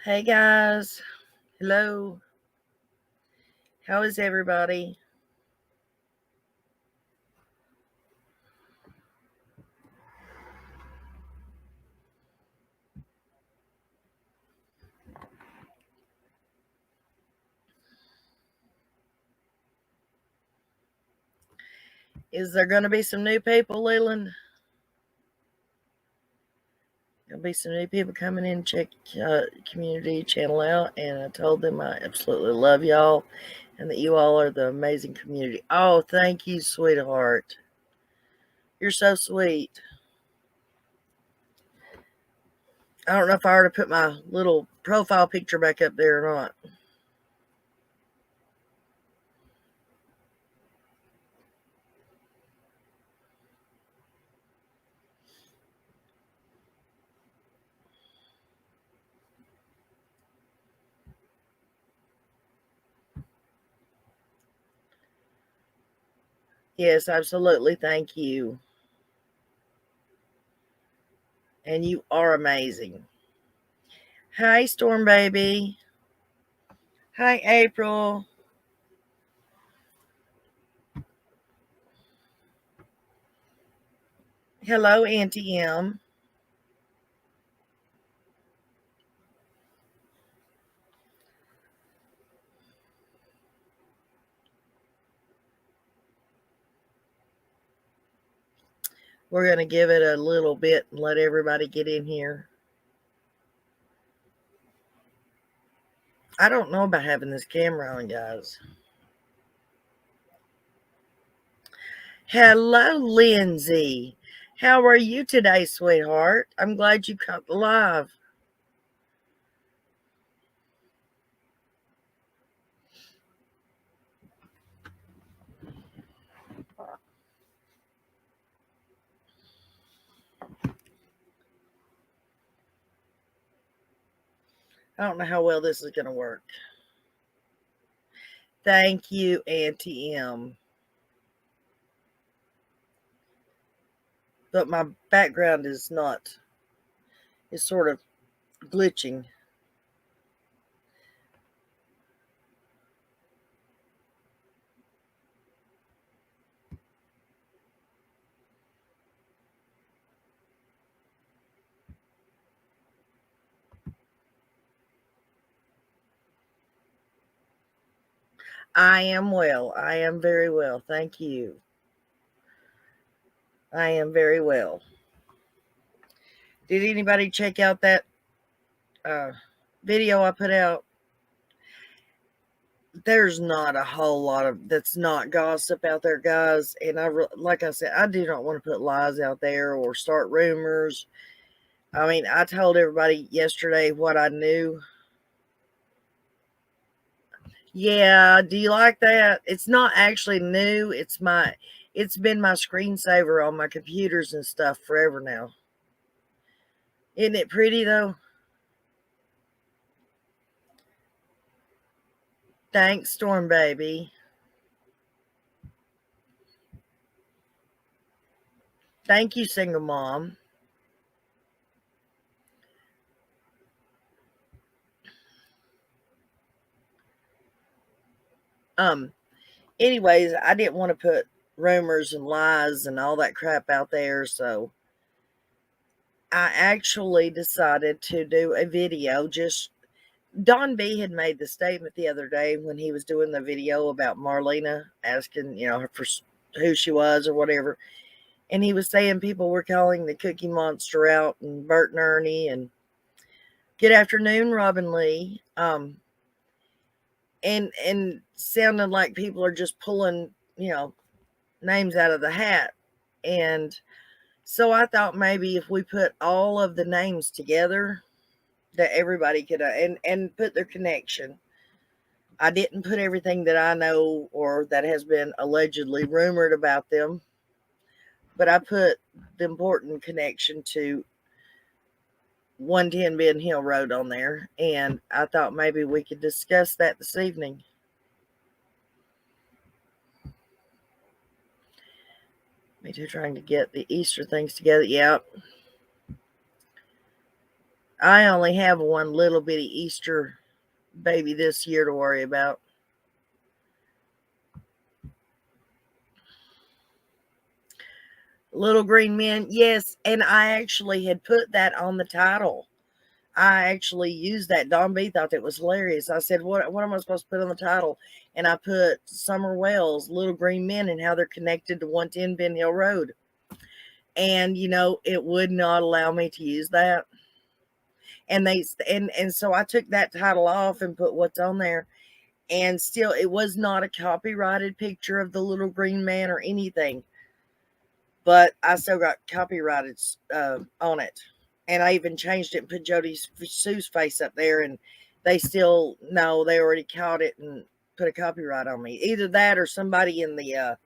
Hey guys, hello. How is everybody? Is there going to be some new people, Leland? There'll be some new people coming in, check community channel out, and I told them I absolutely love y'all and that you all are the amazing community. Oh, thank you, sweetheart. You're so sweet. I don't know if I ought to put my little profile picture back up there or not. Yes, absolutely. Thank you. And you are amazing. Hi, Storm Baby. Hi, April. Hello, Auntie M. We're going to give it a little bit and let everybody get in here. I don't know about having this camera on, guys. Hello, Lindsay. How are you today, sweetheart? I'm glad you caught the live. I don't know how well this is going to work. Thank you, Auntie M. But my background is not, it's sort of glitching. I am well. I am very well. Thank you. I am very well. Did anybody check out that video I put out? There's not a whole lot of that's not gossip out there, guys. And like I said, I do not want to put lies out there or start rumors. I mean, I told everybody yesterday what I knew. Yeah, do you like that? It's not actually new. It's been my screensaver on my computers and stuff forever now. Isn't it pretty though? Thanks, Storm Baby. Thank you, single mom. Um, anyways, I didn't want to put rumors and lies and all that crap out there, so I actually decided to do a video. Just Don B had made the statement the other day when he was doing the video about Marlena asking, for who she was or whatever. And he was saying people were calling the Cookie Monster out and Bert and Ernie and good afternoon, Robin Lee. And sounding like people are just pulling, names out of the hat. And so I thought maybe if we put all of the names together, that everybody could and put their connection. I didn't put everything that I know or that has been allegedly rumored about them, but I put the important connection to 110 Ben Hill Road on there, and I thought maybe we could discuss that this evening. Me too, trying to get the Easter things together. Yeah. I only have one little bitty Easter baby this year to worry about. Little Green Men, yes, and I actually had put that on the title. I actually used that. Don B thought that was hilarious. I said, what am I supposed to put on the title? And I put Summer Wells, Little Green Men, and how they're connected to 110 Ben Hill Road. And, it would not allow me to use that. And so I took that title off and put what's on there. And still, it was not a copyrighted picture of the little green man or anything. But I still got copyrighted on it. And I even changed it and put Jody Sue's face up there. And they still, no, they already caught it and put a copyright on me. Either that or somebody in the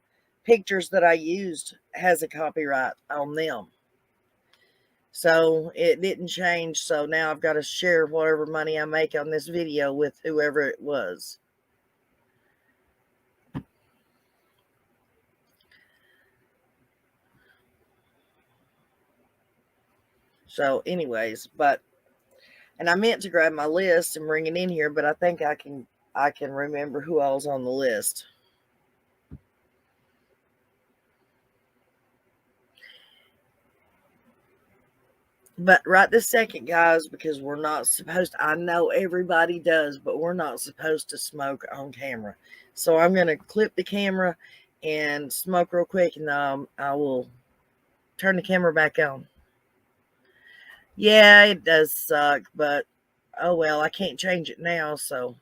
pictures that I used has a copyright on them. So it didn't change. So now I've got to share whatever money I make on this video with whoever it was. So anyways, and I meant to grab my list and bring it in here, but I think I can remember who all's on the list. But right this second, guys, because we're not supposed to, I know everybody does, but we're not supposed to smoke on camera. So I'm going to clip the camera and smoke real quick, and I will turn the camera back on. Yeah, it does suck, but oh well, I can't change it now, so.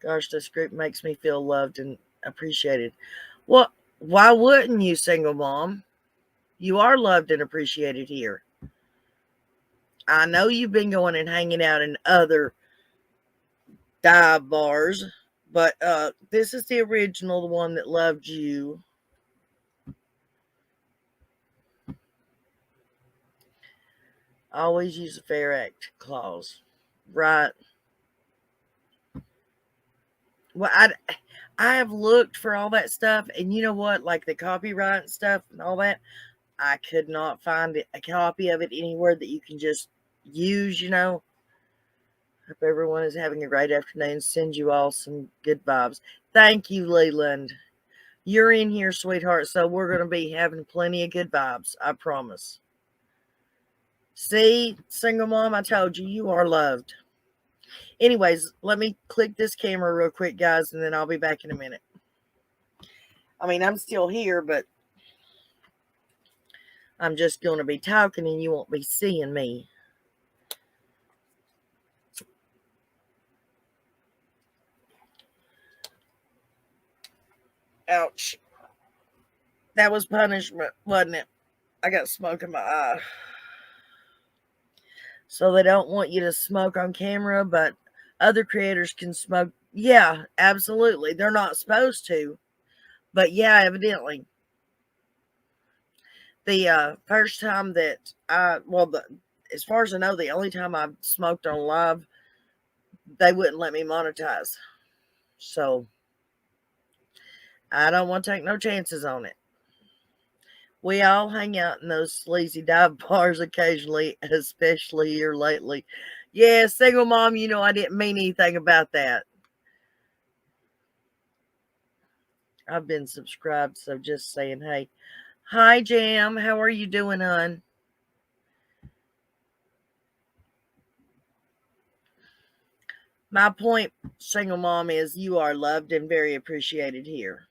Gosh, this group makes me feel loved and appreciated. Well, why wouldn't you, single mom? You are loved and appreciated here. I know you've been going and hanging out in other dive bars, but this is the original, the one that loved you. Always use a fair act clause. Right. Well, I have looked for all that stuff, and you know what? Like the copyright stuff and all that, I could not find a copy of it anywhere that you can just use, Hope everyone is having a great afternoon. Send you all some good vibes. Thank you, Leland. You're in here, sweetheart, so we're going to be having plenty of good vibes. I promise. See, single mom, I told you, you are loved. Anyways, let me click this camera real quick, guys, and then I'll be back in a minute. I mean, I'm still here, but I'm just going to be talking and you won't be seeing me. Ouch. That was punishment, wasn't it? I got smoke in my eye. So they don't want you to smoke on camera, but other creators can smoke. Yeah, absolutely. They're not supposed to. But yeah, evidently. The first time that as far as I know, the only time I smoked on live, they wouldn't let me monetize. So I don't want to take no chances on it. We all hang out in those sleazy dive bars occasionally, especially here lately. Yeah, single mom, I didn't mean anything about that. I've been subscribed, so just saying, hey. Hi, Jam. How are you doing, hon? My point, single mom, is you are loved and very appreciated here.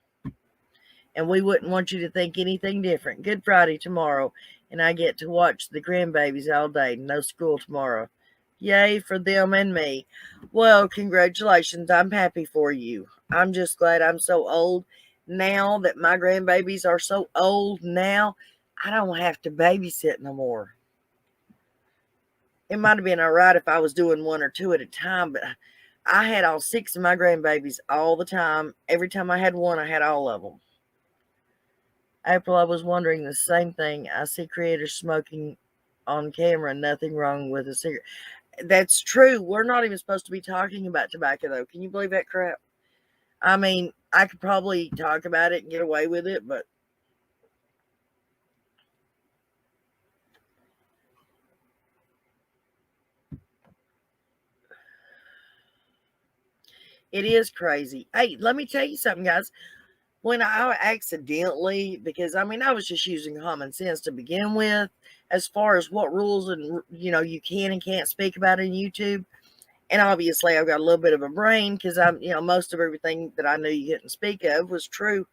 And we wouldn't want you to think anything different. Good Friday tomorrow, and I get to watch the grandbabies all day. No school tomorrow. Yay for them and me. Well, congratulations. I'm happy for you. I'm just glad I'm so old now that my grandbabies are so old now. I don't have to babysit no more. It might have been all right if I was doing one or two at a time, but I had all six of my grandbabies all the time. Every time I had one, I had all of them. April, I was wondering the same thing. I see creators smoking on camera. Nothing wrong with a cigarette. That's true. We're not even supposed to be talking about tobacco, though. Can you believe that crap? I mean, I could probably talk about it and get away with it, but It is crazy. Hey, let me tell you something, guys. When I accidentally, because I mean, I was just using common sense to begin with, as far as what rules and, you can and can't speak about in YouTube. And obviously, I've got a little bit of a brain because most of everything that I knew you couldn't speak of was true.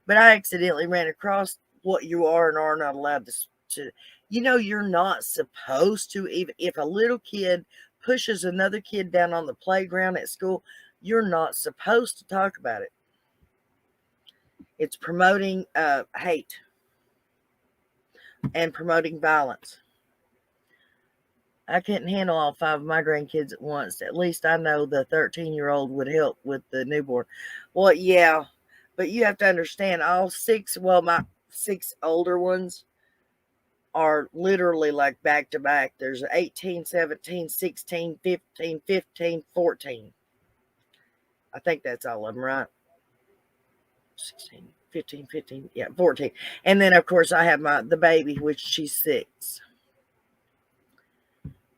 But I accidentally ran across what you are and are not allowed to. You're not supposed to, even if a little kid pushes another kid down on the playground at school, you're not supposed to talk about it. It's promoting hate and promoting violence. I couldn't handle all 5 of my grandkids at once. At least I know the 13-year-old would help with the newborn. Well, yeah, but you have to understand all 6, well, my 6 older ones are literally like back to back. There's 18, 17, 16, 15, 15, 14. I think that's all of them, right? 16, 15, 15, yeah, 14. And then, of course, I have the baby, which she's 6.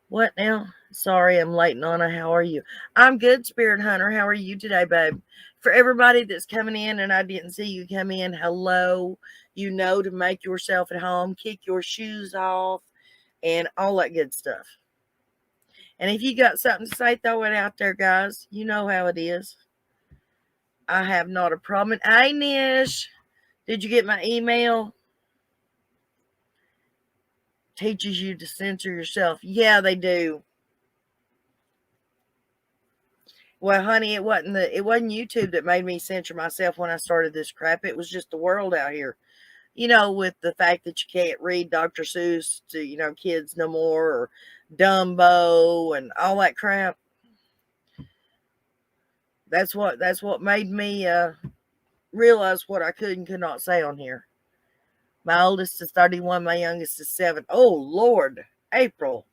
What now? Sorry, I'm late, Nana. How are you? I'm good, Spirit Hunter. How are you today, babe? For everybody that's coming in and I didn't see you come in, hello. You know to make yourself at home, kick your shoes off, and all that good stuff. And if you got something to say, throw it out there, guys. You know how it is. I have not a problem. Hey, Nish, did you get my email? Teaches you to censor yourself. Yeah, they do. Well, honey, it wasn't YouTube that made me censor myself when I started this crap. It was just the world out here. With the fact that you can't read Dr. Seuss to, kids no more, or Dumbo and all that crap. That's what made me realize what I could and could not say on here. My oldest is 31, my youngest is 7. Oh Lord, April.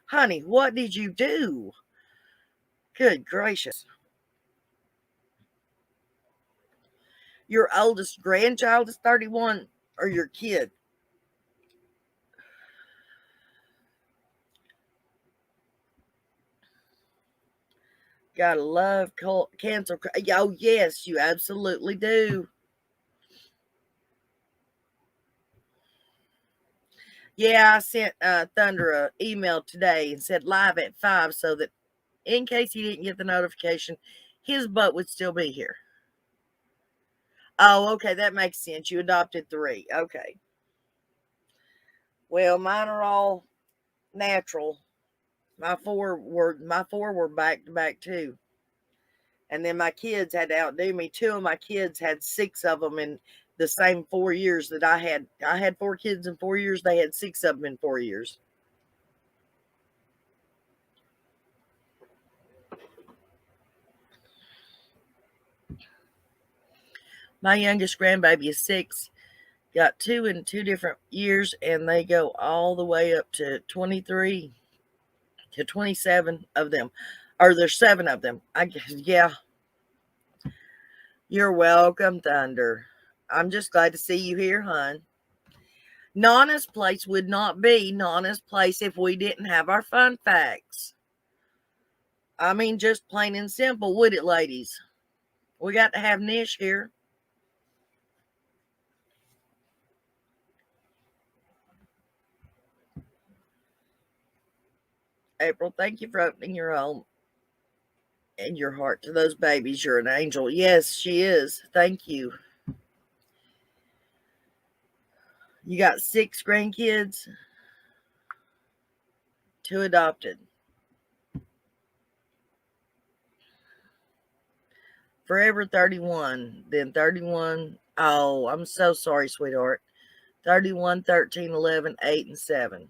Honey, what did you do? Good gracious. Your oldest grandchild is 31, or your kid? Gotta love cancel. Oh, yes, you absolutely do. Yeah, I sent Thunder an email today and said live at 5 so that in case he didn't get the notification, his butt would still be here. Oh, okay, that makes sense. You adopted 3. Okay. Well, mine are all natural. My four were back to back too. And then my kids had to outdo me. 2 of my kids had 6 of them in the same 4 years that I had. I had 4 kids in 4 years. They had 6 of them in 4 years. My youngest grandbaby is 6. Got 2 in 2 different years, and they go all the way up to 23 to 27 of them. Or there's 7 of them. I guess, yeah. You're welcome, Thunder. I'm just glad to see you here, hon. Nana's place would not be Nana's place if we didn't have our fun facts. I mean, just plain and simple, would it, ladies? We got to have Nish here. April, thank you for opening your home and your heart to those babies. You're an angel. Yes, she is. Thank you. You got 6 grandkids, 2 adopted. Forever 31, then 31. Oh, I'm so sorry, sweetheart. 31, 13, 11, 8, and 7.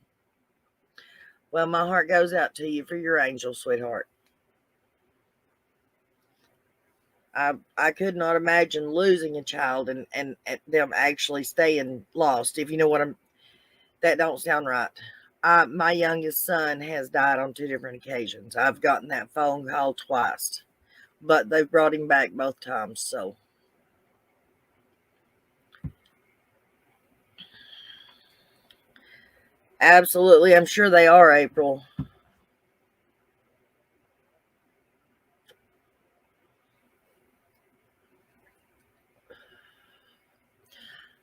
Well, my heart goes out to you for your angel, sweetheart. I could not imagine losing a child and them actually staying lost. If you know what that don't sound right. My youngest son has died on 2 different occasions. I've gotten that phone call twice, but they've brought him back both times. So absolutely, I'm sure they are, April.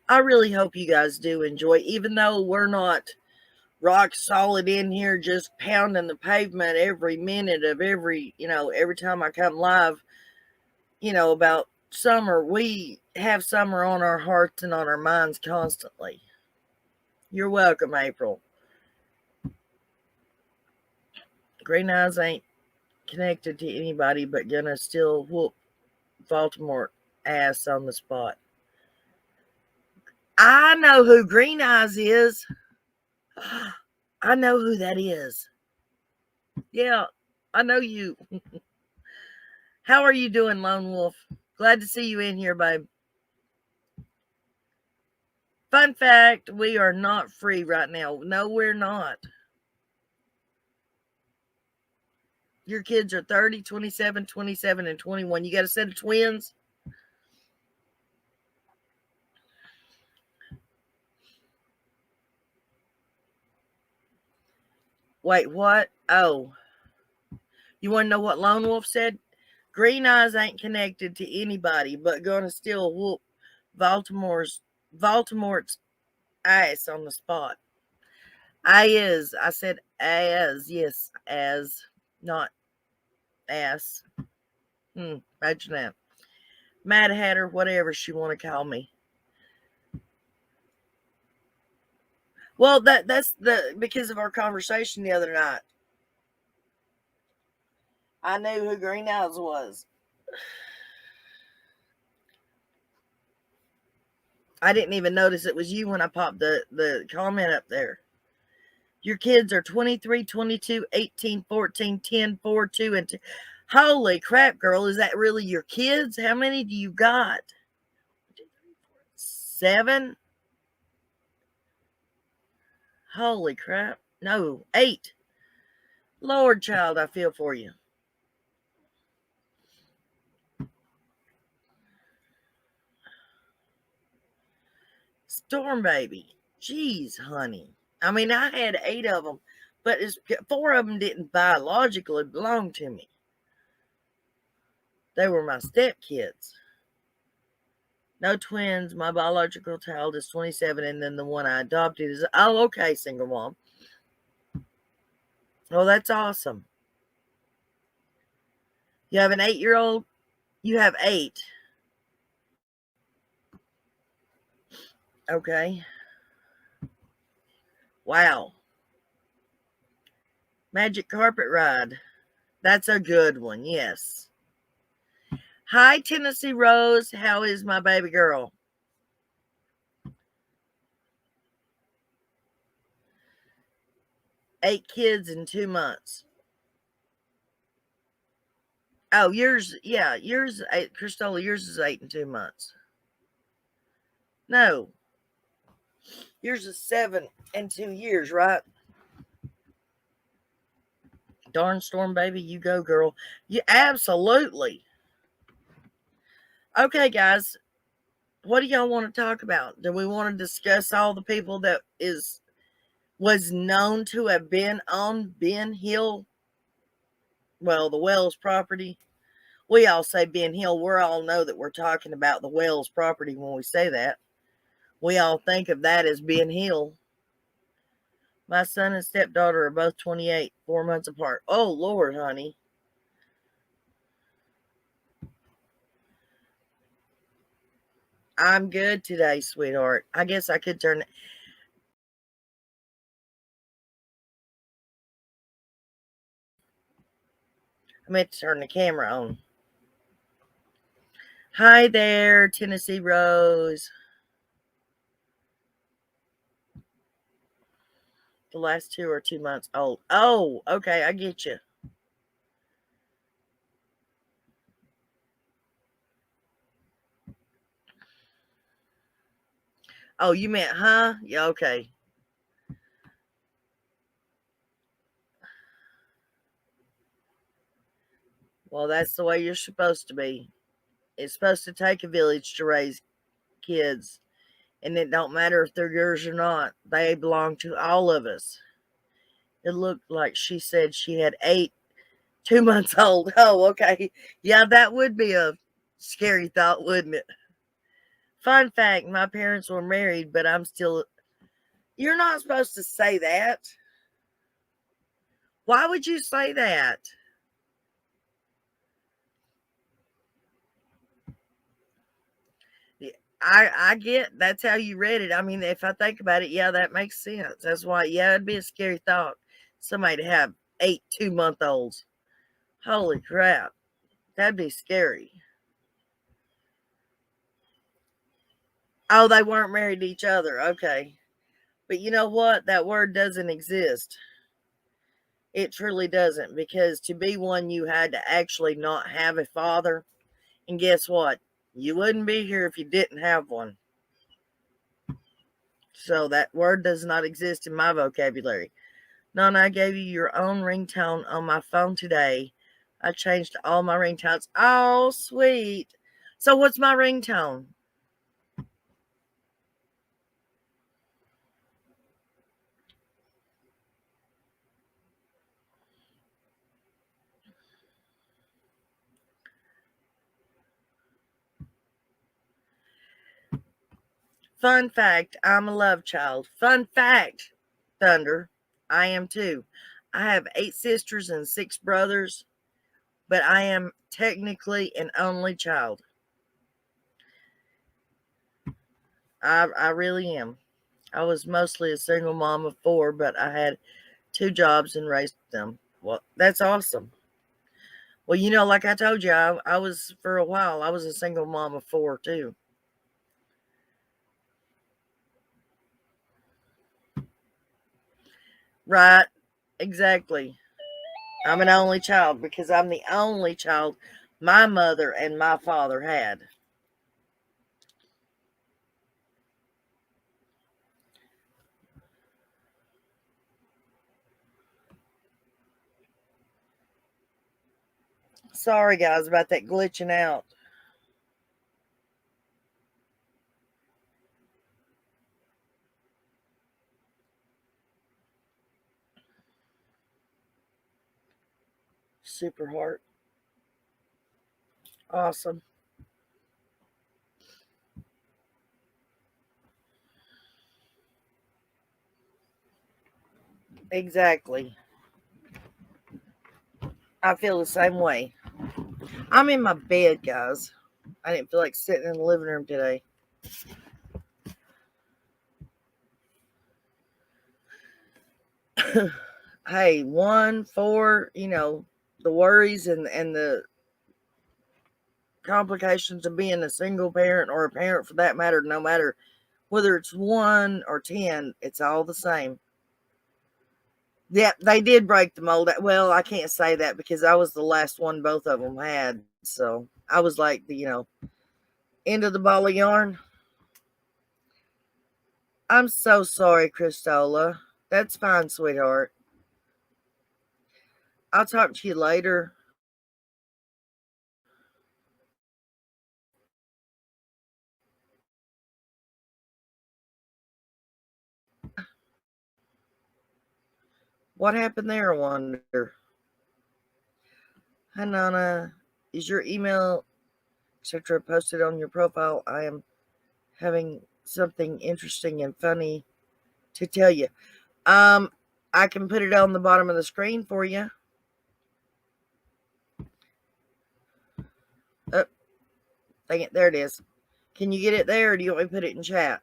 I really hope you guys do enjoy, even though we're not rock solid in here just pounding the pavement every minute of every time I come live, about summer. We have summer on our hearts and on our minds constantly. You're welcome, April. Green Eyes ain't connected to anybody, but gonna still whoop Baltimore ass on the spot. I know who Green Eyes is. I know who that is. Yeah, I know you. How are you doing, Lone Wolf? Glad to see you in here, babe. Fun fact, we are not free right now. No, we're not. Your kids are 30, 27, 27, and 21. You got a set of twins? Wait, what? Oh. You want to know what Lone Wolf said? Green Eyes ain't connected to anybody, but gonna still whoop Baltimore's ass on the spot. I said as, yes, as, not ass. Imagine that. Mad Hatter, whatever she want to call me. Well, that's because of our conversation the other night. I knew who Green Eyes was. I didn't even notice it was you when I popped the comment up there. Your kids are 23, 22, 18, 14, 10, 4, 2, and 2. Holy crap, girl. Is that really your kids? How many do you got? 7? Holy crap. No, 8. Lord, child, I feel for you. Storm baby. Jeez, honey. I mean, I had 8 of them, but 4 of them didn't biologically belong to me. They were my stepkids. No twins. My biological child is 27, and then the one I adopted is, oh, okay, single mom. Well, that's awesome. You have an 8-year-old? You have 8. Okay. Wow. Magic Carpet Ride. That's a good one, yes. Hi, Tennessee Rose. How is my baby girl? Eight kids in 2 months. Oh, yours, yeah, yours, Christola, yours is 8 and 2 months. No, yours is 7 and 2 years, right? Darn Storm baby, you go, girl. You absolutely. Okay, guys, what do y'all want to talk about? Do we want to discuss all the people that was known to have been on Ben Hill? Well, the Wells property. We all say Ben Hill. We all know that we're talking about the Wells property when we say that. We all think of that as Ben Hill. My son and stepdaughter are both 28, 4 months apart. Oh, Lord, honey. I'm good today, sweetheart. I guess I could turn. I meant to turn the camera on. Hi there, Tennessee Rose. The last 2 are 2 months old. Oh, okay, I get you. Oh, you meant, huh? Yeah, okay. Well, that's the way you're supposed to be. It's supposed to take a village to raise kids. And it don't matter if they're yours or not. They belong to all of us. It looked like she said she had 8 2 months old. Oh, okay. Yeah, that would be a scary thought, wouldn't it? Fun fact, my parents were married, but I'm still... You're not supposed to say that. Why would you say that? I get that's how you read it. I mean, if I think about it, yeah, that makes sense. That's why, yeah, it'd be a scary thought. Somebody to have 8 2-month olds. Holy crap. That'd be scary. Oh, they weren't married to each other. Okay. But you know what? That word doesn't exist. It truly doesn't, because to be one, you had to actually not have a father. And guess what? You wouldn't be here if you didn't have one. So that word does not exist in my vocabulary. Nana, I gave you your own ringtone on my phone today. I changed all my ringtones. Oh, sweet. So what's my ringtone? Fun fact, I'm a love child. Fun fact, Thunder, I am too. I have 8 sisters and 6 brothers, but I am technically an only child. I really am. I was mostly a single mom of 4, but I had 2 jobs and raised them. Well, that's awesome. Well, like I told you, I was for a while, I was a single mom of 4 too. Right. Exactly. I'm an only child because I'm the only child my mother and my father had. Sorry, guys, about that glitching out. Super heart. Awesome. Exactly. I feel the same way. I'm in my bed, guys. I didn't feel like sitting in the living room today. Hey, 1, 4, the worries and the complications of being a single parent or a parent for that matter, no matter whether it's 1 or 10, it's all the same. Yeah, they did break the mold. Well, I can't say that because I was the last one both of them had. So I was like the end of the ball of yarn. I'm so sorry, Christola. That's fine, sweetheart. I'll talk to you later. What happened there, I wonder? Hi, Nana. Is your email, etc., posted on your profile? I am having something interesting and funny to tell you. Um, I can put it on the bottom of the screen for you. Oh, dang it, there it is. Can you get it there, or do you want me to put it in chat?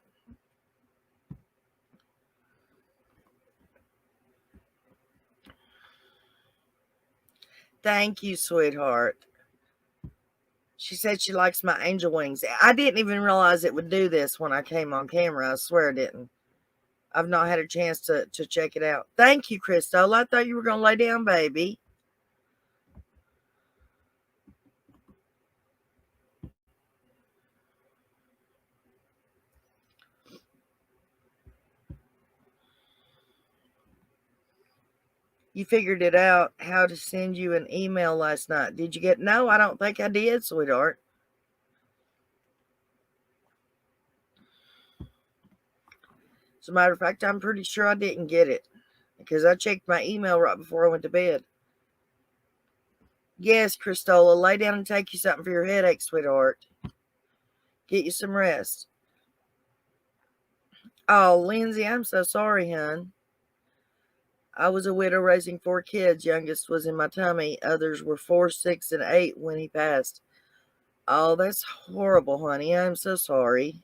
Thank you, sweetheart. She said she likes my angel wings. I didn't even realize it would do this when I came on camera. I swear I didn't. I've not had a chance to check it out. Thank you, Crystal. I thought you were going to lay down, baby. You figured it out how to send you an email last night. Did you get... No, I don't think I did, sweetheart. As a matter of fact, I'm pretty sure I didn't get it because I checked my email right before I went to bed. Yes, Christola, lay down and take you something for your headache, sweetheart. Get you some rest. Oh, Lindsay, I'm so sorry, hon. I was a widow raising 4 kids. Youngest was in my tummy. Others were 4, 6, and 8 when he passed. Oh, that's horrible, honey. I'm so sorry.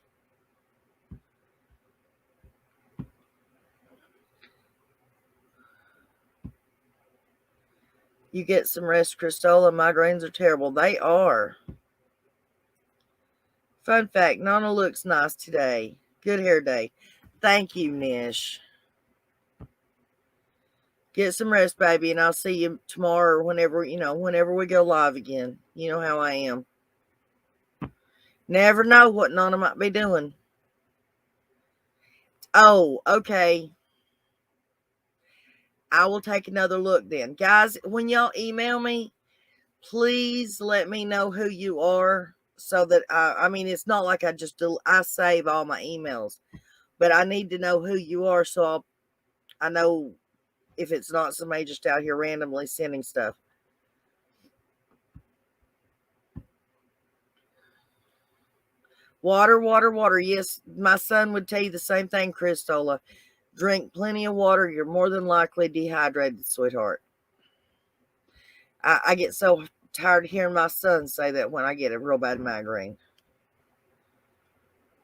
You get some rest, Cristola. Migraines are terrible. They are. Fun fact, Nana looks nice today. Good hair day. Thank you, Nish. Get some rest, baby, and I'll see you tomorrow or whenever we go live again. You know how I am. Never know what Nana might be doing. Oh, okay. I will take another look then. Guys, when y'all email me, please let me know who you are so that it's not like I save all my emails, but I need to know who you are so I know if it's not somebody just out here randomly sending stuff. Water, water, water. Yes, my son would tell you the same thing, Cristola. Drink plenty of water. You're more than likely dehydrated, sweetheart. I get so tired of hearing my son say that when I get a real bad migraine.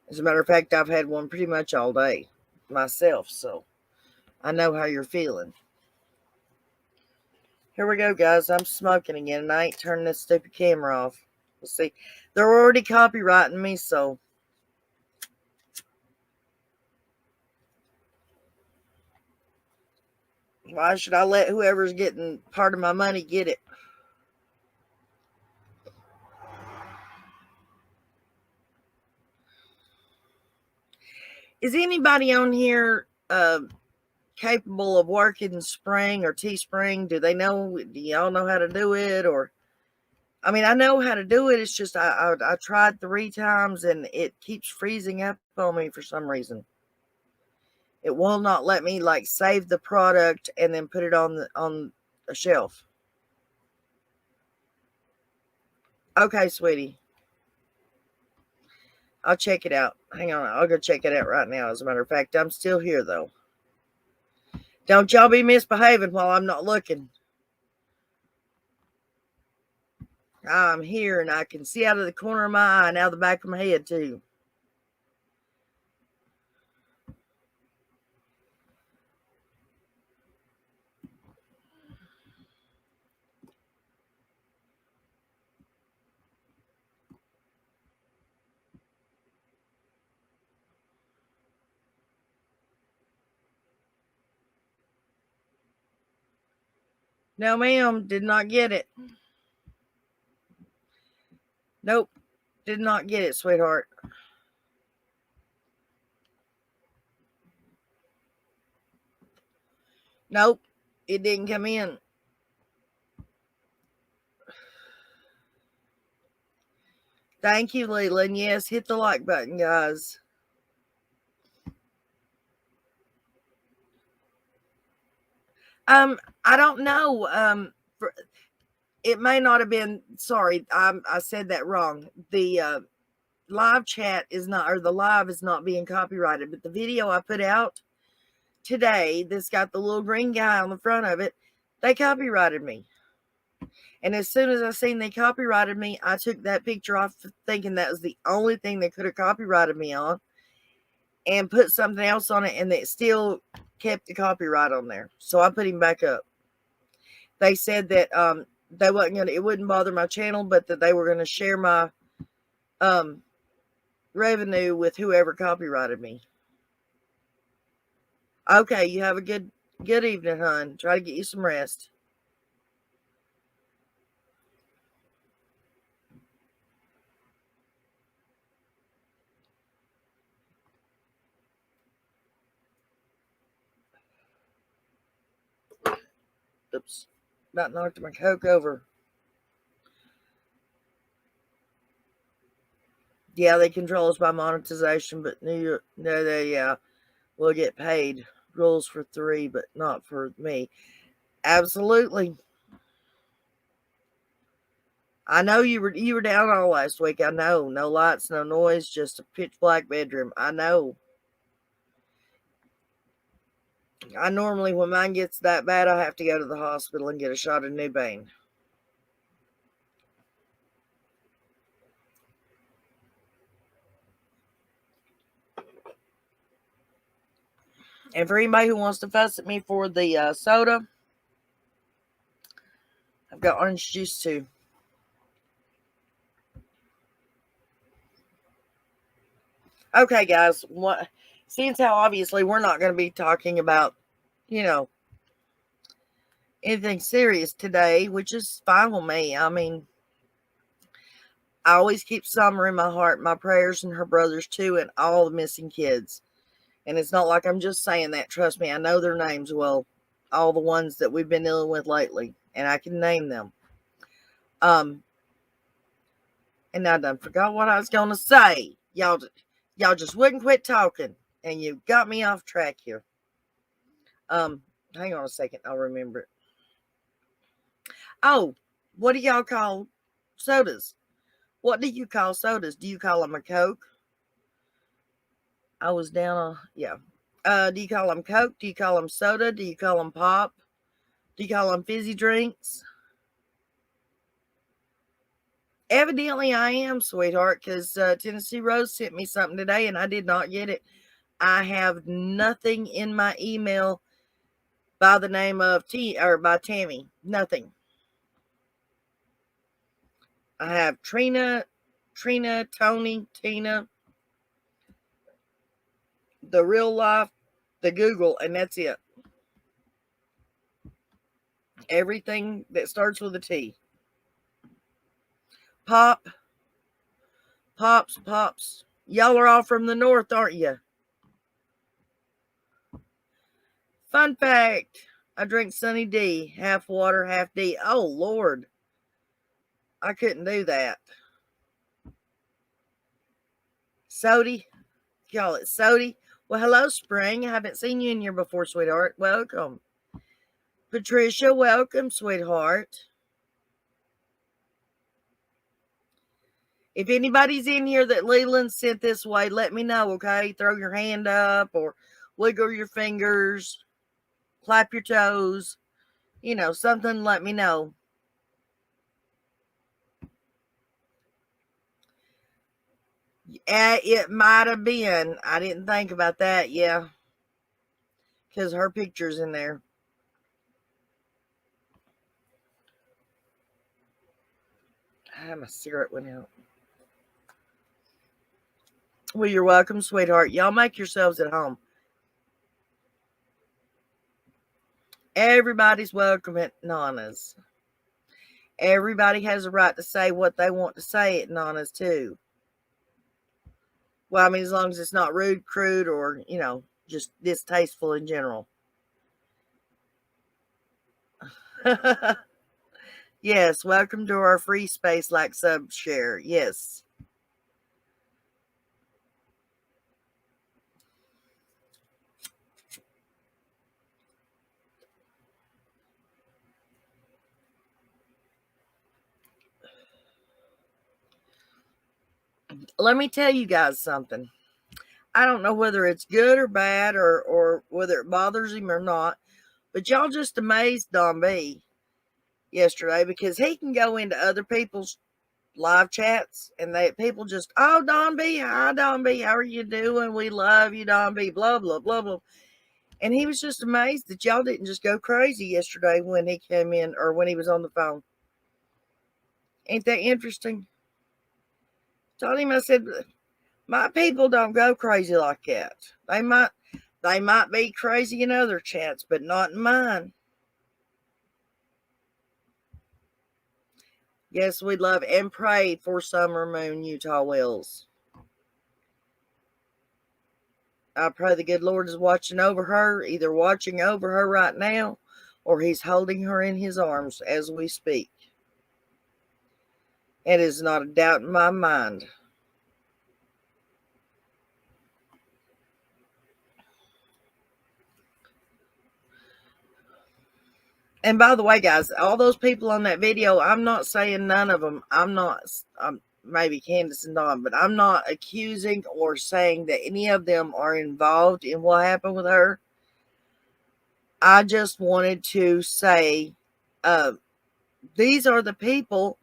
As a matter of fact, I've had one pretty much all day myself, so I know how you're feeling. Here we go, guys. I'm smoking again, and I ain't turning this stupid camera off. We'll see. They're already copywriting me, so why should I let whoever's getting part of my money get it? Is anybody on here capable of working Spring or Teespring? Do y'all know how to do it? Or, I know how to do it. It's just I tried 3 times and it keeps freezing up on me for some reason. It will not let me save the product and then put it on a shelf. Okay, sweetie. I'll check it out. Hang on. I'll go check it out right now. As a matter of fact, I'm still here, though. Don't y'all be misbehaving while I'm not looking. I'm here, and I can see out of the corner of my eye and out of the back of my head, too. No, ma'am. Did not get it. Nope. Did not get it, sweetheart. Nope. It didn't come in. Thank you, Leland. Yes, hit the like button, guys. I don't know. It may not have been. Sorry, I said that wrong. The live chat is not, or the live is not being copyrighted, but the video I put out today that's got the little green guy on the front of it, they copyrighted me. And as soon as I seen they copyrighted me, I took that picture off thinking that was the only thing they could have copyrighted me on and put something else on it, and it still kept the copyright on there. So I put him back up. They said that they wasn't gonna, it wouldn't bother my channel, but that they were gonna share my revenue with whoever copyrighted me. Okay, you have a good evening, hon. Try to get you some rest. Oops. About knocked my Coke over. Yeah, they control us by monetization, but we'll get paid. Rules for 3, but not for me. Absolutely. I know you were down all last week. I know. No lights, no noise, just a pitch black bedroom. I know. I normally, when mine gets that bad, I have to go to the hospital and get a shot of Nubane. And for anybody who wants to fuss at me for the soda, I've got orange juice too. Okay, guys. Since how obviously we're not going to be talking about, anything serious today, which is fine with me. I mean, I always keep Summer in my heart, my prayers, and her brothers too, and all the missing kids. And it's not like I'm just saying that. Trust me, I know their names well. All the ones that we've been dealing with lately, and I can name them. And I done forgot what I was gonna say. Y'all just wouldn't quit talking, and you got me off track here. Hang on a second, I'll remember it. Oh, what do y'all call sodas? What do you call sodas? Do you call them a Coke? I was down on, yeah. Do you call them Coke? Do you call them soda? Do you call them pop? Do you call them fizzy drinks? Evidently, I am, sweetheart, because Tennessee Rose sent me something today and I did not get it. I have nothing in my email by the name of by Tammy. Nothing. I have Trina, Tony, Tina, the real life, the Google, and that's it. Everything that starts with a T. Pops. Y'all are all from the north, aren't you? Fun fact. I drink Sunny D, half water, half D. Oh, Lord. I couldn't do that. Sody. Call it Sody. Well, hello, Spring. I haven't seen you in here before, sweetheart. Welcome. Patricia, welcome, sweetheart. If anybody's in here that Leland sent this way, let me know, okay? Throw your hand up or wiggle your fingers, clap your toes, something, let me know. It might have been. I didn't think about that, yeah. Because her picture's in there. My cigarette went out. Well, you're welcome, sweetheart. Y'all make yourselves at home. Everybody's welcome at Nana's. Everybody has a right to say what they want to say at Nana's, too. Well, I mean, as long as it's not rude, crude, or, just distasteful in general. Yes, welcome to our free space like Subshare. Yes. Let me tell you guys something. I don't know whether it's good or bad or whether it bothers him or not, but y'all just amazed Don B yesterday because he can go into other people's live chats and people just, oh, Don B, hi, Don B, how are you doing? We love you, Don B, blah, blah, blah, blah. And he was just amazed that y'all didn't just go crazy yesterday when he came in or when he was on the phone. Ain't that interesting? Told him, I said, my people don't go crazy like that. They might be crazy in other chats, but not in mine. Yes, we love and pray for Summer Moon Utah Wells. I pray the good Lord is watching over her, either watching over her right now, or he's holding her in his arms as we speak. It is not a doubt in my mind. And by the way, guys, all those people on that video, I'm not saying none of them. I'm maybe Candace and Dawn, but I'm not accusing or saying that any of them are involved in what happened with her. I just wanted to say, uh, these are the people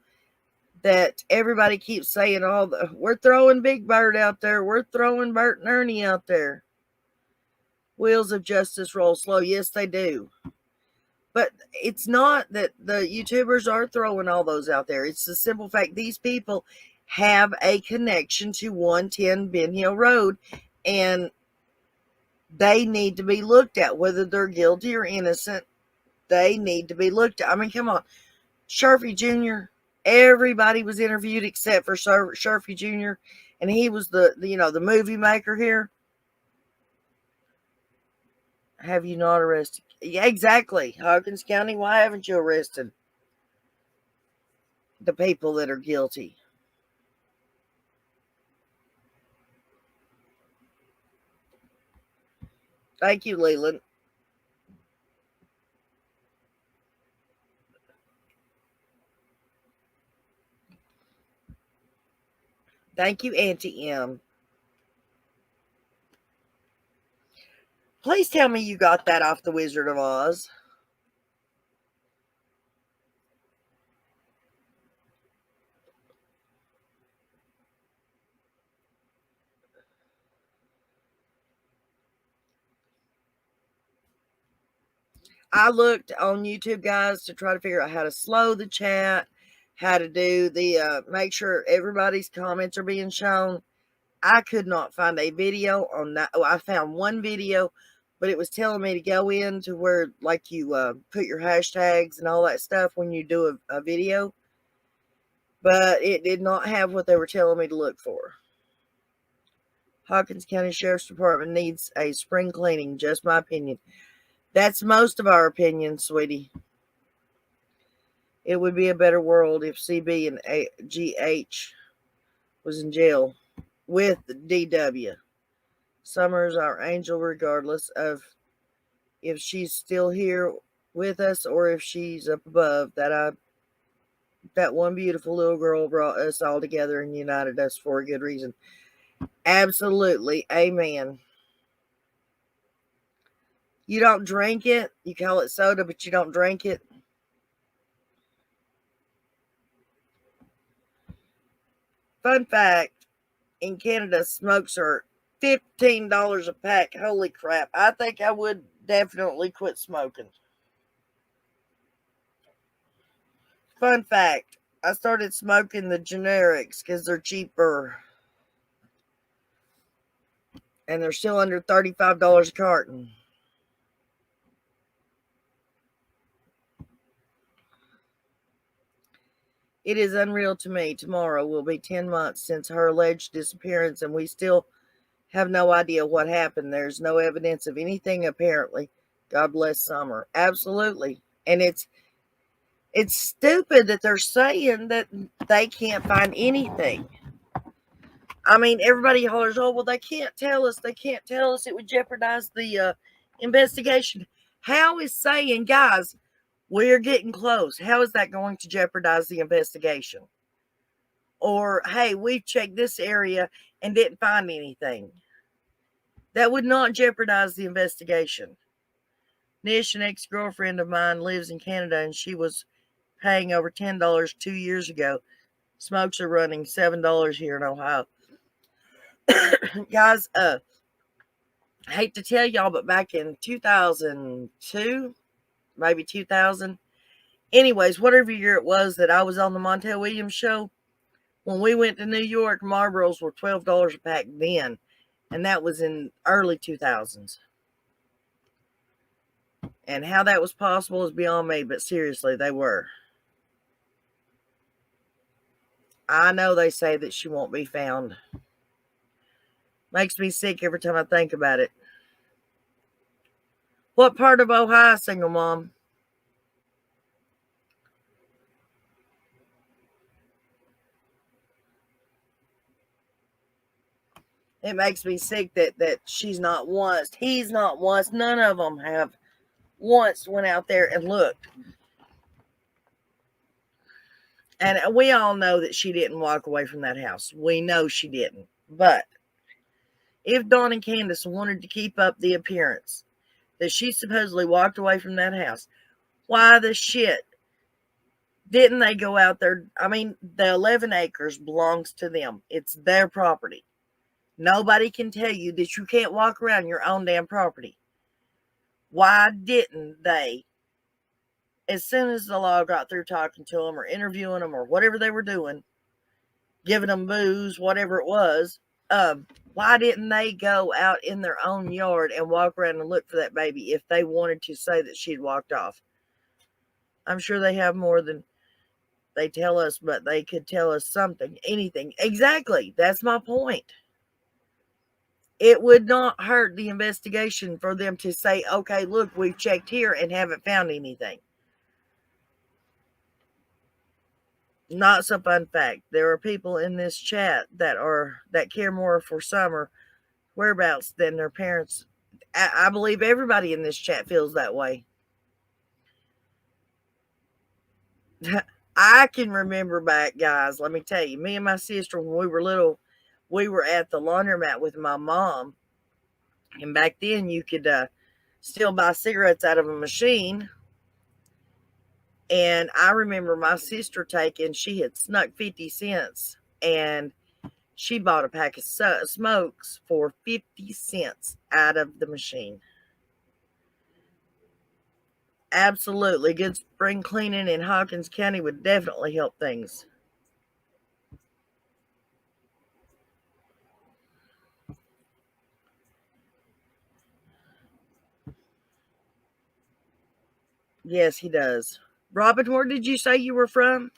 that everybody keeps saying, "Oh, we're throwing Big Bird out there. We're throwing Bert and Ernie out there." Wheels of justice roll slow. Yes, they do. But it's not that the YouTubers are throwing all those out there. It's the simple fact these people have a connection to 110 Ben Hill Road, and they need to be looked at, whether they're guilty or innocent. They need to be looked at. I mean, come on. Sharfie Jr., everybody was interviewed except for Sharfie Jr., and he was the movie maker here. Have you not arrested? Yeah, exactly. Hawkins County, why haven't you arrested the people that are guilty? Thank you, Leland. Thank you, Auntie M. Please tell me you got that off the Wizard of Oz. I looked on YouTube, guys, to try to figure out how to slow the chat, how to do the make sure everybody's comments are being shown. I could not find a video on that. Oh, I found one video, but it was telling me to go into where, like, you put your hashtags and all that stuff when you do a video, but it did not have what they were telling me to look for. Hawkins County Sheriff's Department needs a spring cleaning, just my opinion. That's most of our opinion, sweetie. It would be a better world if CB and GH was in jail with DW. Summer's our angel, regardless of if she's still here with us or if she's up above. That one beautiful little girl brought us all together and united us for a good reason. Absolutely, amen. You don't drink it. You call it soda, but you don't drink it. Fun fact, in Canada, smokes are $15 a pack. Holy crap. I think I would definitely quit smoking. Fun fact, I started smoking the generics because they're cheaper. And they're still under $35 a carton. It is unreal to me. Tomorrow will be 10 months since her alleged disappearance, and we still have no idea what happened. There's no evidence of anything, apparently. God bless Summer. Absolutely. And it's stupid that they're saying that they can't find anything. I mean, everybody hollers, "Oh, well, they can't tell us. They can't tell us. It would jeopardize the investigation." How is saying, guys, we're getting close? How is that going to jeopardize the investigation? Or, hey, we've checked this area and didn't find anything. That would not jeopardize the investigation. Nish, an ex-girlfriend of mine, lives in Canada, and she was paying over $10 2 years ago. Smokes are running $7 here in Ohio. Guys, I hate to tell y'all, but back in 2002, maybe 2000, anyways, whatever year it was that I was on the Montel Williams show, when we went to New York, Marlboros were $12 a pack then, and that was in early 2000s. And how that was possible is beyond me, but seriously, they were. I know they say that she won't be found. Makes me sick every time I think about it. What part of Ohio, single mom? It makes me sick that she's not once, he's not once, none of them have once went out there and looked. And we all know that she didn't walk away from that house. We know she didn't. But if Dawn and Candace wanted to keep up the appearance that she supposedly walked away from that house, why the shit didn't they go out there? I mean, the 11 acres belongs to them. It's their property. Nobody can tell you that you can't walk around your own damn property. Why didn't they, as soon as the law got through talking to them or interviewing them or whatever they were doing, giving them booze, whatever it was, why didn't they go out in their own yard and walk around and look for that baby if they wanted to say that she'd walked off? I'm sure they have more than they tell us, but they could tell us something, anything. Exactly. That's my point. It would not hurt the investigation for them to say, okay, look, we've checked here and haven't found anything. Not so fun fact. There are people in this chat that care more for summer whereabouts than their parents. I believe everybody in this chat feels that way. I can remember back, guys, let me tell you, me and my sister, when we were little, we were at the laundromat with my mom. And back then you could still buy cigarettes out of a machine. And I remember my sister she had snuck 50 cents and she bought a pack of smokes for 50 cents out of the machine. Absolutely. Good spring cleaning in Hawkins County would definitely help things. Yes, he does. Robin, where did you say you were from?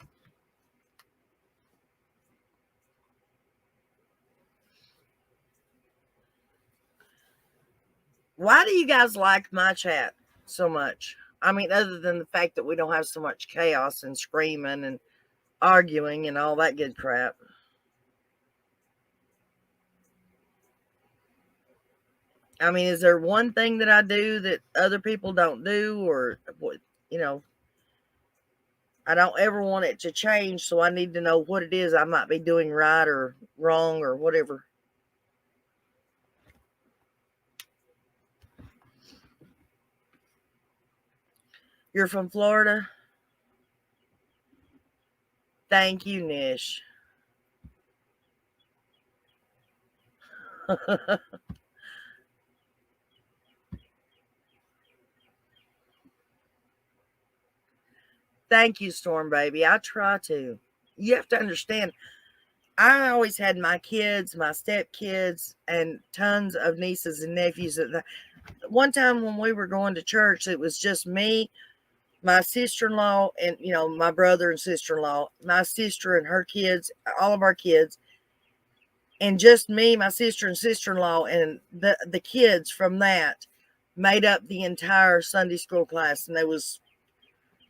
Why do you guys like my chat so much? I mean, other than the fact that we don't have so much chaos and screaming and arguing and all that good crap. I mean, is there one thing that I do that other people don't do, or what? I don't ever want it to change, so I need to know what it is I might be doing right or wrong or whatever. You're from Florida? Thank you, Nish. Thank you, Storm Baby. I try to. You have to understand, I always had my kids, my stepkids, and tons of nieces and nephews. One time when we were going to church, it was just me, my sister-in-law, and my brother and sister-in-law, my sister and her kids, all of our kids, and just me, my sister and sister-in-law, and the kids from that made up the entire Sunday school class. And there was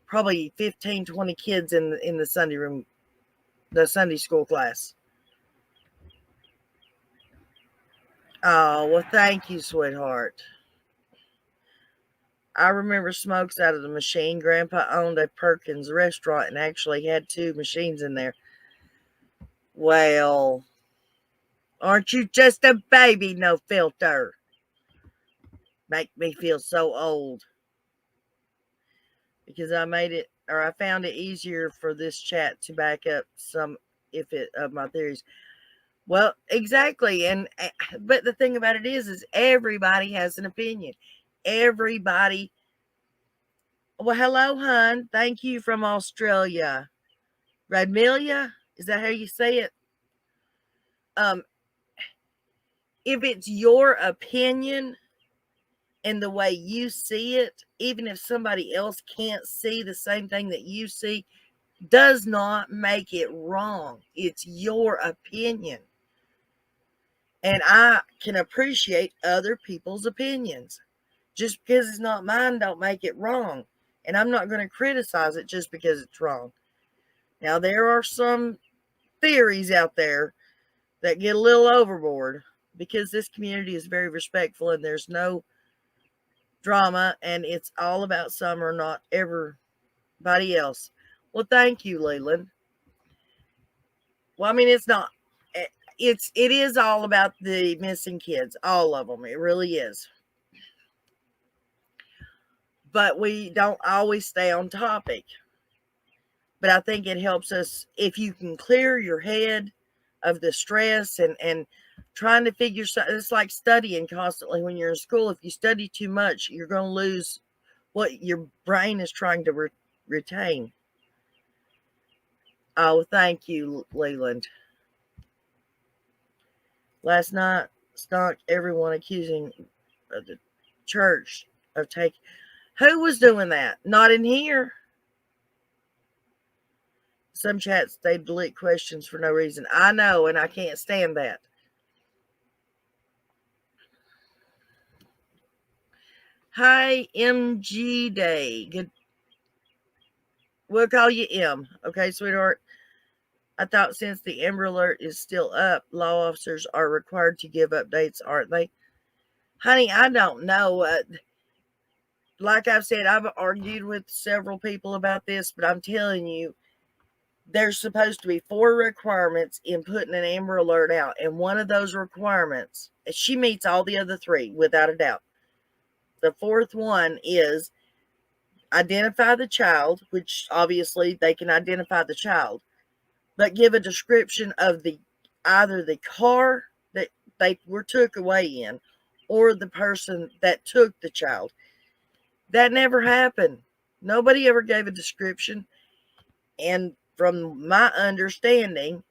probably 15, 20 kids in the Sunday room, the Sunday school class. Oh, well, thank you, sweetheart. I remember smokes out of the machine. Grandpa owned a Perkins restaurant and actually had 2 machines in there. Well, aren't you just a baby, no filter? Make me feel so old. Because I found it easier for this chat to back up some of my theories. Well, exactly. But the thing about it is everybody has an opinion. Everybody. Well, hello, hun. Thank you from Australia. Radmilia, is that how you say it? If it's your opinion and the way you see it, even if somebody else can't see the same thing that you see, does not make it wrong. It's your opinion. And I can appreciate other people's opinions. Just because it's not mine, don't make it wrong. And I'm not going to criticize it just because it's wrong. Now, there are some theories out there that get a little overboard, because this community is very respectful and there's no drama, and it's all about Summer, not everybody else. Well, thank you, Leland. Well, I mean, it's not. It is all about the missing kids, all of them. It really is. But we don't always stay on topic. But I think it helps us if you can clear your head of the stress and trying to figure something. It's like studying constantly when you're in school. If you study too much, you're going to lose what your brain is trying to retain. Oh, thank you, Leland. Last night, stalked everyone accusing the church of taking. Who was doing that? Not in here. Some chats, they delete questions for no reason. I know, and I can't stand that. Hi, MG Day. Good. We'll call you M. Okay, sweetheart. I thought since the Amber Alert is still up, law officers are required to give updates, aren't they? Honey, I don't know. Like I've said, I've argued with several people about this, but I'm telling you, there's supposed to be 4 requirements in putting an Amber Alert out. And one of those requirements, she meets all the other 3 without a doubt. The 4th one is identify the child, which obviously they can identify the child, but give a description of either the car that they were took away in or the person that took the child. That never happened. Nobody ever gave a description. And from my understanding,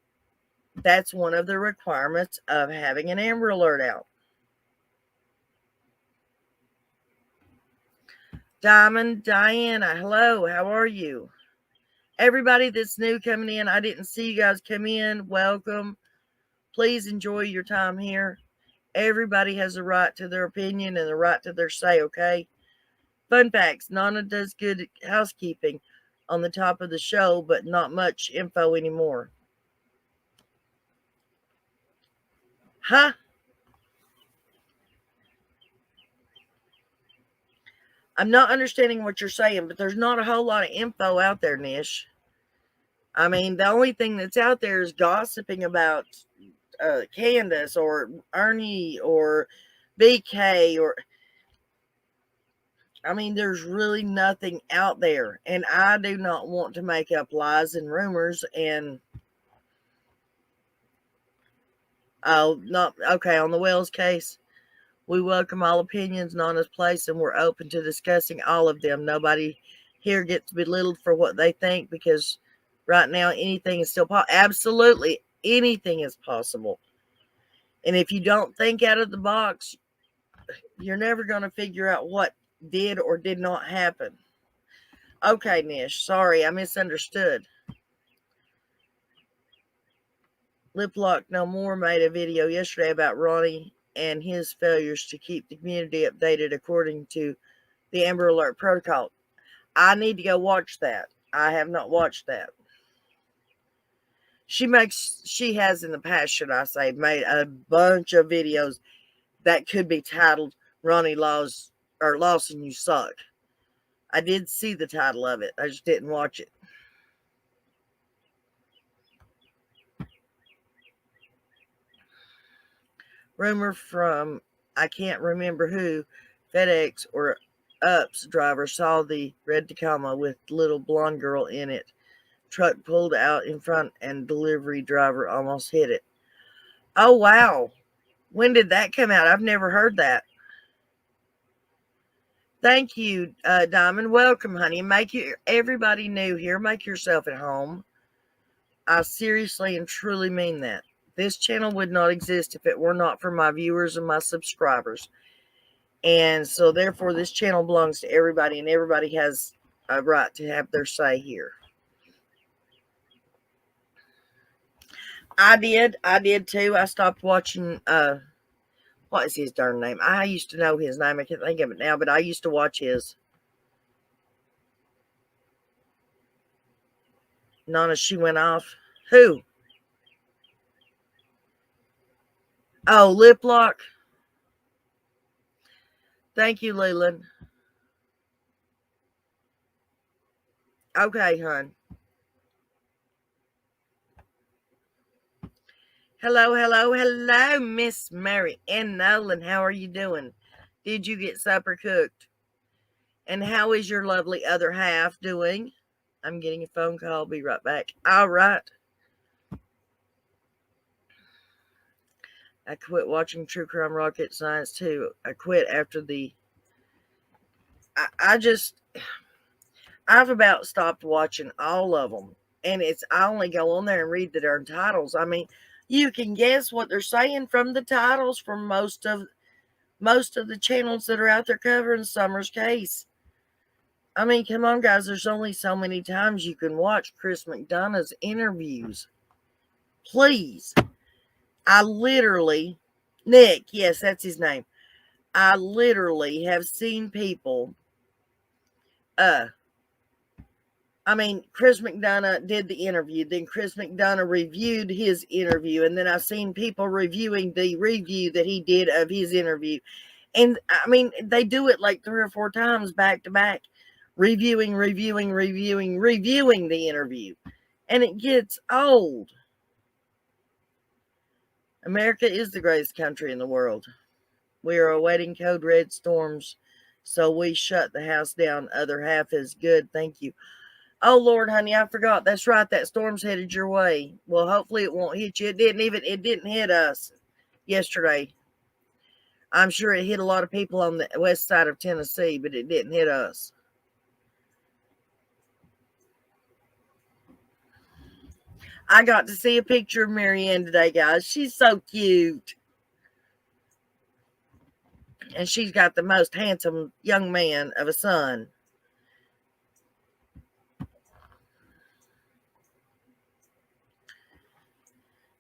that's one of the requirements of having an Amber Alert out. Diamond, Diana, hello, how are you? Everybody that's new coming in, I didn't see you guys come in. Welcome. Please enjoy your time here. Everybody has a right to their opinion and the right to their say, okay? Fun facts, Nana does good housekeeping on the top of the show, but not much info anymore. Huh? I'm not understanding what you're saying, but there's not a whole lot of info out there, Nish. I mean, the only thing that's out there is gossiping about Candace or Ernie or BK or... I mean, there's really nothing out there. And I do not want to make up lies and rumors and... Oh, not... Okay, on the Wells case, we welcome all opinions, Nana's place, and we're open to discussing all of them. Nobody here gets belittled for what they think because right now anything is still possible. Absolutely anything is possible. And if you don't think out of the box, you're never going to figure out what did or did not happen. Okay, Nish, sorry, I misunderstood. Lip Lock No More made a video yesterday about Ronnie and his failures to keep the community updated according to the Amber Alert protocol. I need to go watch that. I have not watched that. She has in the past, should I say, made a bunch of videos that could be titled Ronnie Lawson, You Suck. I did see the title of it. I just didn't watch it. Rumor from, I can't remember who, FedEx or UPS driver saw the red Tacoma with little blonde girl in it. Truck pulled out in front and delivery driver almost hit it. Oh, wow. When did that come out? I've never heard that. Thank you, Diamond. Welcome, honey. Everybody new here. Make yourself at home. I seriously and truly mean that. This channel would not exist if it were not for my viewers and my subscribers. And so, therefore, this channel belongs to everybody, and everybody has a right to have their say here. I did too. I stopped watching, what is his darn name? I used to know his name. I can't think of it now, but I used to watch his. Nana, she went off. Who? Oh, Lip Lock. Thank you, Leland. Okay, hon. Hello, hello, hello, Miss Mary and Nolan. How are you doing? Did you get supper cooked? And how is your lovely other half doing? I'm getting a phone call. I'll be right back. All right. I quit watching True Crime Rocket Science too. I quit after I've about stopped watching all of them. And I only go on there and read the darn titles. I mean, you can guess what they're saying from the titles from most of the channels that are out there covering Summer's case. I mean, come on, guys. There's only so many times you can watch Chris McDonough's interviews. Please. I literally, Nick, yes, that's his name. I literally have seen people, Chris McDonough did the interview, then Chris McDonough reviewed his interview, and then I've seen people reviewing the review that he did of his interview. And I mean, they do it like 3 or 4 times back to back, reviewing the interview. And it gets old. America is the greatest country in the world. We are awaiting code red storms, so we shut the house down. Other half is good. Thank you. Oh, Lord, honey, I forgot. That's right. That storm's headed your way. Well, hopefully it won't hit you. It didn't hit us yesterday. I'm sure it hit a lot of people on the west side of Tennessee, but it didn't hit us. I got to see a picture of Marianne today, guys. She's so cute. And she's got the most handsome young man of a son.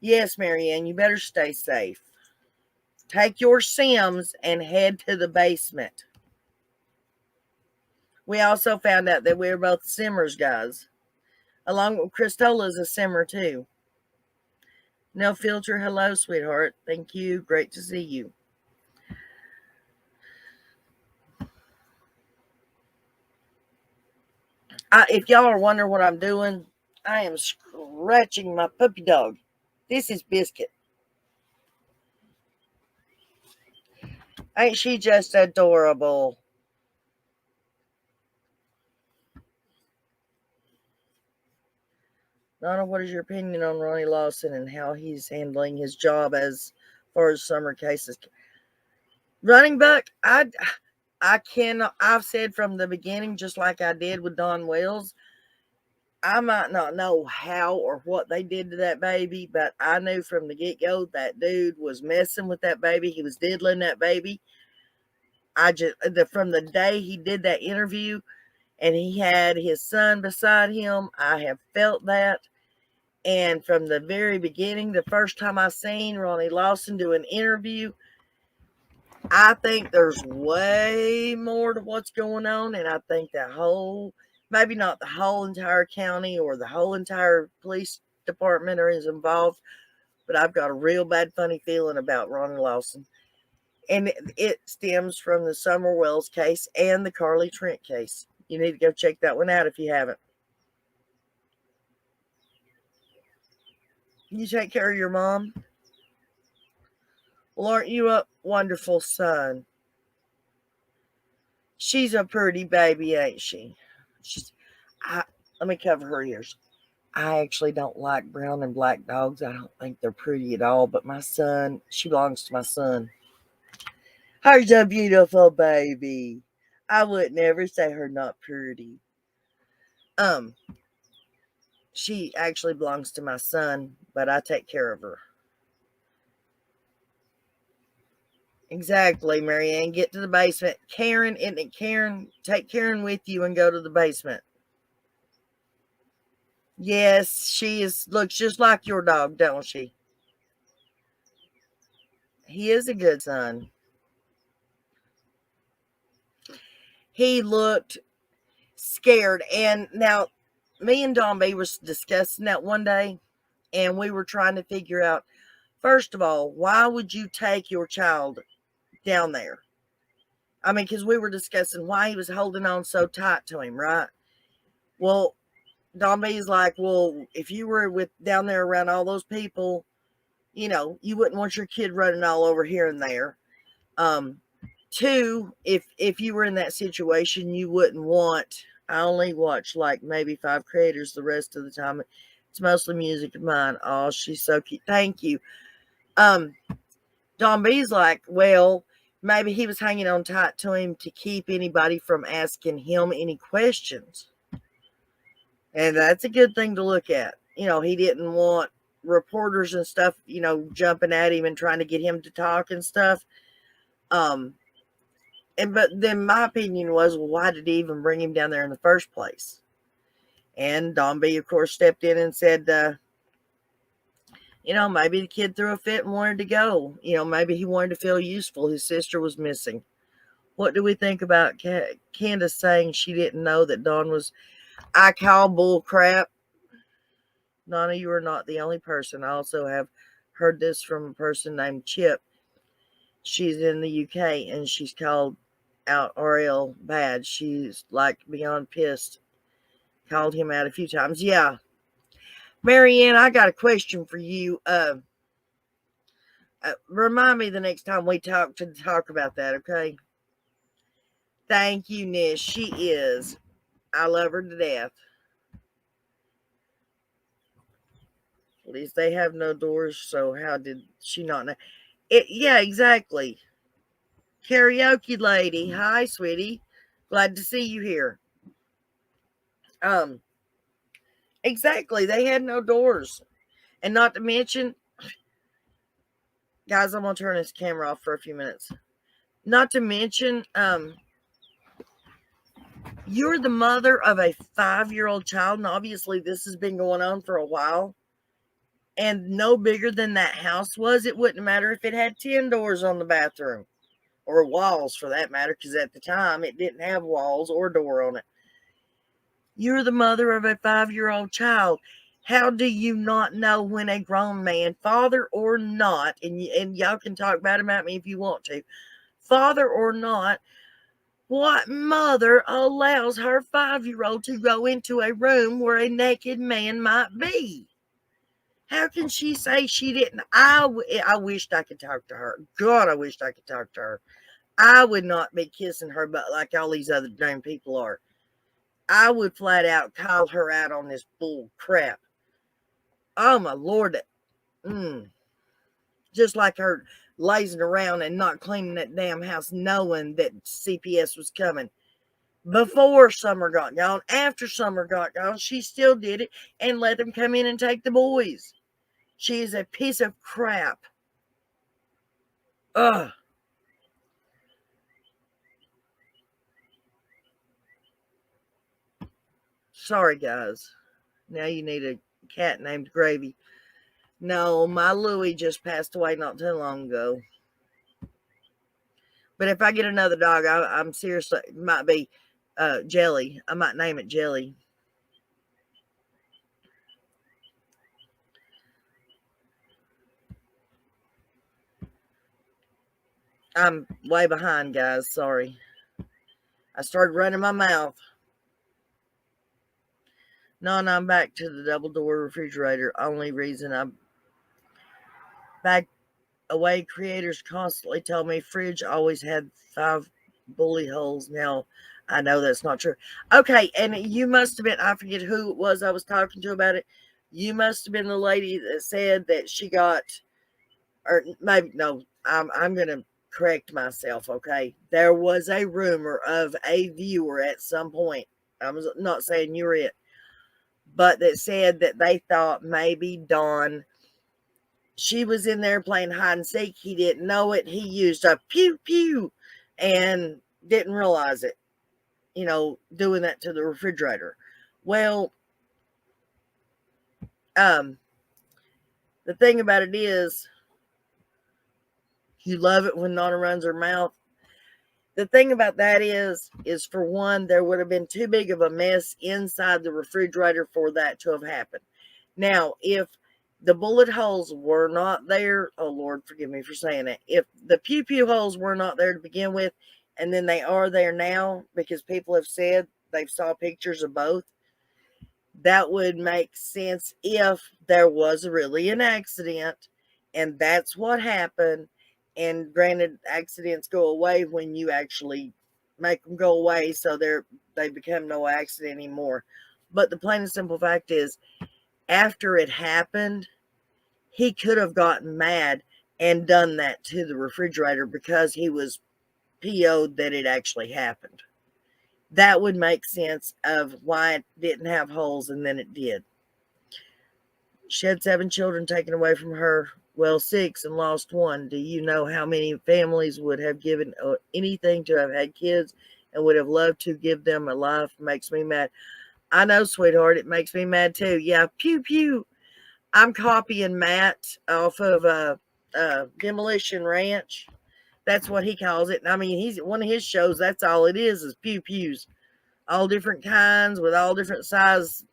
Yes, Marianne, you better stay safe. Take your Sims and head to the basement. We also found out that we were both simmers, guys. Along with Cristola's a simmer, too. No filter. Hello, sweetheart. Thank you. Great to see you. If y'all are wondering what I'm doing, I am scratching my puppy dog. This is Biscuit. Ain't she just adorable? Nana, what is your opinion on Ronnie Lawson and how he's handling his job as far as summer cases? Running back, I cannot. I've said from the beginning, just like I did with Don Wells, I might not know how or what they did to that baby, but I knew from the get go that dude was messing with that baby. He was diddling that baby. From the day he did that interview and he had his son beside him, I have felt that. And from the very beginning, the first time I seen Ronnie Lawson do an interview, I think there's way more to what's going on. And I think maybe not the whole entire county or the whole entire police department is involved, but I've got a real bad, funny feeling about Ronnie Lawson. And it stems from the Summer Wells case and the Carly Trent case. You need to go check that one out if you haven't. You take care of your mom? Well, aren't you a wonderful son? She's a pretty baby, ain't she? Let me cover her ears. I actually don't like brown and black dogs. I don't think they're pretty at all. But my son, she belongs to my son. Her's a beautiful baby. I would never say her not pretty. She actually belongs to my son, but I take care of her. Exactly, Marianne. Get to the basement. Karen, isn't it Karen? Take Karen with you and go to the basement. Yes, she looks just like your dog, don't she? He is a good son. He looked scared. And now, me and Don B was discussing that one day, and we were trying to figure out, first of all, why would you take your child down there? I mean, because we were discussing why he was holding on so tight to him, right? Well, Don B's like, well, if you were with down there around all those people, you wouldn't want your kid running all over here and there. Two, if you were in that situation, you wouldn't want. I only watch like maybe 5 creators the rest of the time. It's mostly music of mine. Oh, she's so cute. Thank you. Don B's like, well, maybe he was hanging on tight to him to keep anybody from asking him any questions. And that's a good thing to look at. He didn't want reporters and stuff, jumping at him and trying to get him to talk and stuff. But then my opinion was, well, why did he even bring him down there in the first place? And Don B, of course, stepped in and said, maybe the kid threw a fit and wanted to go. Maybe he wanted to feel useful. His sister was missing. What do we think about Candace saying she didn't know that Don was... I call bull crap. Nana, you are not the only person. I also have heard this from a person named Chip. She's in the UK and she's called out RL bad. She's like beyond pissed. Called him out a few times. Yeah. Marianne, I got a question for you. Remind me the next time we talk about that, okay? Thank you, Nish. She is. I love her to death. At least they have no doors, so how did she not know? Yeah, exactly. Karaoke lady. Hi, sweetie. Glad to see you here. Exactly. They had no doors. And not to mention, guys, I'm going to turn this camera off for a few minutes. Not to mention, you're the mother of a 5-year-old child, and obviously this has been going on for a while. And no bigger than that house was, it wouldn't matter if it had 10 doors on the bathroom. Or walls, for that matter, because at the time it didn't have walls or door on it. You're the mother of a 5-year-old child. How do you not know when a grown man, father or not, and y'all can talk bad about me if you want to, father or not, what mother allows her 5-year-old to go into a room where a naked man might be? How can she say she didn't? I wished I could talk to her. God, I wished I could talk to her. I would not be kissing her butt like all these other damn people are. I would flat out call her out on this bull crap. Oh my Lord. Just like her lazing around and not cleaning that damn house knowing that CPS was coming. Before summer got gone, after summer got gone, she still did it and let them come in and take the boys. She is a piece of crap. Ugh. Sorry, guys. Now you need a cat named Gravy. No, my Louie just passed away not too long ago. But if I get another dog, I'm seriously, it might be Jelly. I might name it Jelly. I'm way behind, guys. Sorry. I started running my mouth. No, and I'm back to the double door refrigerator. Only reason I'm back away, creators constantly tell me fridge always had 5 bully holes. Now, I know that's not true. Okay, and you must have been, I forget who it was I was talking to about it. You must have been the lady that said that she got, or maybe, no, I'm going to correct myself, okay? There was a rumor of a viewer at some point. I was not saying you were it, but that said that they thought maybe Dawn, she was in there playing hide and seek. He didn't know it. He used a pew pew and didn't realize it, doing that to the refrigerator. Well, the thing about it is, you love it when Nana runs her mouth. The thing about that is for one, there would have been too big of a mess inside the refrigerator for that to have happened. Now, if the bullet holes were not there, oh Lord, forgive me for saying that. If the pew pew holes were not there to begin with, and then they are there now because people have said they've saw pictures of both, That would make sense if there was really an accident and that's what happened. And granted, accidents go away when you actually make them go away, so they become no accident anymore. But the plain and simple fact is, after it happened, he could have gotten mad and done that to the refrigerator because he was PO'd that it actually happened. That would make sense of why it didn't have holes and then it did. She had 7 children taken away from her. Well, 6 and lost 1. Do you know how many families would have given anything to have had kids and would have loved to give them a life? Makes me mad. I know, sweetheart. It makes me mad too. Yeah, pew pew. I'm copying Matt off of Demolition Ranch. That's what he calls it. And I mean, he's one of his shows. That's all it is pew pews, all different kinds with all different size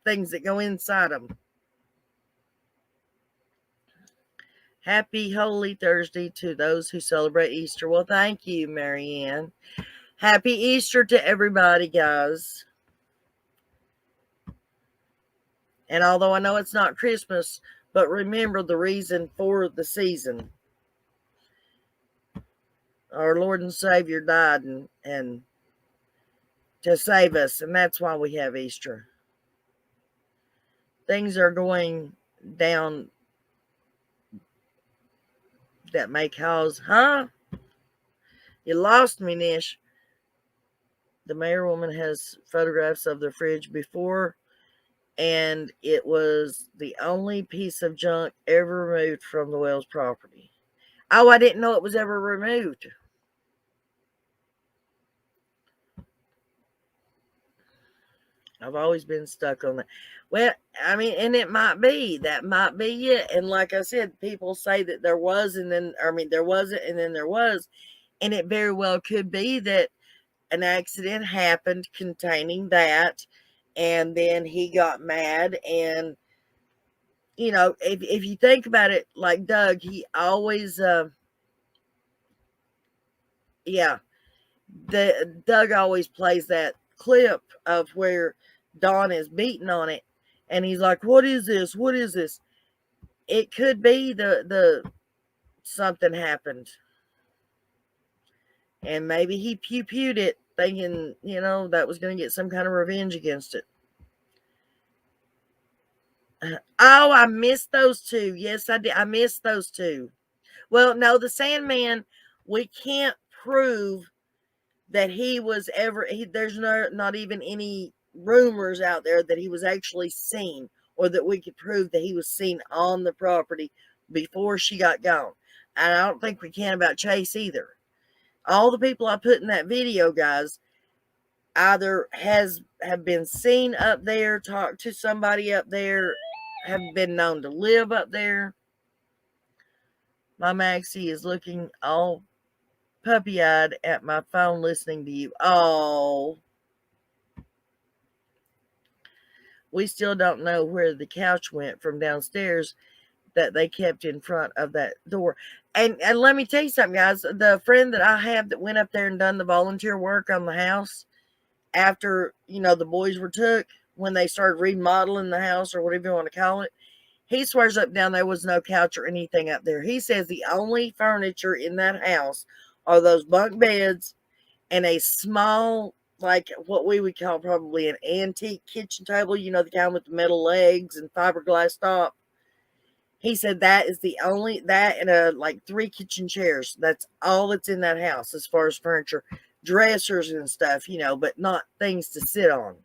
things that go inside them. Happy Holy Thursday to those who celebrate Easter. Well, thank you, Marianne. Happy Easter to everybody, guys. And although I know it's not Christmas, but remember the reason for the season. Our Lord and Savior died and to save us, and that's why we have Easter. Things are going down that may cause, You lost me, Nish. The mayor woman has photographs of the fridge before, and it was the only piece of junk ever removed from the Wells property. Oh, I didn't know it was ever removed. I've always been stuck on that. Well, I mean, and it might be, that might be it. And like I said, people say that there was, and then, I mean, there wasn't, and then there was. And it very well could be that an accident happened containing that. And then he got mad. And, you know, if you think about it, like Doug, he always, Doug always plays that clip of where Don is beating on it, and he's like, "What is this? What is this?" It could be the something happened, and maybe he pew-pewed it, thinking that was going to get some kind of revenge against it. Oh, I missed those two. Yes, I did. I missed those two. Well, no, the Sandman, we can't prove that he was ever. There's not even any rumors out there that he was actually seen, or that we could prove that he was seen on the property before she got gone. And I don't think we can about Chase either. All the people I put in that video, guys, either have been seen up there, talked to somebody up there, have been known to live up there. My Maxie is looking all puppy-eyed at my phone listening to you. Oh, we still don't know where the couch went from downstairs that they kept in front of that door. And let me tell you something, guys. The friend that I have that went up there and done the volunteer work on the house after, the boys were took, when they started remodeling the house or whatever you want to call it, he swears up down there was no couch or anything up there. He says the only furniture in that house are those bunk beds and a small, like what we would call probably an antique kitchen table, the kind with the metal legs and fiberglass top. He said that is the only, that and like 3 kitchen chairs. That's all that's in that house as far as furniture, dressers and stuff, but not things to sit on.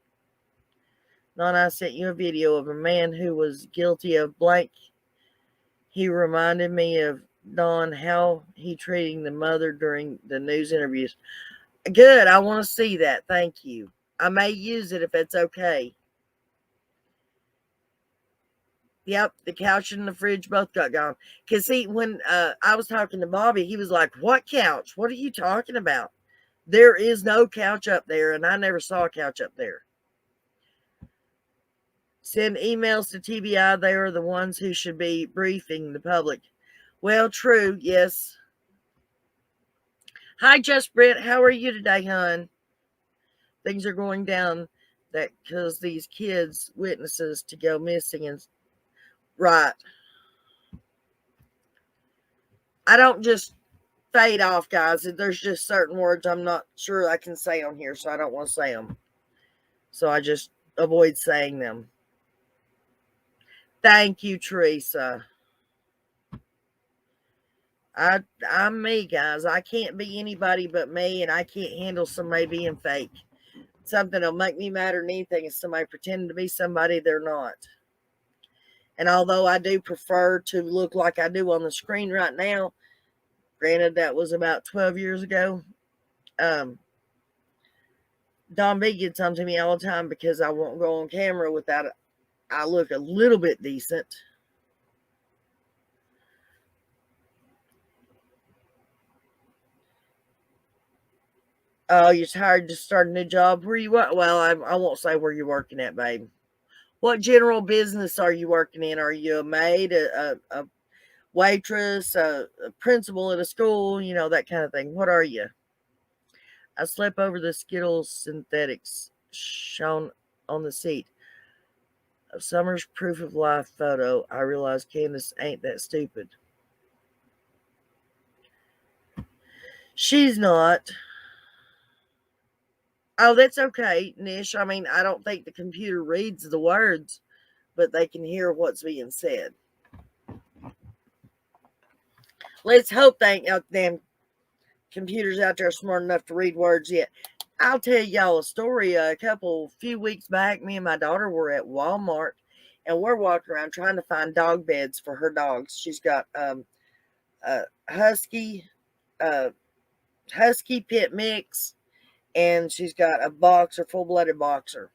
I sent you a video of a man who was guilty of blank. He reminded me of Don, how he treating the mother during the news interviews. Good. I want to see that. Thank you. I may use it if it's okay. Yep, the couch and the fridge both got gone. Because, see, when I was talking to Bobby, he was like, "What couch? What are you talking about? There is no couch up there, and I never saw a couch up there." Send emails to TBI. They are the ones who should be briefing the public. Well, true, yes. Hi, Just Britt. How are you today, hon? Things are going down that caused these kids, witnesses, to go missing. And right, I don't just fade off, guys. There's just certain words I'm not sure I can say on here, so I don't want to say them. So I just avoid saying them. Thank you, Teresa. I'm me, guys. I can't be anybody but me, and I can't handle somebody being fake. Something that'll make me mad or anything is somebody pretending to be somebody they're not. And although I do prefer to look like I do on the screen right now, granted that was about 12 years ago, Don B gets on to me all the time because I won't go on camera without it. I look a little bit decent. Oh, you're tired to start a new job? Where you at? Well, I won't say where you're working at, babe. What general business are you working in? Are you a maid, a waitress, a principal at a school, that kind of thing? What are you? I slept over the Skittles synthetics shown on the seat of Summer's proof of life photo. I realized Candace ain't that stupid. She's not. Oh, that's okay, Nish. I mean, I don't think the computer reads the words, but they can hear what's being said. Let's hope they ain't got damn computers out there smart enough to read words yet. I'll tell y'all a story. A few weeks back, me and my daughter were at Walmart, and we're walking around trying to find dog beds for her dogs. She's got a husky pit mix, and she's got a boxer, full-blooded boxer.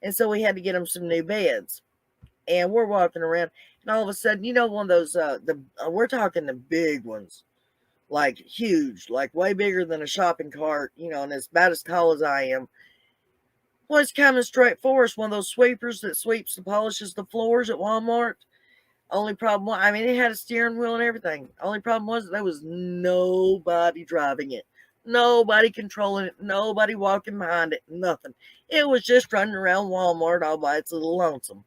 And so we had to get them some new beds. And we're walking around, and all of a sudden, one of those, we're talking the big ones, like huge, like way bigger than a shopping cart, and it's about as tall as I am. Well, it's coming straight for us, one of those sweepers that sweeps and polishes the floors at Walmart. Only problem, I mean, it had a steering wheel and everything. Only problem was there was nobody driving it. Nobody controlling it. Nobody walking behind it. Nothing. It was just running around Walmart all by its little lonesome.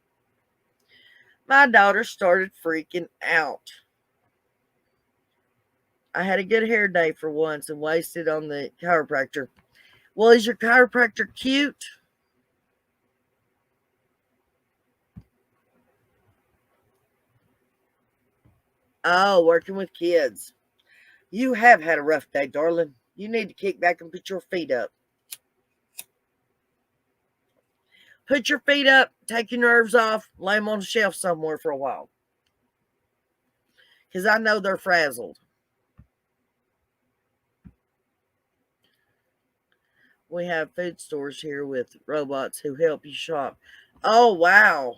My daughter started freaking out. I had a good hair day for once and wasted on the chiropractor. Well, is your chiropractor cute? Oh, working with kids. You have had a rough day, darling. You need to kick back and put your feet up. Put your feet up, take your nerves off, lay them on a shelf somewhere for a while. Because I know they're frazzled. We have food stores here with robots who help you shop. Oh, wow.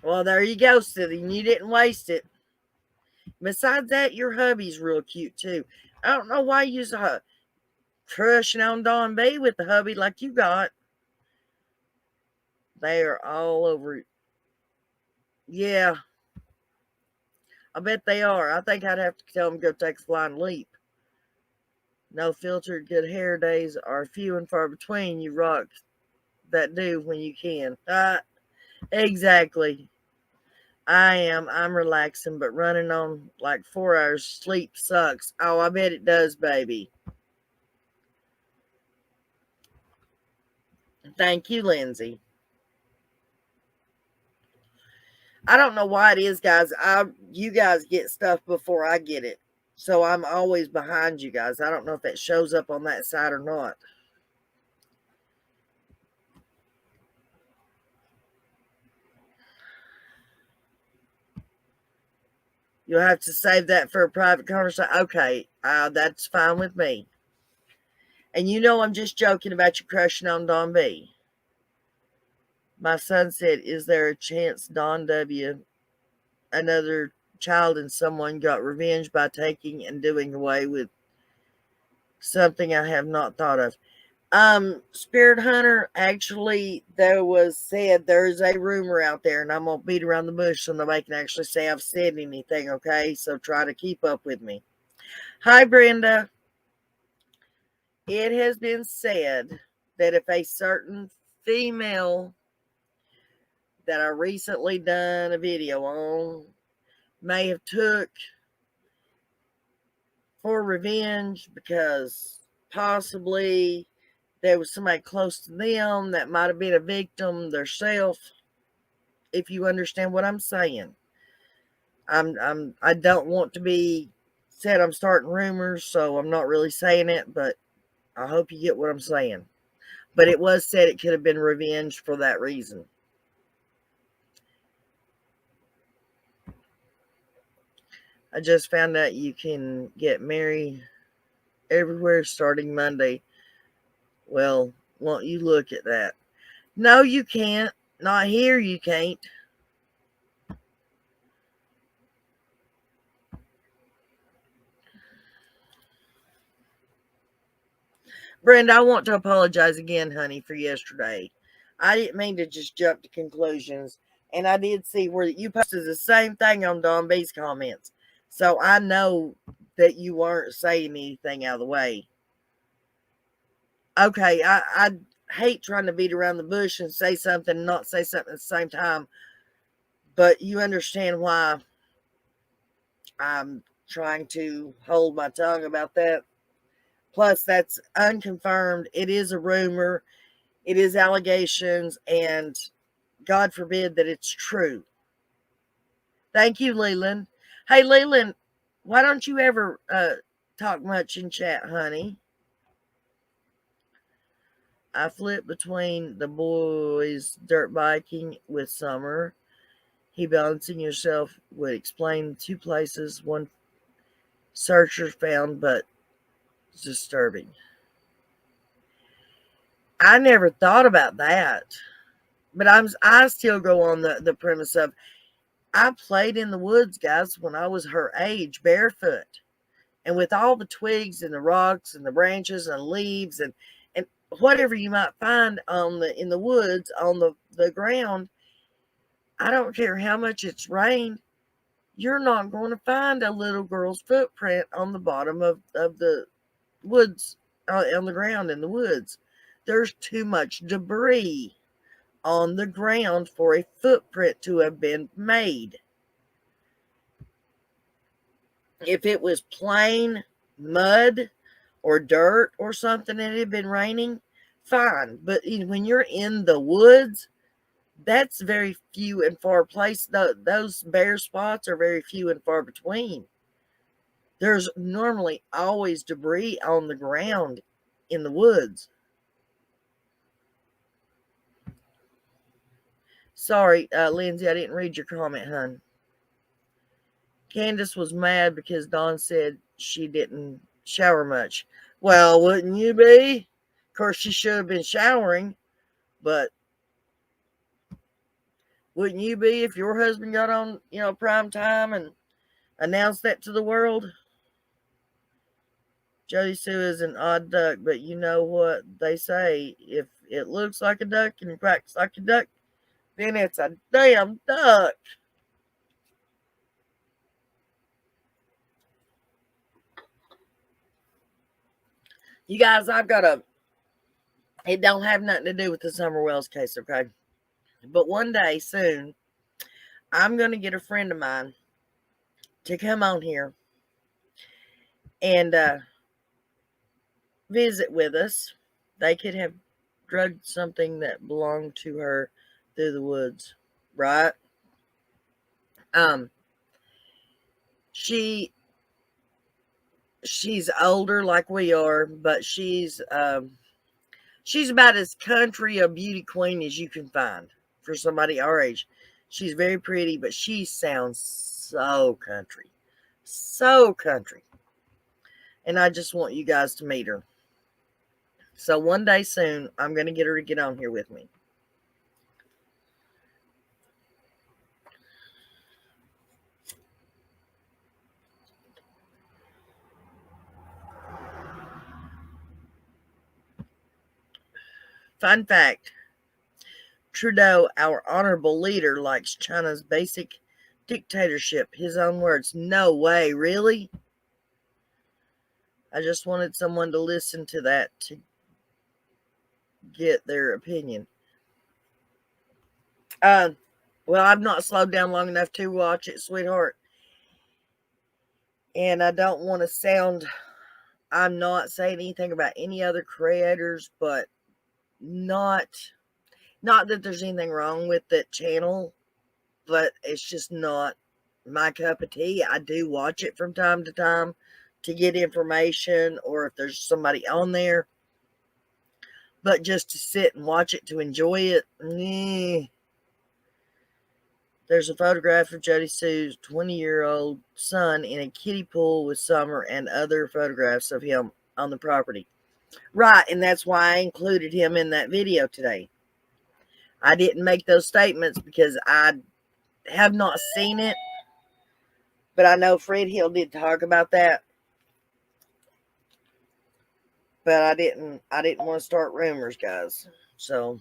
Well, there you go, Sithy. You didn't waste it. Besides that, your hubby's real cute, too. I don't know why you're crushing on Don B with the hubby like you got. They are all over. Yeah, I bet they are. I think I'd have to tell them to go take a flying leap. No filtered good hair days are few and far between. You rock that do when you can. Exactly. I'm relaxing, but running on like 4 hours sleep sucks. Oh, I bet it does, baby. Thank you, Lindsay. I don't know why it is, guys. You guys get stuff before I get it. So I'm always behind you guys. I don't know if that shows up on that side or not. You'll have to save that for a private conversation. Okay, that's fine with me. And I'm just joking about you crushing on Don B. My son said, is there a chance Don W., another child and someone, got revenge by taking and doing away with something I have not thought of? Spirit Hunter, actually, there's a rumor out there, and I'm going to beat around the bush so nobody can actually say I've said anything, okay? So try to keep up with me. Hi, Brenda. it has been said that if a certain female that I recently done a video on may have took for revenge because possibly there was somebody close to them that might have been a victim themselves, if you understand what I'm saying. I don't want to be said I'm starting rumors, so I'm not really saying it, but I hope you get what I'm saying. But it was said it could have been revenge for that reason. I just found out you can get married everywhere starting Monday. Well, won't you look at that? No, you can't. Not here, you can't. Brenda, I want to apologize again, honey, for yesterday. I didn't mean to just jump to conclusions. And I did see where you posted the same thing on Don B's comments. So I know that you weren't saying anything out of the way. Okay, I hate trying to beat around the bush and say something and not say something at the same time. But you understand why I'm trying to hold my tongue about that. Plus, that's unconfirmed. It is a rumor. It is allegations, and God forbid that it's true. Thank you, Leland. Hey, Leland, why don't you ever talk much in chat, honey? I flip between the boys dirt biking with Summer. He balancing yourself would explain 2 places. One searcher found, but disturbing. I never thought about that, but I still go on the premise of I played in the woods, guys, when I was her age, barefoot, and with all the twigs and the rocks and the branches and leaves and whatever you might find on the in the woods on the ground. I don't care how much it's rained. You're not going to find a little girl's footprint on the bottom of the woods, on the ground in the woods. There's too much debris on the ground for a footprint to have been made. If it was plain mud or dirt or something and it had been raining, fine. But when you're in the woods, that's very few and far place. Those bare spots are very few and far between. There's normally always debris on the ground in the woods. Sorry, Lindsay, I didn't read your comment, hon. Candace was mad because Dawn said she didn't shower much. Well, wouldn't you be? Of course, she should have been showering, but wouldn't you be if your husband got on, prime time and announced that to the world? Jody Sue is an odd duck, but you know what they say. If it looks like a duck and quacks like a duck, then it's a damn duck. You guys, it don't have nothing to do with the Summer Wells case, okay? But one day soon, I'm going to get a friend of mine to come on here and visit with us. They could have drugged something that belonged to her through the woods, right? She's older like we are, but she's about as country a beauty queen as you can find for somebody our age. She's very pretty, but she sounds so country. So country. And I just want you guys to meet her. So one day soon, I'm going to get her to get on here with me. Fun fact, Trudeau, our honorable leader, likes China's basic dictatorship. His own words. No way, really? I just wanted someone to listen to that to get their opinion. Well, I've not slowed down long enough to watch it, sweetheart. And I don't want to sound, I'm not saying anything about any other creators, but not that there's anything wrong with that channel, but it's just not my cup of tea. I do watch it from time to time to get information, or if there's somebody on there, but just to sit and watch it to enjoy it, There's a photograph of Jody Sue's 20-year-old son in a kiddie pool with Summer and other photographs of him on the property. Right, and that's why I included him in that video today. I didn't make those statements because I have not seen it, but I know Fred Hill did talk about that. But I didn't want to start rumors, guys. So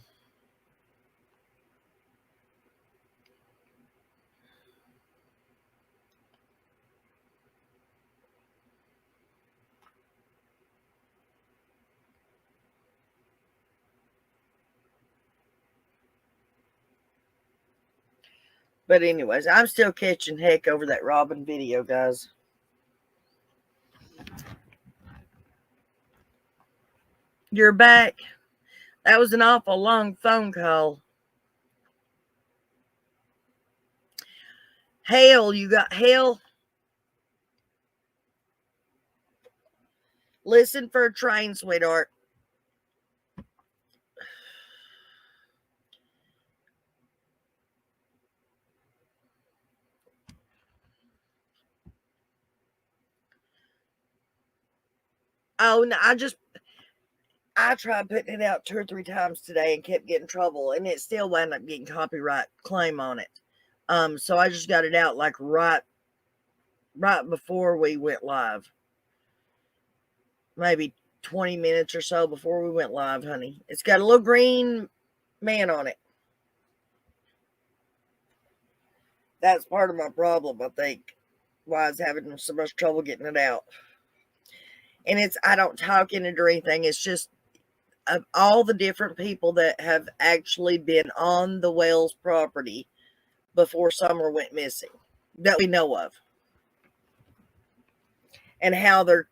but anyways, I'm still catching heck over that Robin video, guys. You're back. That was an awful long phone call. Hell, you got hell. Listen for a train, sweetheart. Oh, no, I tried putting it out 2 or 3 times today and kept getting trouble, and it still wound up getting copyright claim on it. So I just got it out like right before we went live. Maybe 20 minutes or so before we went live, honey. It's got a little green man on it. That's part of my problem, I think, why I was having so much trouble getting it out. And I don't talk in it or anything. It's just of all the different people that have actually been on the Wells property before Summer went missing that we know of, and how they're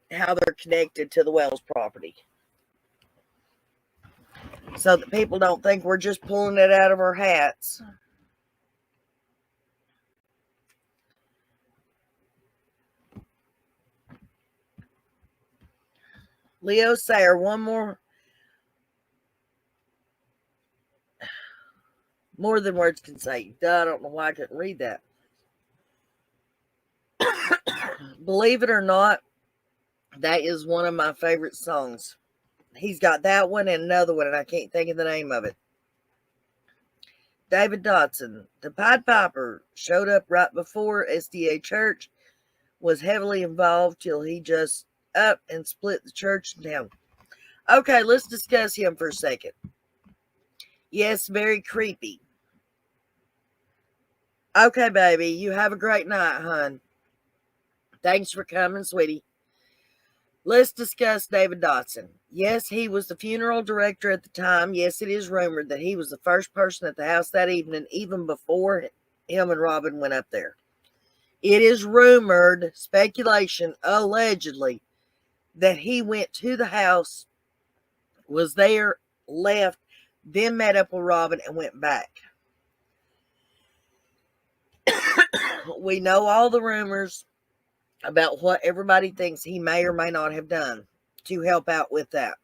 connected to the Wells property, so that people don't think we're just pulling it out of our hats. Leo Sayer, one more than words can say. Duh, I don't know why I couldn't read that. Believe it or not, that is one of my favorite songs. He's got that one and another one, and I can't think of the name of it. David Dodson, the Pied Piper, showed up right before SDA Church, was heavily involved till he just up and split the church down. Okay, let's discuss him for a second. Yes, very creepy. Okay, baby, you have a great night, hon. Thanks for coming, sweetie. Let's discuss David Dodson. Yes, he was the funeral director at the time. Yes, it is rumored that he was the first person at the house that evening, even before him and Robin went up there. It is rumored, speculation, allegedly, that he went to the house, was there, left, then met up with Robin and went back. We know all the rumors about what everybody thinks he may or may not have done to help out with that.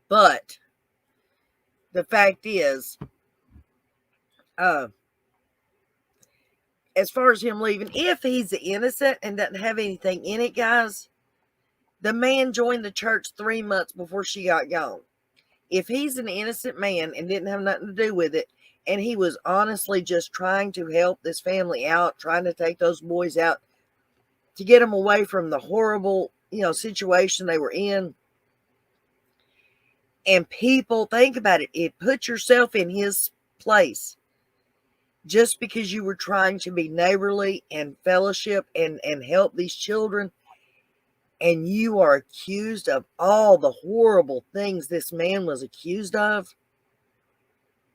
But the fact is, as far as him leaving, if he's innocent and doesn't have anything in it, guys, the man joined the church 3 months before she got gone. If he's an innocent man and didn't have nothing to do with it, and he was honestly just trying to help this family out, trying to take those boys out to get them away from the horrible, situation they were in. And people, think about it. Put yourself in his place. Just because you were trying to be neighborly and fellowship and help these children, and you are accused of all the horrible things this man was accused of,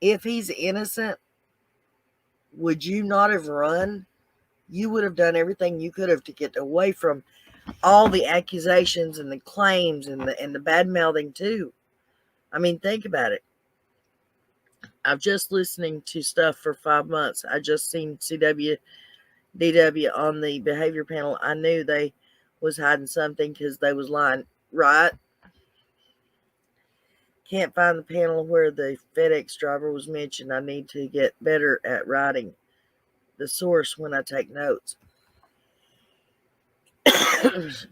if he's innocent, would you not have run? You would have done everything you could have to get away from all the accusations and the claims and the bad mouthing too. I mean, think about it. I've just listening to stuff for 5 months. I just seen DW on the behavior panel. I knew they was hiding something because they was lying, right? Can't find the panel where the FedEx driver was mentioned. I need to get better at writing the source when I take notes.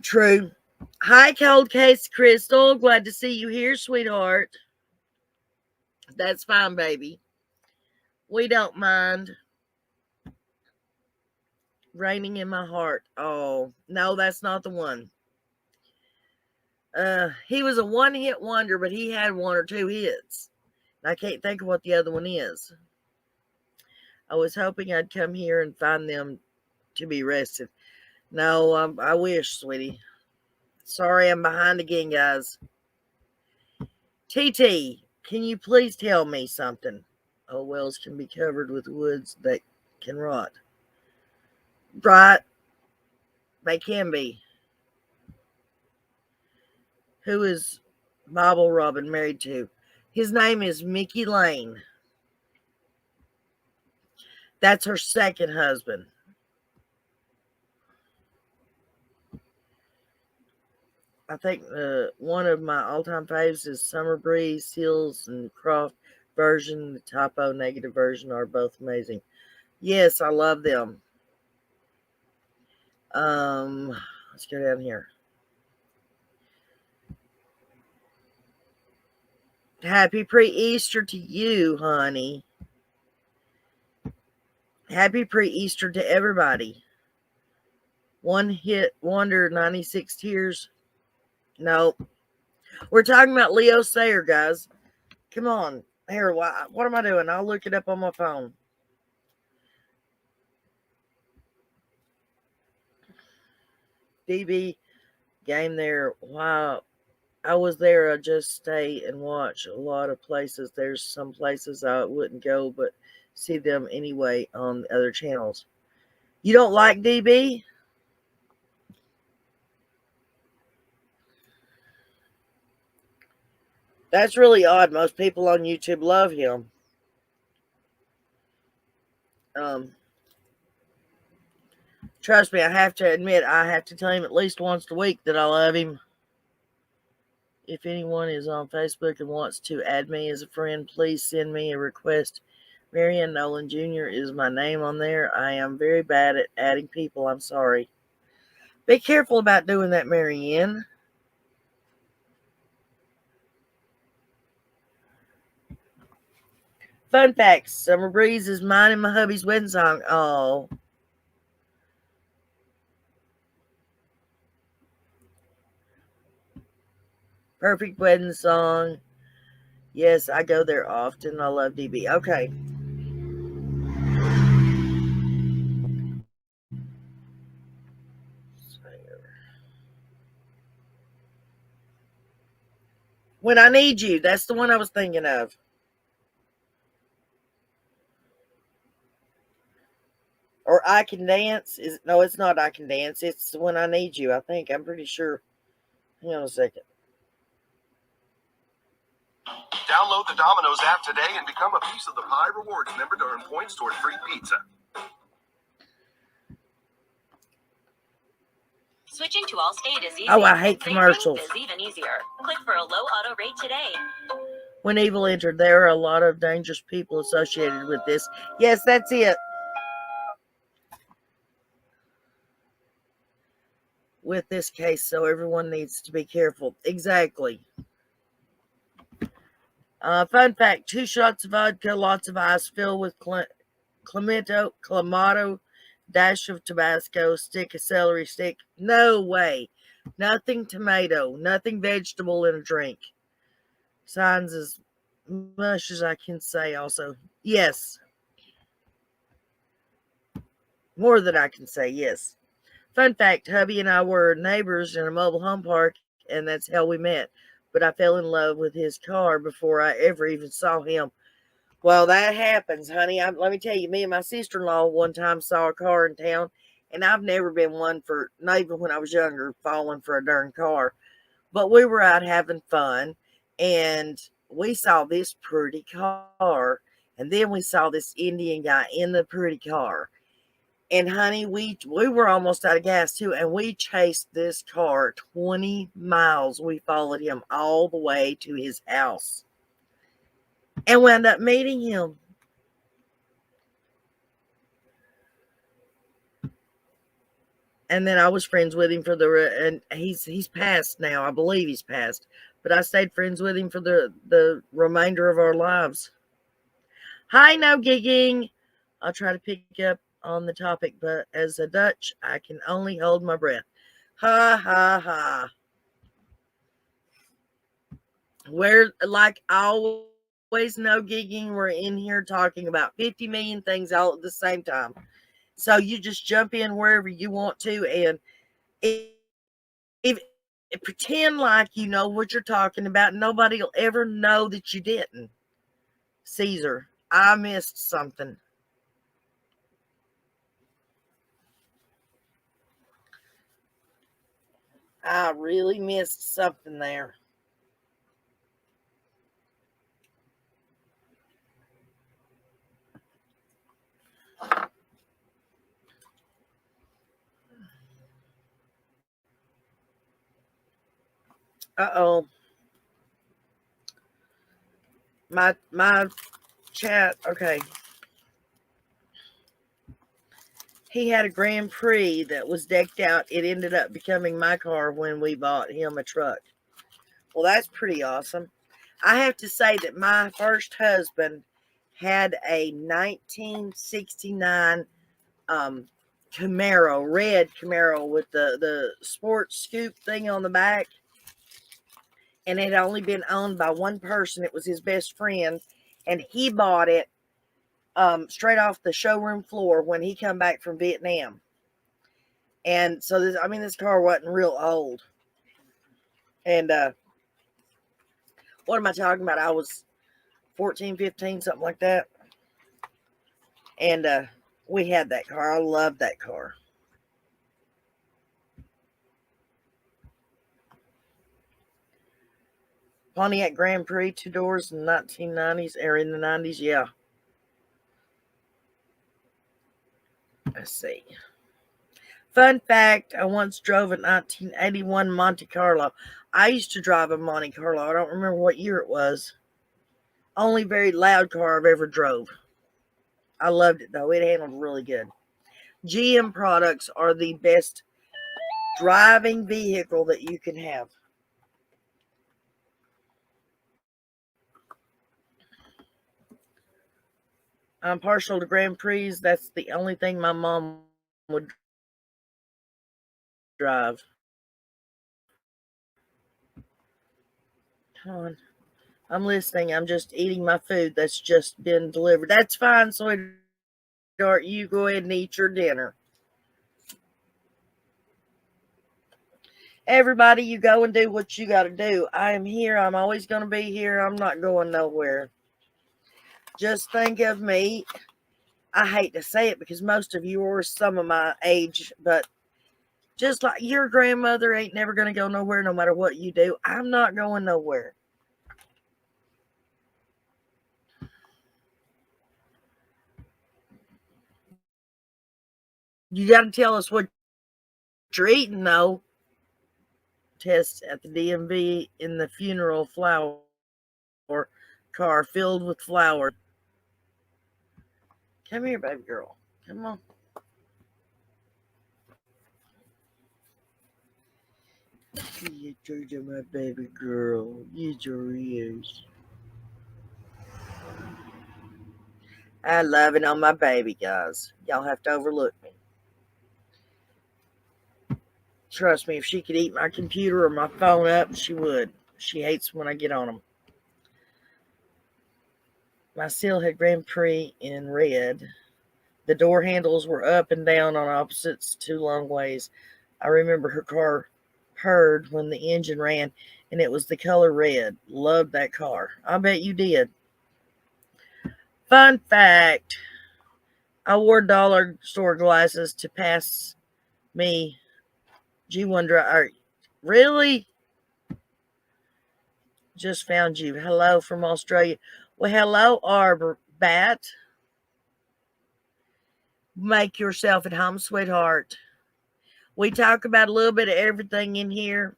True. Hi, Cold Case Crystal. Glad to see you here, sweetheart. That's fine, baby. We don't mind. Raining in my heart. Oh, no, that's not the one. He was a one-hit wonder, but he had one or two hits. I can't think of what the other one is. I was hoping I'd come here and find them to be arrested. No, I wish, sweetie. Sorry, I'm behind again, guys. TT, can you please tell me something? Old wells can be covered with woods that can rot. Right. They can be. Who is Bible Robin married to? His name is Mickey Lane. That's her second husband. I think one of my all-time faves is Summer Breeze, Seals, and Croft version. The typo negative version are both amazing. Yes, I love them. Let's go down here. Happy pre-Easter to you, honey. Happy pre-Easter to everybody. One hit wonder, 96 tears. No. We're talking about Leo Sayer, guys. Come on. Here, what am I doing? I'll look it up on my phone. DB game there. Wow. I was there. I just stay and watch a lot of places. There's some places I wouldn't go, but see them anyway on the other channels. You don't like DB? That's really odd. Most people on YouTube love him. Trust me, I have to admit, I have to tell him at least once a week that I love him. If anyone is on Facebook and wants to add me as a friend, please send me a request. Marianne Nolan Jr. is my name on there. I am very bad at adding people. I'm sorry. Be careful about doing that, Marianne. Fun facts. Summer Breeze is mine and my hubby's wedding song. Oh. Perfect wedding song. Yes, I go there often. I love DB. Okay. When I Need You. That's the one I was thinking of. Or I Can Dance. No, it's not I Can Dance. It's When I Need You, I think. I'm pretty sure. Hang on a second. Download the Domino's app today and become a piece of the pie rewards member to earn points toward free pizza. Switching to Allstate is easy. Oh, I hate commercials. Is even easier. Click for a low auto rate today. When evil entered, there are a lot of dangerous people associated with this. Yes, that's it. With this case, so everyone needs to be careful. Exactly. Fun fact, 2 shots of vodka, lots of ice, filled with clamato, dash of Tabasco, stick of celery stick. No way. Nothing tomato, nothing vegetable in a drink. Signs as much as I can say also. Yes. More than I can say, yes. Fun fact, hubby and I were neighbors in a mobile home park, and that's how we met. But I fell in love with his car before I ever even saw him. Well, that happens, honey. Let me tell you, me and my sister-in-law one time saw a car in town, and I've never been one for, not even when I was younger, falling for a darn car. But we were out having fun, and we saw this pretty car, and then we saw this Indian guy in the pretty car. And honey, we were almost out of gas too, and we chased this car 20 miles. We followed him all the way to his house, and wound up meeting him. And then I was friends with him and he's passed now. I believe he's passed, but I stayed friends with him for the remainder of our lives. Hi, no gigging. I'll try to pick up on the topic, but as a Dutch, I can only hold my breath. Ha ha ha. We're like always, no gigging. We're in here talking about 50 million things all at the same time. So you just jump in wherever you want to, and if pretend like you know what you're talking about. Nobody will ever know that you didn't. Caesar, I missed something. I really missed something there. Uh-oh. My chat, okay. He had a Grand Prix that was decked out. It ended up becoming my car when we bought him a truck. Well, that's pretty awesome. I have to say that my first husband had a 1969 Camaro, red Camaro with the sports scoop thing on the back. And it had only been owned by one person. It was his best friend. And he bought it straight off the showroom floor when he come back from Vietnam. And so this car wasn't real old. And what am I talking about? I was 14, 15, something like that. And we had that car. I loved that car. Pontiac Grand Prix, 2 doors in the 1990s, or in the 90s, yeah. Let's see. Fun fact, I once drove a 1981 Monte Carlo. I used to drive a Monte Carlo. I don't remember what year it was. Only very loud car I've ever drove. I loved it, though. It handled really good. GM products are the best driving vehicle that you can have. I'm partial to Grand Prix. That's the only thing my mom would drive. Come on. I'm listening. I'm just eating my food that's just been delivered. That's fine, sweetheart. You go ahead and eat your dinner. Everybody, you go and do what you got to do. I am here. I'm always going to be here. I'm not going nowhere. Just think of me. I hate to say it because most of you are some of my age, but just like your grandmother ain't never going to go nowhere no matter what you do. I'm not going nowhere. You got to tell us what you're eating, though. Test at the DMV in the funeral flower car filled with flowers. Come here, baby girl. Come on. You treat my baby girl. You sure is. I love it on my baby, guys. Y'all have to overlook me. Trust me, if she could eat my computer or my phone up, she would. She hates when I get on them. My seal had Grand Prix in red. The door handles were up and down on opposites 2 long ways. I remember her car purred when the engine ran, and it was the color red. Loved that car. I bet you did. Fun fact, I wore dollar store glasses to pass me G1 drive. Really? Just found you. Hello from Australia. Well, hello, Arbor Bat. Make yourself at home, sweetheart. We talk about a little bit of everything in here,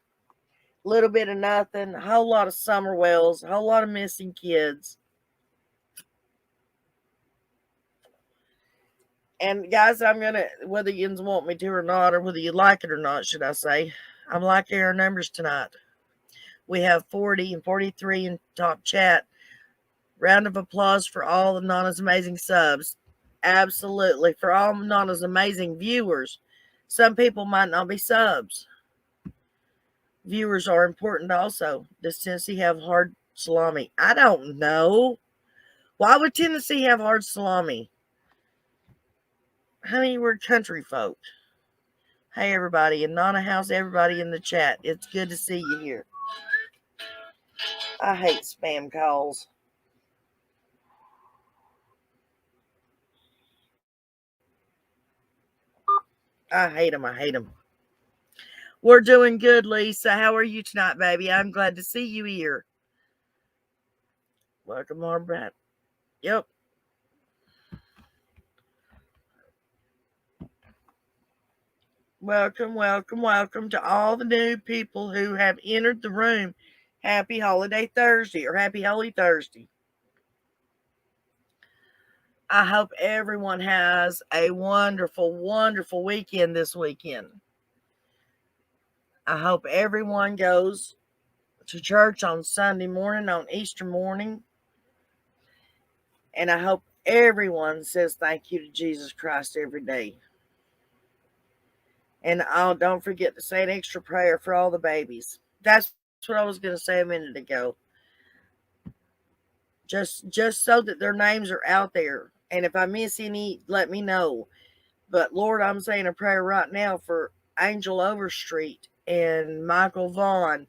a little bit of nothing, a whole lot of summer wells, a whole lot of missing kids. And guys, I'm gonna, whether you want me to or not, or whether you like it or not, should I say, I'm liking our numbers tonight. We have 40 and 43 in top chat. Round of applause for all the Nana's amazing subs. Absolutely. For all Nana's amazing viewers. Some people might not be subs. Viewers are important also. Does Tennessee have hard salami? I don't know. Why would Tennessee have hard salami? Honey, we're country folk. Hey, everybody. In Nana House, everybody in the chat. It's good to see you here. I hate spam calls. I hate them. I hate them. We're doing good, Lisa. How are you tonight, baby? I'm glad to see you here. Welcome, Barbara. Yep. Welcome, welcome, welcome to all the new people who have entered the room. Happy Holiday Thursday or Happy Holy Thursday. I hope everyone has a wonderful, wonderful weekend this weekend. I hope everyone goes to church on Sunday morning, on Easter morning. And I hope everyone says thank you to Jesus Christ every day. And don't forget to say an extra prayer for all the babies. That's what I was going to say a minute ago. Just so that their names are out there. And if I miss any, let me know. But Lord, I'm saying a prayer right now for Angel Overstreet and Michael Vaughn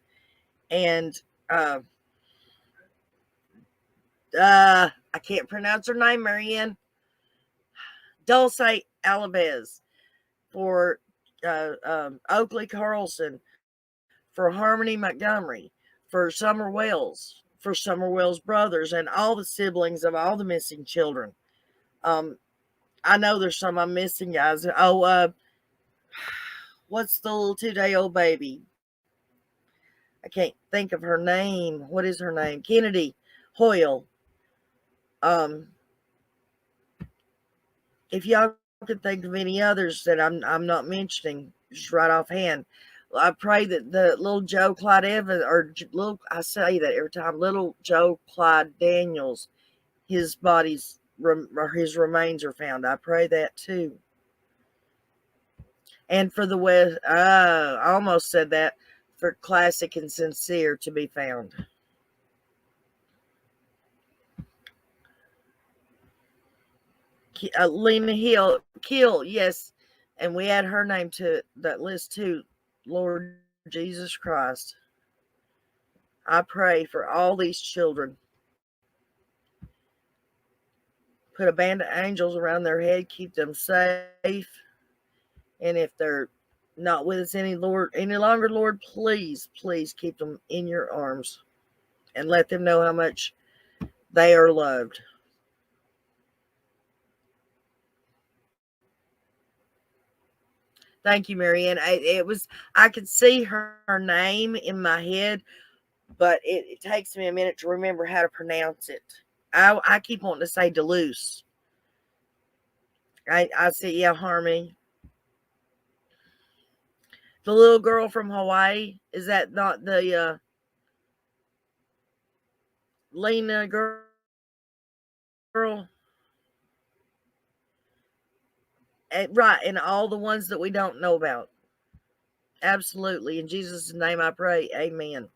and I can't pronounce her name, Marianne. Dulce Alabez, for Oakley Carlson, for Harmony Montgomery, for Summer Wells, for Summer Wells brothers, and all the siblings of all the missing children. I know there's some I'm missing, guys. Oh, what's the little 2-day-old baby? I can't think of her name. What is her name? Kennedy Hoyle. If y'all can think of any others that I'm not mentioning, just right offhand, I pray that the little Joe Clyde Evans, or little, I say that every time, little Joe Clyde Daniels, his body's or his remains are found. I pray that too. And for the West, I almost said that, for Classic and Sincere to be found. Lena Hill, Kill, yes. And we add her name to that list too. Lord Jesus Christ, I pray for all these children. Put a band of angels around their head, keep them safe. And if they're not with us any longer, Lord, please, please keep them in your arms and let them know how much they are loved. Thank you, Marianne. I could see her name in my head, but it takes me a minute to remember how to pronounce it. I keep wanting to say Duluth. I see, yeah, Harmony. The little girl from Hawaii, is that not the Lena girl? Right, and all the ones that we don't know about. Absolutely. In Jesus' name I pray. Amen.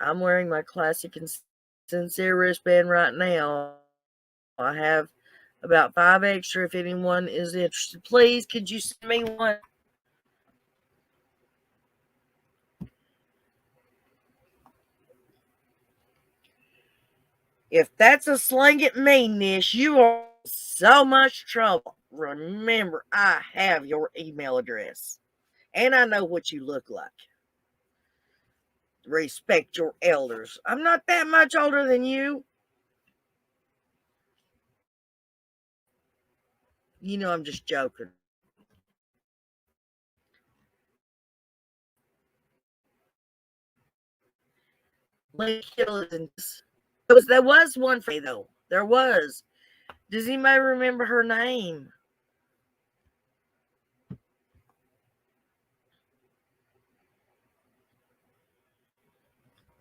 I'm wearing my Classic and Sincere wristband right now. I have About 5 extra if anyone is interested. Please, could you send me one? If that's a slang at me, Nish, you are in so much trouble. Remember, I have your email address. And I know what you look like. Respect your elders. I'm not that much older than you. You know I'm just joking. Link Hill is in this. There was one for me, though. There was. Does anybody remember her name?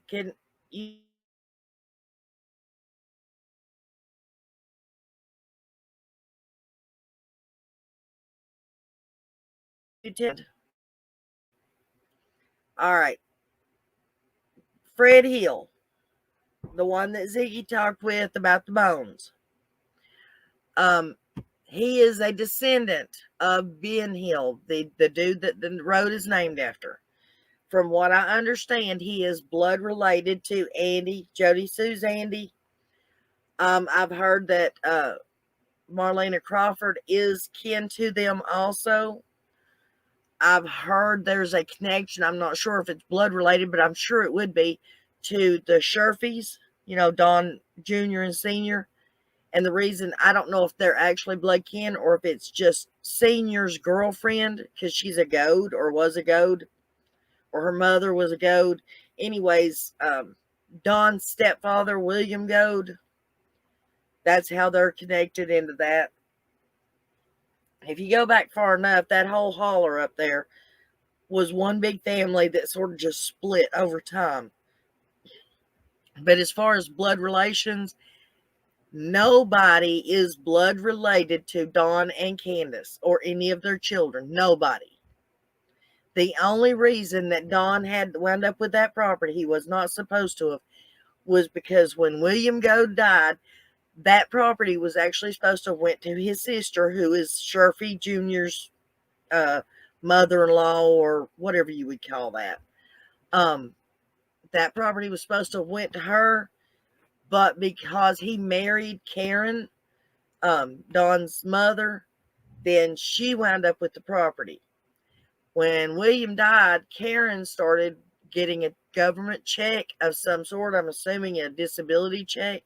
Can you tell? All right. Fred Hill, the one that Ziggy talked with about the bones. He is a descendant of Ben Hill, the dude that the road is named after. From what I understand, he is blood related to Andy, Jody Sue's Andy. I've heard that Marlena Crawford is kin to them also. I've heard there's a connection. I'm not sure if it's blood related, but I'm sure it would be to the Sherfies, Don Jr. and Senior. And the reason, I don't know if they're actually blood kin or if it's just Senior's girlfriend because she's a goad or was a goad or her mother was a goad. Anyways, Don's stepfather, William Goad, that's how they're connected into that. If you go back far enough, that whole holler up there was one big family that sort of just split over time. But as far as blood relations, nobody is blood related to Don and Candace or any of their children. Nobody. The only reason that Don had wound up with that property, he was not supposed to have, was because when William Goad died, that property was actually supposed to have went to his sister, who is Sherfy Jr.'s mother-in-law or whatever you would call that. That property was supposed to have went to her, but because he married Karen, Don's mother, then she wound up with the property. When William died, Karen started getting a government check of some sort. I'm assuming a disability check.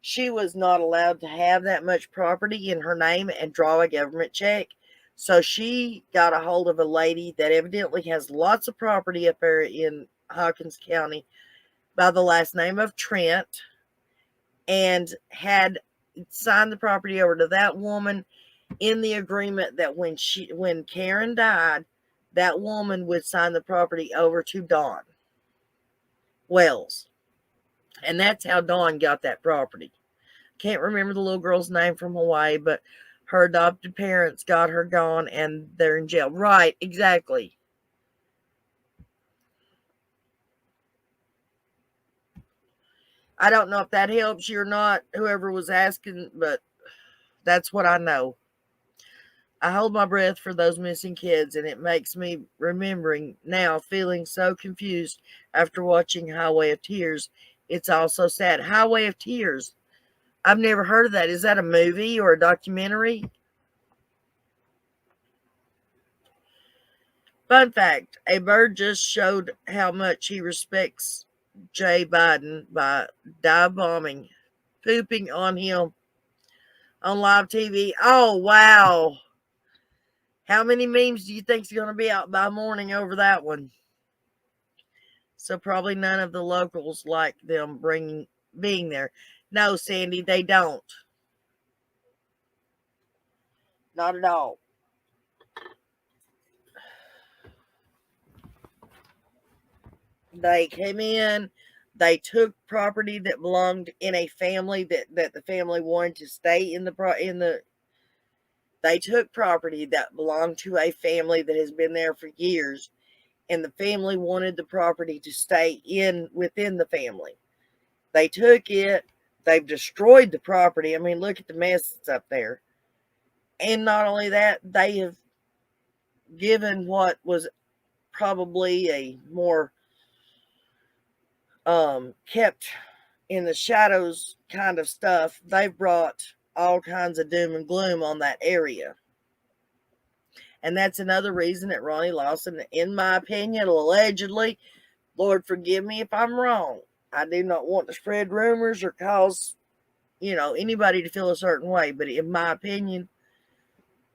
She was not allowed to have that much property in her name and draw a government check. So she got a hold of a lady that evidently has lots of property up there in Hawkins County by the last name of Trent, and had signed the property over to that woman in the agreement that when Karen died, that woman would sign the property over to Dawn Wells. And that's how Dawn got that property. Can't remember the little girl's name from Hawaii, but her adopted parents got her gone and they're in jail. Right, exactly. I don't know if that helps you or not, whoever was asking, but that's what I know. I hold my breath for those missing kids, and it makes me remembering now, feeling so confused after watching Highway of Tears. It's also sad. Highway of Tears. I've never heard of that. Is that a movie or a documentary? Fun fact, a bird just showed how much he respects Jay Biden by dive bombing, pooping on him on live TV. Oh, wow. How many memes do you think is going to be out by morning over that one? So probably none of the locals like them being there. No, Sandy, they don't. Not at all. They came in, they took property that belonged in a family that the family wanted to stay in the they took property that belonged to a family that has been there for years, and the family wanted the property to stay within the family. They took it, They've destroyed the property. I mean, look at the mess that's up there. And not only that, they have given what was probably a more kept in the shadows kind of stuff. They've brought all kinds of doom and gloom on that area. And that's another reason that Ronnie Lawson, in my opinion, allegedly, Lord forgive me if I'm wrong, I do not want to spread rumors or cause, anybody to feel a certain way. But in my opinion,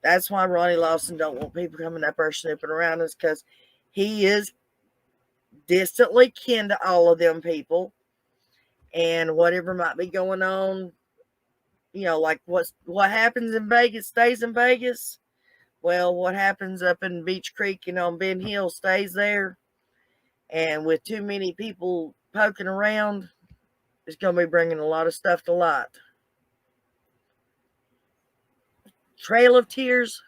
that's why Ronnie Lawson don't want people coming up there snooping around us, because he is distantly kin to all of them people. And whatever might be going on, like what happens in Vegas stays in Vegas. Well, what happens up in Beach Creek and on Ben Hill stays there. And with too many people poking around, it's going to be bringing a lot of stuff to light. Trail of Tears,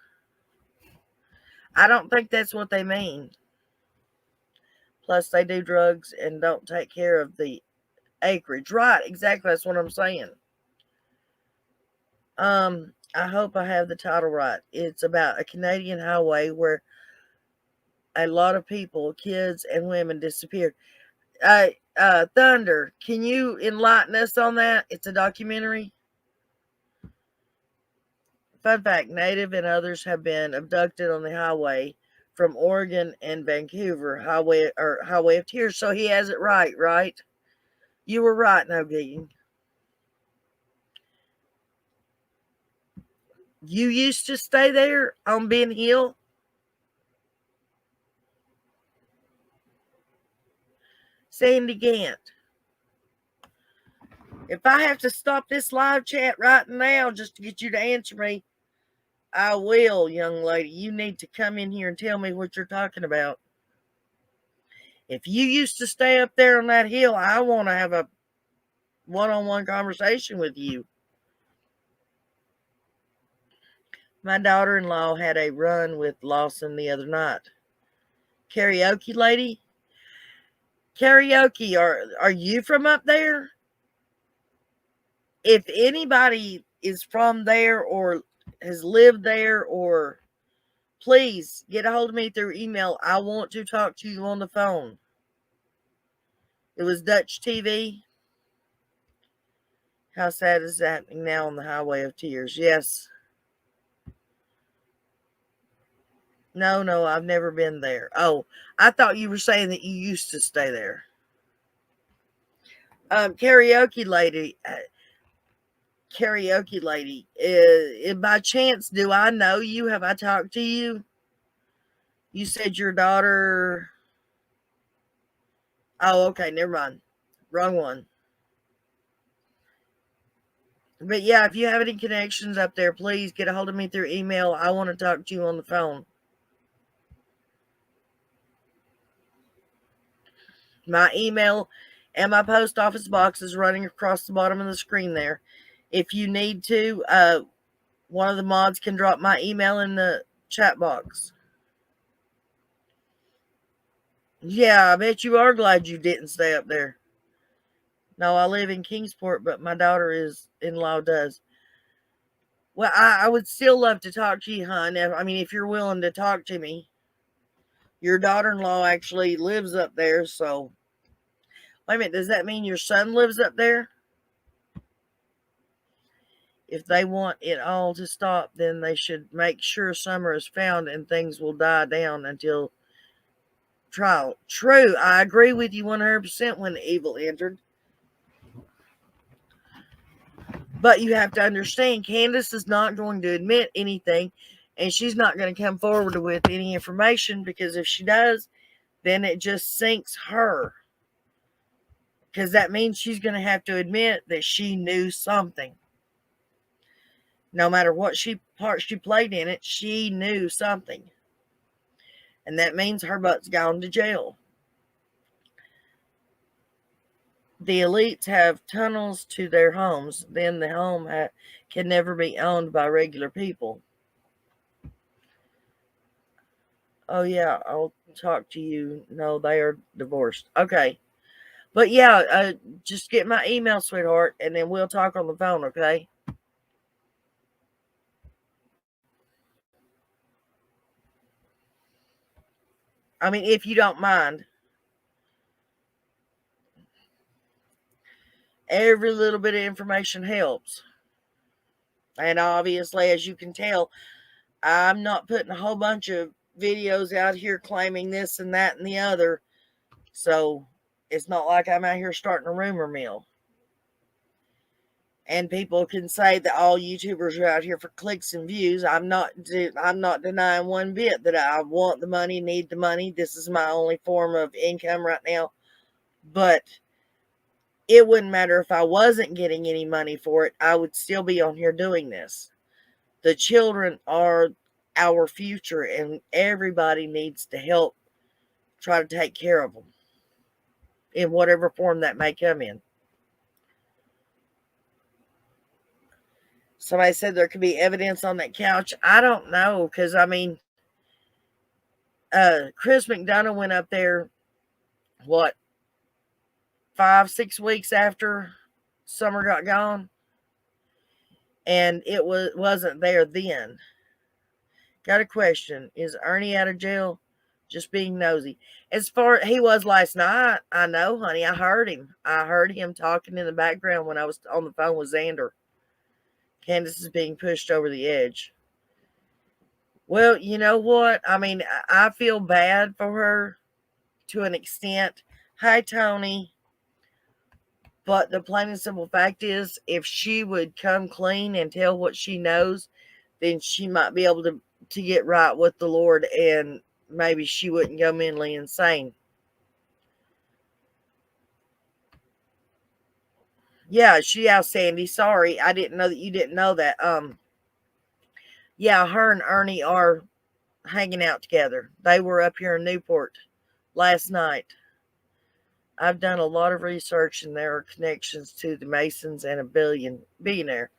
I don't think that's what they mean. Plus, they do drugs and don't take care of the acreage. Right, exactly, that's what I'm saying. I hope I have the title right. It's about a Canadian highway where a lot of people, kids and women, disappeared. Thunder, can you enlighten us on that? It's a documentary. Fun fact, Native and others have been abducted on the highway from Oregon and Vancouver, Highway of Tears. So he has it right, right? You were right, no gigging. You used to stay there on Ben Hill? Sandy Gant. If I have to stop this live chat right now just to get you to answer me, I will, young lady. You need to come in here and tell me what you're talking about. If you used to stay up there on that hill, I want to have a one-on-one conversation with you. My daughter-in-law had a run with Lawson the other night. Karaoke lady? Karaoke, are you from up there? If anybody is from there or has lived there, or please get a hold of me through email. I want to talk to you on the phone. It was Dutch TV. How sad is that happening now on the Highway of Tears? Yes. No, I've never been there. Oh, I thought you were saying that you used to stay there. Karaoke lady. By chance, do I know you? Have I talked to you? You said your daughter. Oh, okay, never mind. Wrong one. But yeah, if you have any connections up there, please get a hold of me through email. I want to talk to you on the phone. My email and my post office box is running across the bottom of the screen there. If you need to, one of the mods can drop my email in the chat box. Yeah, I bet you are glad you didn't stay up there. No, I live in Kingsport, but my daughter-in-law does. Well, I would still love to talk to you, hon. I mean, if you're willing to talk to me. Your daughter-in-law actually lives up there, so. Wait a minute, does that mean your son lives up there? If they want it all to stop, then they should make sure summer is found and things will die down until trial. True, I agree with you 100% when the evil entered. But you have to understand, Candace is not going to admit anything, and she's not going to come forward with any information, because if she does, then it just sinks her. Because that means she's going to have to admit that she knew something. No matter what part she played in it, she knew something. And that means her butt's gone to jail. The elites have tunnels to their homes. Then the home can never be owned by regular people. Oh, yeah, I'll talk to you. No, they are divorced. Okay. But yeah, just get my email, sweetheart, and then we'll talk on the phone, okay? I mean, if you don't mind. Every little bit of information helps. And obviously, as you can tell, I'm not putting a whole bunch of videos out here claiming this and that and the other. So it's not like I'm out here starting a rumor mill. And people can say that all YouTubers are out here for clicks and views. I'm not denying one bit that I want the money, need the money. This is my only form of income right now. But it wouldn't matter if I wasn't getting any money for it. I would still be on here doing this. The children are our future, and everybody needs to help try to take care of them in whatever form that may come in. Somebody said there could be evidence on that couch. I don't know, because I mean, Chris McDonough went up there, what, 5-6 weeks after Summer got gone, and it wasn't there then. Got a question. Is Ernie out of jail? Just being nosy. As far he was last night, I know, honey. I heard him. I heard him talking in the background when I was on the phone with Xander. Candace is being pushed over the edge. Well, you know what? I mean, I feel bad for her to an extent. Hi, Tony. But the plain and simple fact is, if she would come clean and tell what she knows, then she might be able to get right with the Lord, and maybe she wouldn't go mentally insane. Yeah, she asked Sandy. Sorry, I didn't know that you didn't know that. Yeah, her and Ernie are hanging out together. They were up here in Newport last night. I've done a lot of research, and there are connections to the Masons and a billionaire.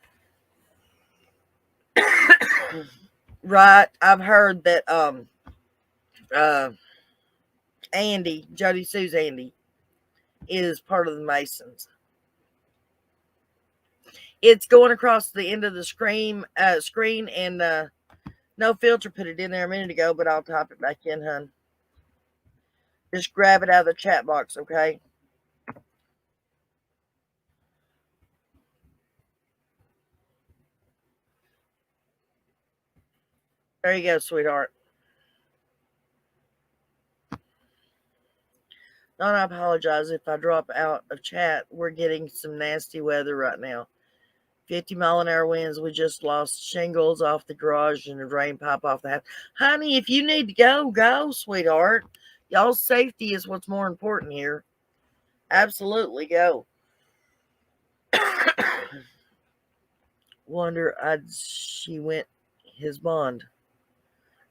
Right. I've heard that Andy, Jody Sue's Andy, is part of the Masons. It's going across the end of the screen, and no filter put it in there a minute ago, but I'll type it back in, hun. Just grab it out of the chat box, okay? There you go, sweetheart. Don't I apologize if I drop out of chat. We're getting some nasty weather right now. 50-mile-an-hour winds. We just lost shingles off the garage and the drain pipe off the house. Honey, if you need to go, go, sweetheart. Y'all's safety is what's more important here. Absolutely go. Wonder she went his bond.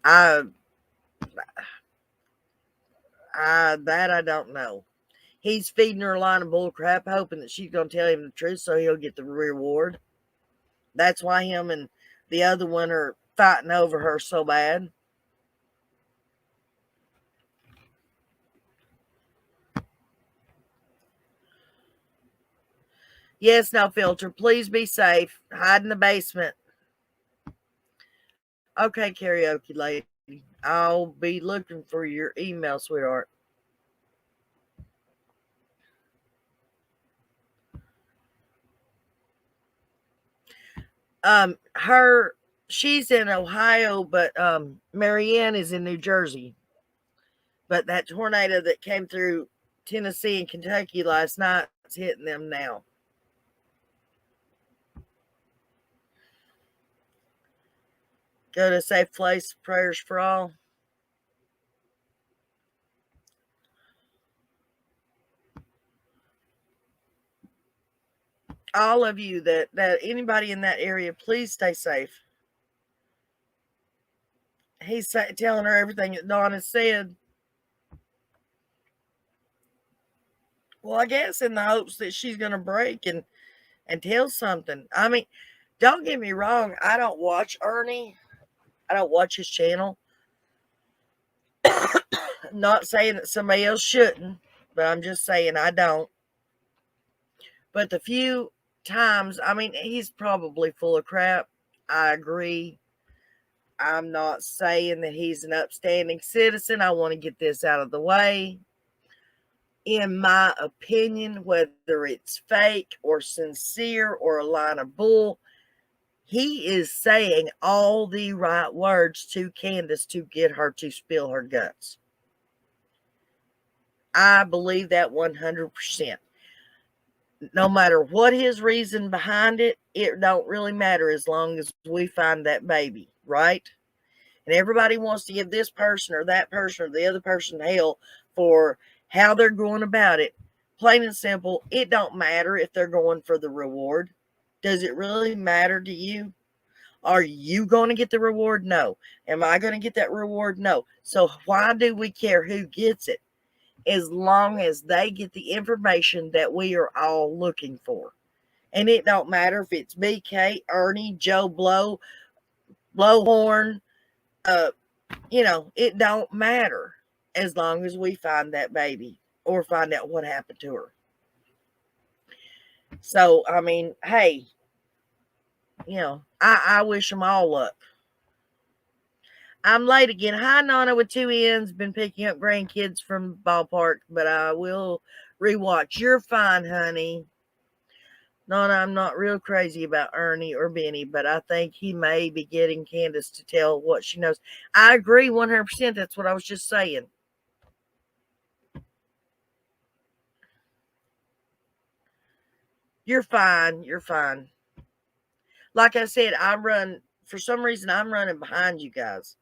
That I don't know. He's feeding her a line of bull crap, hoping that she's going to tell him the truth so he'll get the reward. That's why him and the other one are fighting over her so bad. Yes, no filter. Please be safe. Hide in the basement. Okay, karaoke lady. I'll be looking for your email, sweetheart. She's in Ohio, but Marianne is in New Jersey. But that tornado that came through Tennessee and Kentucky last night is hitting them now. Go to a safe place. Prayers for all. All of you that anybody in that area, please stay safe. He's telling her everything that Dawn has said. Well, I guess in the hopes that she's going to break and tell something. I mean, don't get me wrong. I don't watch Ernie. I don't watch his channel. Not saying that somebody else shouldn't. but I'm just saying I don't. But the few times, I mean, he's probably full of crap. I agree. I'm not saying that he's an upstanding citizen. I want to get this out of the way. In my opinion, whether it's fake or sincere or a line of bull, he is saying all the right words to Candace to get her to spill her guts. I believe that 100%. No matter what his reason behind it, it don't really matter as long as we find that baby, right? And everybody wants to give this person or that person or the other person hell for how they're going about it. Plain and simple, it don't matter if they're going for the reward. Does it really matter to you? Are you going to get the reward? No. Am I going to get that reward? No. So why do we care who gets it? As long as they get the information that we are all looking for. And it don't matter if it's BK, Ernie, Joe Blow, Blowhorn, it don't matter as long as we find that baby or find out what happened to her. So, I mean, hey, I wish them all luck. I'm late again. Hi, Nana with 2 N's. Been picking up grandkids from ballpark, but I will rewatch. You're fine, honey. Nana, I'm not real crazy about Ernie or Benny, but I think he may be getting Candace to tell what she knows. I agree 100%. That's what I was just saying. You're fine. You're fine. Like I said, for some reason, I'm running behind you guys.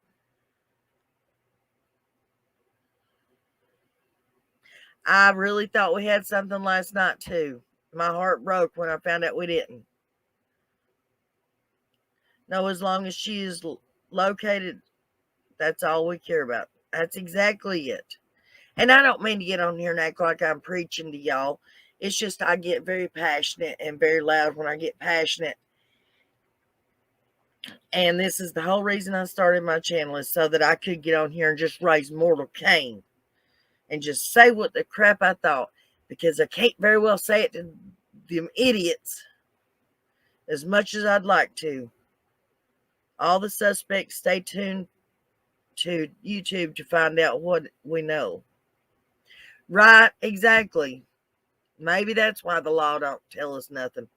I really thought we had something last night, too. My heart broke when I found out we didn't. No, as long as she is located, that's all we care about. That's exactly it. And I don't mean to get on here and act like I'm preaching to y'all. It's just I get very passionate and very loud when I get passionate. And this is the whole reason I started my channel, is so that I could get on here and just raise mortal Cain and just say what the crap I thought, because I can't very well say it to them idiots as much as I'd like to. All the suspects, stay tuned to YouTube to find out what we know. Right, exactly. Maybe that's why the law don't tell us nothing.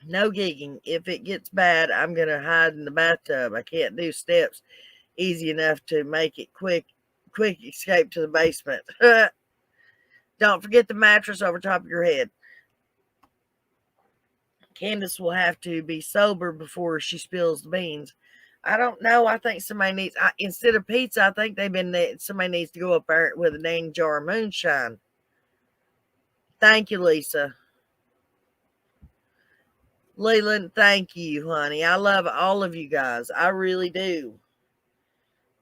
No gigging. If it gets bad, I'm going to hide in the bathtub. I can't do steps easy enough to make it quick escape to the basement. Don't forget the mattress over top of your head. Candace will have to be sober before she spills the beans. I don't know. I think somebody needs, instead of pizza, I think somebody needs to go up there with a dang jar of moonshine. Thank you, Lisa. Leland, thank you, honey. I love all of you guys. I really do.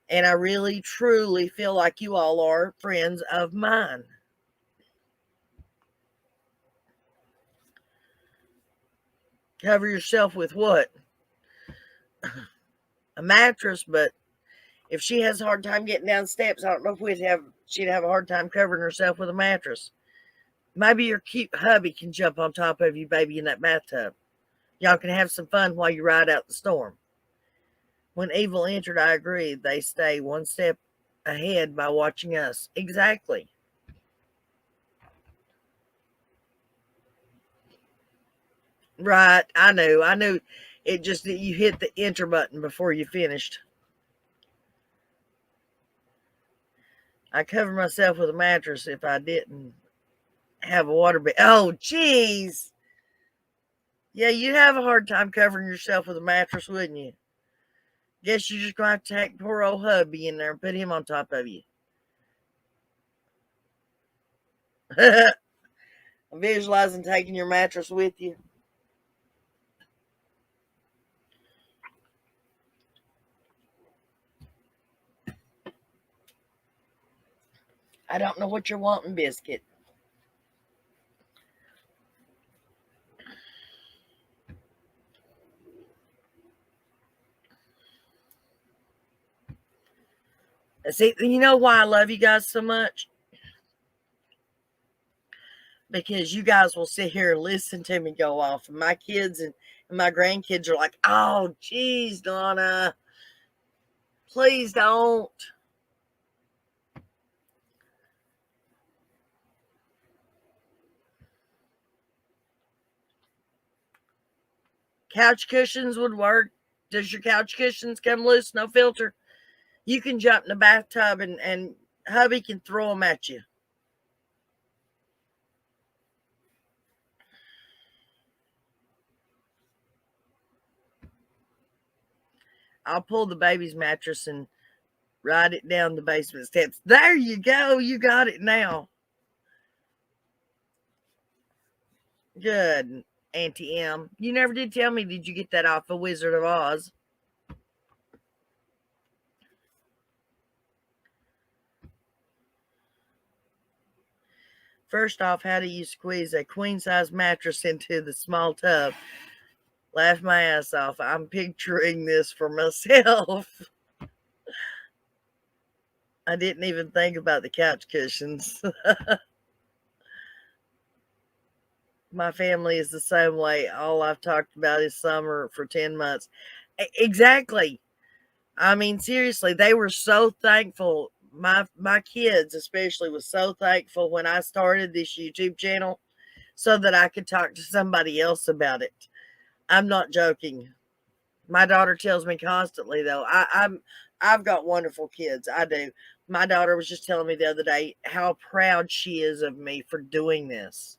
And I really, truly feel like you all are friends of mine. Cover yourself with what? A mattress, but if she has a hard time getting down steps, I don't know if she'd have a hard time covering herself with a mattress. Maybe your cute hubby can jump on top of you, baby, in that bathtub. Y'all can have some fun while you ride out the storm. When evil entered, I agree. They stay one step ahead by watching us. Exactly. Right. I knew. It just that you hit the enter button before you finished. I cover myself with a mattress if I didn't have a water bed. Oh, jeez. Yeah, you'd have a hard time covering yourself with a mattress, wouldn't you? Guess you're just going to have to take poor old hubby in there and put him on top of you. I'm visualizing taking your mattress with you. I don't know what you're wanting, Biscuit. See, you know why I love you guys so much? because you guys will sit here and listen to me go off. And my kids and my grandkids are like, oh, geez, Donna, please don't. Couch cushions would work. Does your couch cushions come loose? No filter. You can jump in the bathtub and hubby can throw them at you. I'll pull the baby's mattress and ride it down the basement steps. There you go. You got it now. Good, Auntie M. You never did tell me, did you get that off of Wizard of Oz? First off, how do you squeeze a queen-size mattress into the small tub? Laugh my ass off. I'm picturing this for myself. I didn't even think about the couch cushions. My family is the same way. All I've talked about is summer for 10 months. Exactly. I mean, seriously, they were so thankful. My kids especially was so thankful when I started this YouTube channel so that I could talk to somebody else about it. I'm not joking. My daughter tells me constantly, though, I've got wonderful kids. I do. My daughter was just telling me the other day how proud she is of me for doing this.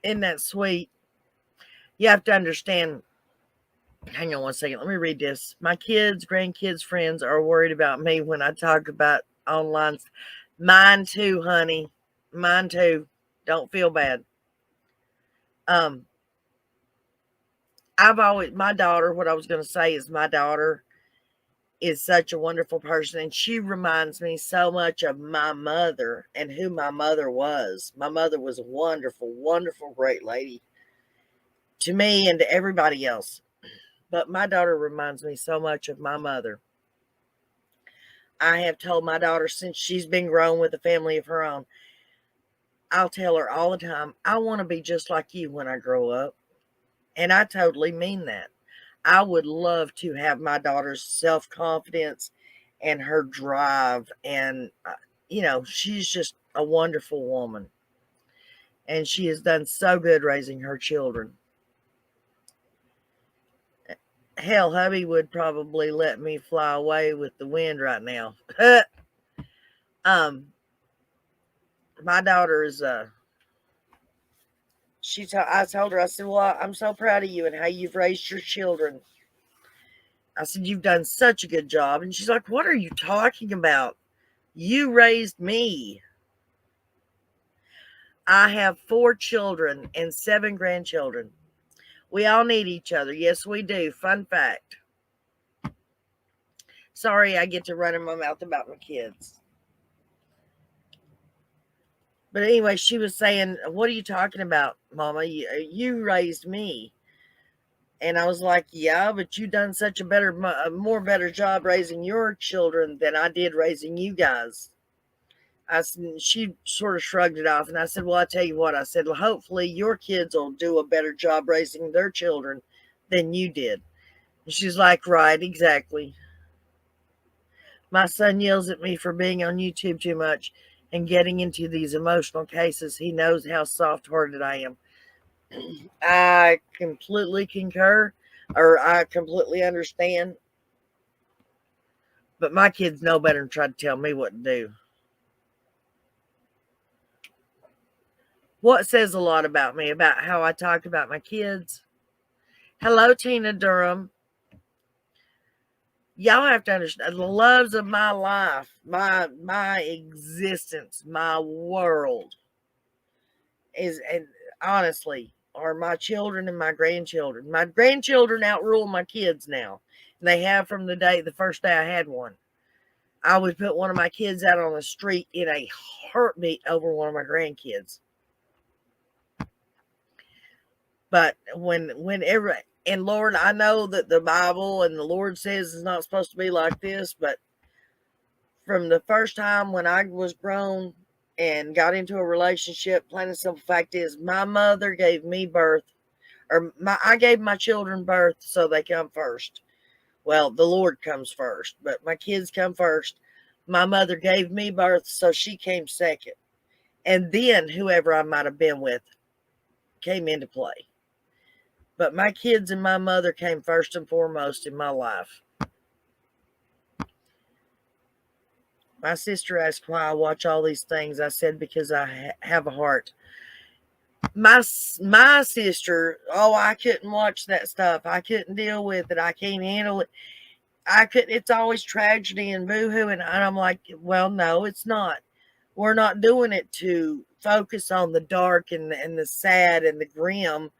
Isn't that sweet? You have to understand. Hang on one second. Let me read this. My kids, grandkids, friends are worried about me when I talk about online. Mine too, honey. Mine too. Don't feel bad. My daughter, what I was going to say is my daughter is such a wonderful person, and she reminds me so much of my mother and who my mother was. My mother was a wonderful, wonderful, great lady to me and to everybody else. But my daughter reminds me so much of my mother. I have told my daughter since she's been grown with a family of her own, I'll tell her all the time, I want to be just like you when I grow up. And I totally mean that. I would love to have my daughter's self-confidence and her drive. And, she's just a wonderful woman. And she has done so good raising her children. Hell, hubby would probably let me fly away with the wind right now. My daughter is, I told her, I said, well, I'm so proud of you and how you've raised your children. I said, you've done such a good job. And she's like, what are you talking about? You raised me. I have 4 children and 7 grandchildren. We all need each other. Yes, we do. Fun fact. Sorry, I get to run in my mouth about my kids. But anyway, she was saying, what are you talking about, Mama? You raised me. And I was like, yeah, but you done such a more better job raising your children than I did raising you guys. She sort of shrugged it off. And I said, well, I tell you what, I said, well, hopefully your kids will do a better job raising their children than you did. And she's like, right, exactly. My son yells at me for being on YouTube too much and getting into these emotional cases. He knows how soft-hearted I am. I completely concur, or I completely understand. But my kids know better than try to tell me what to do. What says a lot about me, about how I talk about my kids? Hello, Tina Durham. Y'all have to understand, the loves of my life, my existence, my world is, and honestly, are my children and my grandchildren. My grandchildren outrule my kids now. And they have from the first day I had one. I would put one of my kids out on the street in a heartbeat over one of my grandkids. But whenever, and Lord, I know that the Bible and the Lord says it's not supposed to be like this, but from the first time when I was grown and got into a relationship. Plain and simple fact is, my mother gave me birth, I gave my children birth, so they come first. Well, the Lord comes first, but my kids come first. My mother gave me birth, so she came second. And then whoever I might have been with came into play. But my kids and my mother came first and foremost in my life. My sister asked why I watch all these things. I said, because I have a heart. My sister, oh, I couldn't watch that stuff. I couldn't deal with it. I can't handle it. It's always tragedy and boohoo. And I'm like, well, no, it's not. We're not doing it to focus on the dark and the sad and the grim.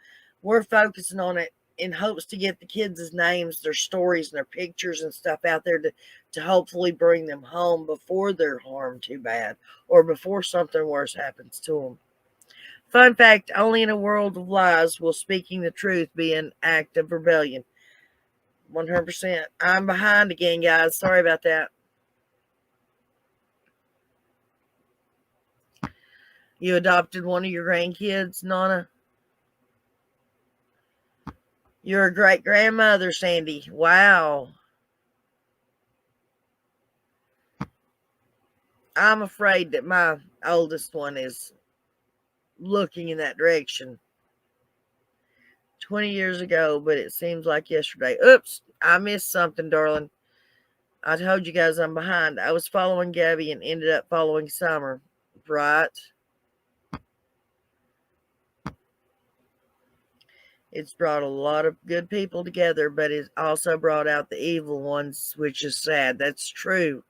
We're focusing on it in hopes to get the kids' names, their stories, and their pictures and stuff out there to hopefully bring them home before they're harmed too bad or before something worse happens to them. Fun fact, only in a world of lies will speaking the truth be an act of rebellion. 100%. I'm behind again, guys. Sorry about that. You adopted one of your grandkids, Nana? You're a great grandmother, Sandy. Wow. I'm afraid that my oldest one is looking in that direction. 20 years ago, but it seems like yesterday. Oops, I missed something, darling. I told you guys I'm behind. I was following Gabby and ended up following Summer. Right? It's brought a lot of good people together, but it also brought out the evil ones, which is sad. That's true.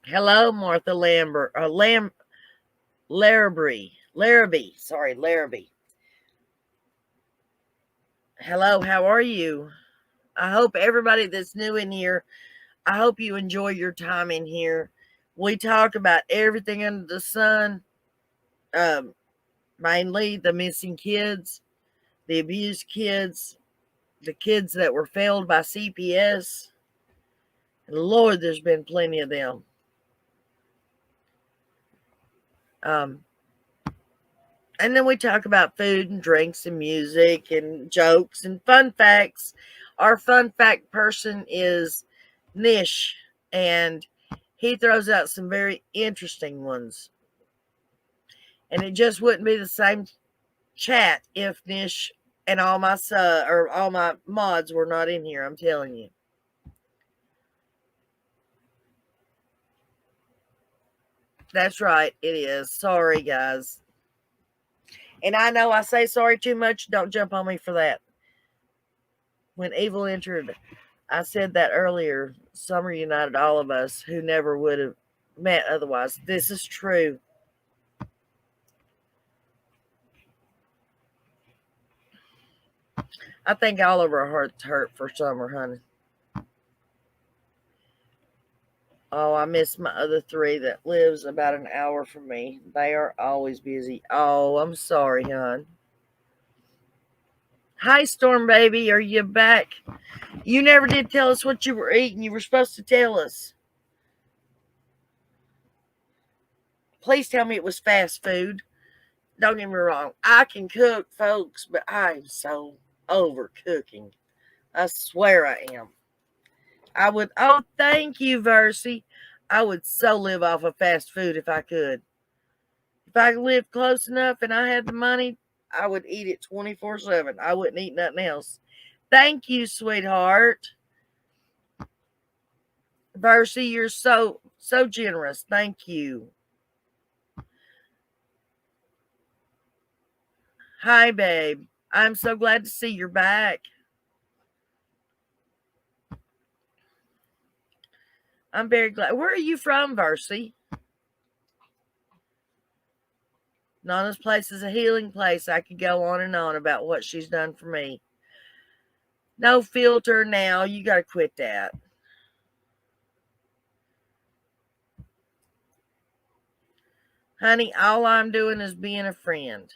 Hello, Martha Lambert. Larrabee. Sorry, Larrabee. Hello, how are you? I hope everybody that's new in here, I hope you enjoy your time in here. We talk about everything under the sun, mainly the missing kids, the abused kids, the kids that were failed by CPS. And Lord, there's been plenty of them. And then we talk about food and drinks and music and jokes and fun facts. Our fun fact person is Nish, and he throws out some very interesting ones. And it just wouldn't be the same chat if Nish and all my mods were not in here, I'm telling you. That's right, it is. Sorry, guys. And I know I say sorry too much. Don't jump on me for that. When evil entered, I said that earlier. Summer united all of us who never would have met otherwise. This is true. I think all of our hearts hurt for Summer, honey. Oh, I miss my other three that lives about an hour from me. They are always busy. Oh, I'm sorry, hon. Hi, Storm Baby. Are you back? You never did tell us what you were eating. You were supposed to tell us. Please tell me it was fast food. Don't get me wrong. I can cook, folks, but I'm so over cooking. I swear I am. I would, oh, thank you, Versi. I would so live off of fast food if I could. If I lived close enough and I had the money, I would eat it 24/7. I wouldn't eat nothing else. Thank you, sweetheart. Versi, you're so generous. Thank you. Hi, babe. I'm so glad to see you're back. I'm very glad. Where are you from, Versi? Nana's place is a healing place. I could go on and on about what she's done for me. No filter now. You got to quit that. Honey, all I'm doing is being a friend.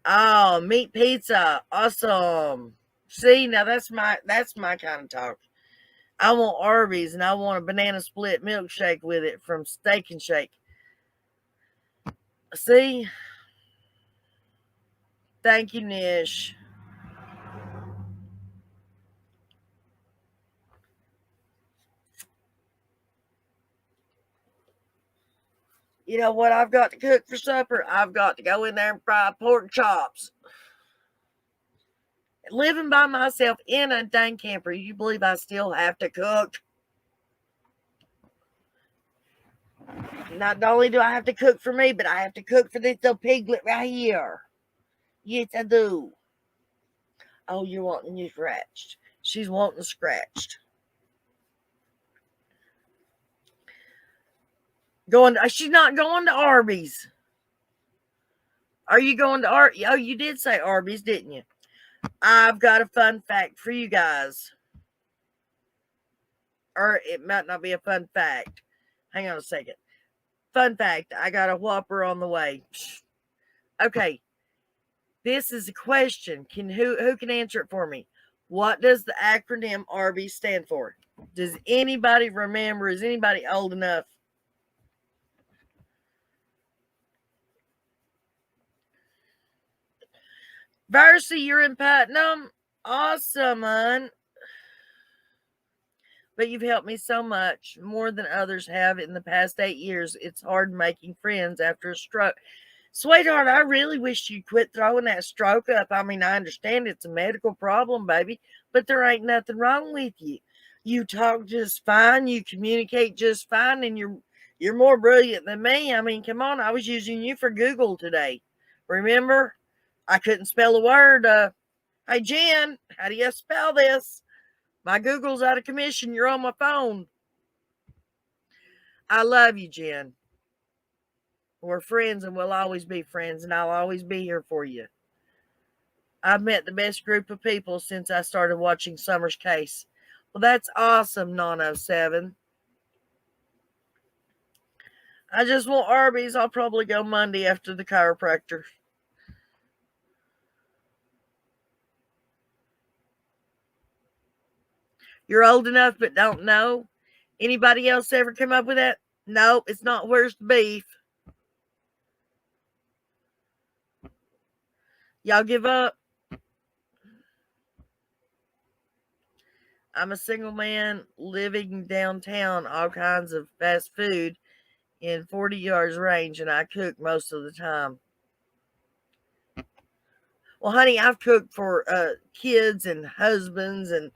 Oh, meat pizza. Awesome. See, now that's my kind of talk. I want Arby's and I want a banana split milkshake with it from Steak and Shake. See? Thank you, Nish. You know what I've got to cook for supper? I've got to go in there and fry pork chops. Living by myself in a dang camper, you believe I still have to cook? Not only do I have to cook for me, but I have to cook for this little piglet right here. Yes, I do. Oh, you're wanting you scratched. She's wanting scratched. She's not going to Arby's. Are you going to Arby's? Oh, you did say Arby's, didn't you? I've got a fun fact for you guys. Or it might not be a fun fact. Hang on a second. Fun fact, I got a Whopper on the way. Okay. This is a question. Who can answer it for me? What does the acronym Arby's stand for? Does anybody remember? Is anybody old enough? Versi, you're in Putnam. Awesome, man. But you've helped me so much, more than others have in the past 8 years. It's hard making friends after a stroke. Sweetheart, I really wish you'd quit throwing that stroke up. I mean, I understand it's a medical problem, baby, but there ain't nothing wrong with you. You talk just fine, you communicate just fine, and you're more brilliant than me. I mean, come on, I was using you for Google today. Remember? I couldn't spell a word. Hey, Jen, how do you spell this? My Google's out of commission. You're on my phone. I love you, Jen. We're friends and we'll always be friends, and I'll always be here for you. I've met the best group of people since I started watching Summer's Case. Well, that's awesome, NanasAngels7. I just want Arby's. I'll probably go Monday after the chiropractor. You're old enough but don't know? Anybody else ever come up with that? Nope, it's not Where's the Beef. Y'all give up? I'm a single man living downtown, all kinds of fast food in 40 yards range, and I cook most of the time. Well, honey, I've cooked for kids and husbands and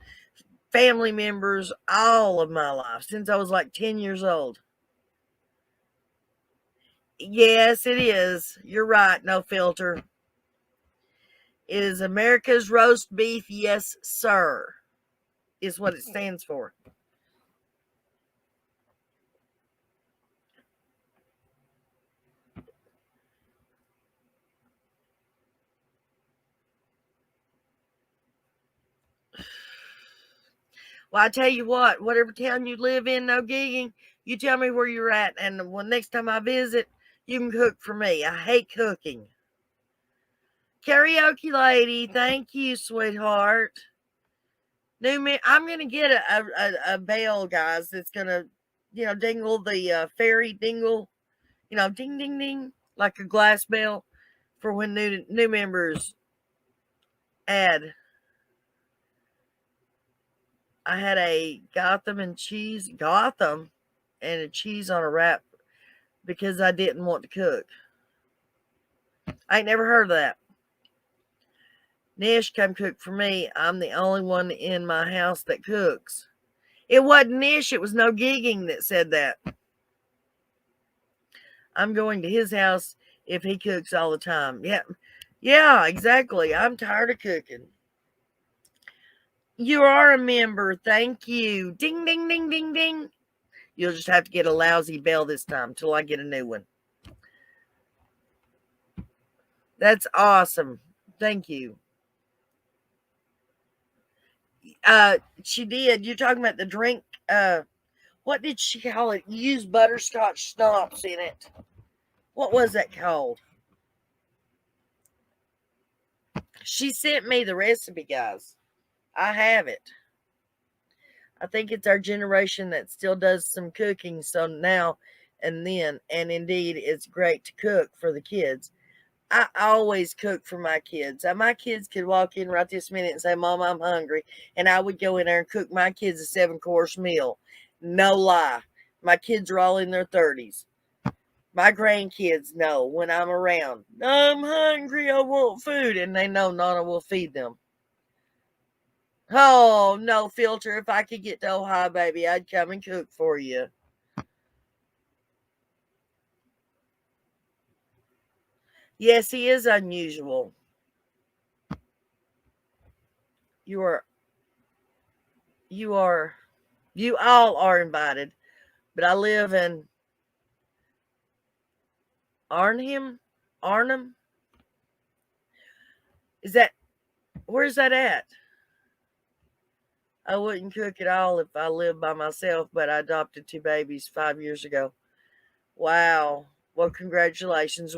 family members all of my life, since I was like 10 years old. Yes, it is. You're right. No filter. It is America's roast beef. Yes, sir, is what it stands for. Well, I tell you what, whatever town you live in, no gigging, you tell me where you're at, and when next time I visit, you can cook for me. I hate cooking. Karaoke lady, thank you, sweetheart. I'm gonna get a bell, guys. That's gonna, dingle the fairy dingle, ding ding ding, like a glass bell for when new members add. I had a Gotham and a cheese on a wrap because I didn't want to cook. I ain't never heard of that. Nish, come cook for me. I'm the only one in my house that cooks. It wasn't Nish. It was no gigging that said that. I'm going to his house if he cooks all the time. Yeah, exactly. I'm tired of cooking. You are a member. Thank you. Ding, ding, ding, ding, ding. You'll just have to get a lousy bell this time till I get a new one. That's awesome. Thank you. She did. You're talking about the drink. What did she call it? Use butterscotch schnapps in it. What was that called? She sent me the recipe, guys. I have it. I think it's our generation that still does some cooking. So now and then, and indeed, it's great to cook for the kids. I always cook for my kids. My kids could walk in right this minute and say, Mom, I'm hungry. And I would go in there and cook my kids a 7-course meal. No lie. My kids are all in their 30s. My grandkids know when I'm around, I'm hungry, I want food. And they know Nana will feed them. Oh, no filter. If I could get to Ohio, baby, I'd come and cook for you. Yes, he is unusual. You are, you are, you all are invited. But I live in Arnhem? Arnhem? Is that, where's that at? I wouldn't cook at all if I lived by myself, but I adopted 2 babies 5 years ago. Wow. Well, congratulations.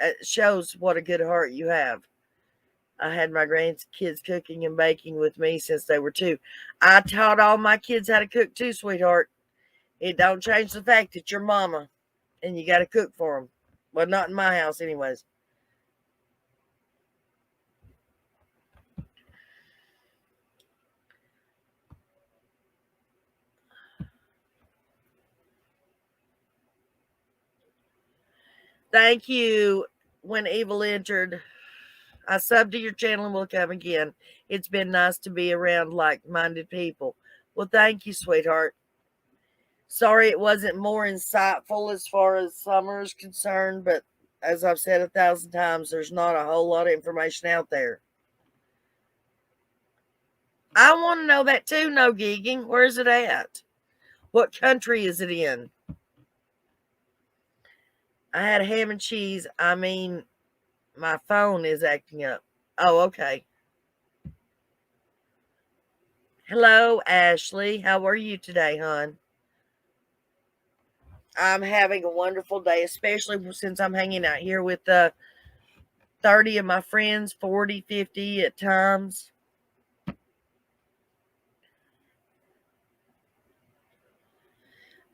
It shows what a good heart you have. I had my grandkids cooking and baking with me since they were 2. I taught all my kids how to cook too, sweetheart. It don't change the fact that you're mama and you got to cook for them. Well, not in my house, anyways. Thank you. When Evil entered, I subbed to your channel and will come again. It's been nice to be around like-minded people. Well, thank you, sweetheart. Sorry it wasn't more insightful as far as summer is concerned, but as I've said 1,000 times, there's not a whole lot of information out there. I want to know that too, no gigging. Where's it at? What country is it in? I had ham and cheese. I mean, my phone is acting up. Oh, okay. Hello, Ashley. How are you today, hon? I'm having a wonderful day, especially since I'm hanging out here with 30 of my friends, 40, 50 at times.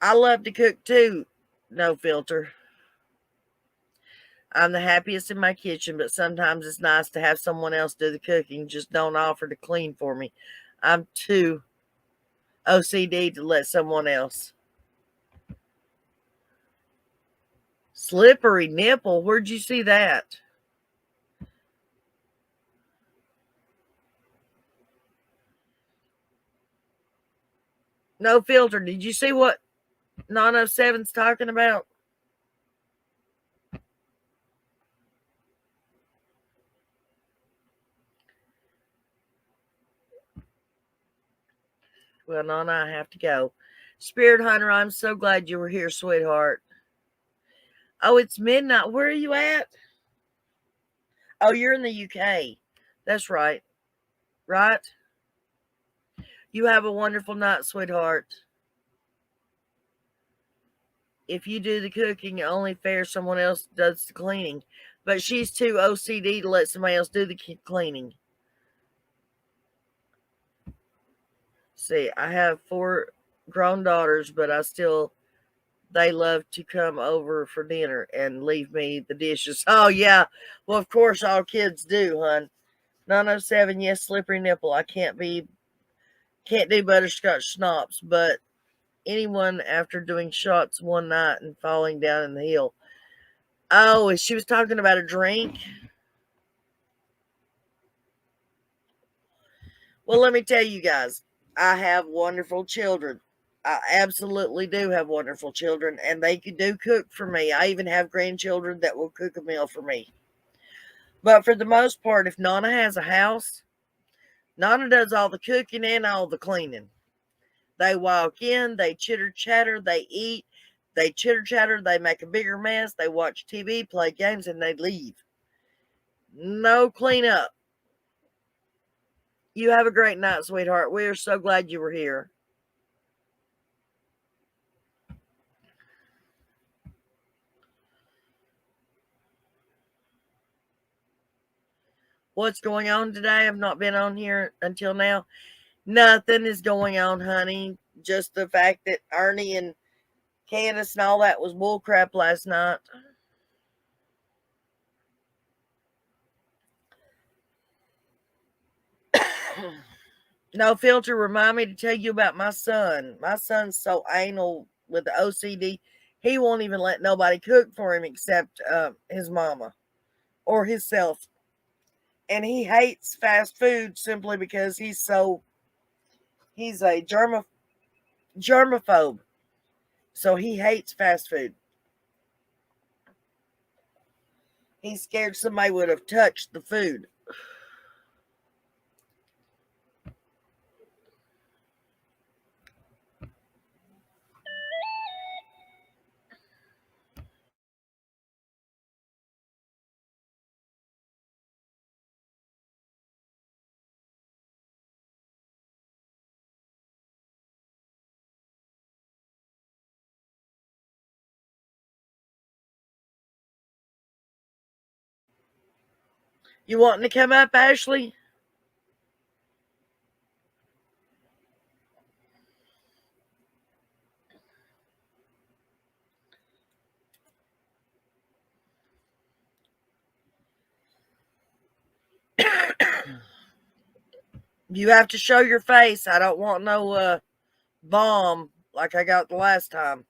I love to cook too, no filter. I'm the happiest in my kitchen, but sometimes it's nice to have someone else do the cooking. Just don't offer to clean for me. I'm too OCD to let someone else. Slippery nipple? Where'd you see that? No filter. Did you see what 907's talking about? Well, Nana, I have to go. Spirit Hunter, I'm so glad you were here, sweetheart. Oh, it's midnight. Where are you at? Oh, you're in the UK. That's right. Right? You have a wonderful night, sweetheart. If you do the cooking, only fair someone else does the cleaning. But she's too OCD to let somebody else do the cleaning. See, I have 4 grown daughters, but they love to come over for dinner and leave me the dishes. Oh, yeah. Well, of course, all kids do, hon. 907, yes, slippery nipple. I can't do butterscotch schnapps, but anyone after doing shots one night and falling down in the hill. Oh, she was talking about a drink. Well, let me tell you guys, I have wonderful children. I absolutely do have wonderful children, and they do cook for me. I even have grandchildren that will cook a meal for me. But for the most part, if Nana has a house, Nana does all the cooking and all the cleaning. They walk in, they chitter chatter, they eat, they chitter chatter, they make a bigger mess, they watch TV, play games, and they leave. No cleanup. You have a great night, sweetheart. We are so glad you were here. What's going on today? I've not been on here until now. Nothing is going on, honey. Just the fact that Ernie and Candace and all that was bullcrap last night. No filter, remind me to tell you about my son. My son's so anal with the OCD, he won't even let nobody cook for him except his mama or himself. And he hates fast food simply because he's a germaphobe. So he hates fast food. He's scared somebody would have touched the food. You wanting to come up, Ashley? You have to show your face. I don't want no bomb like I got the last time.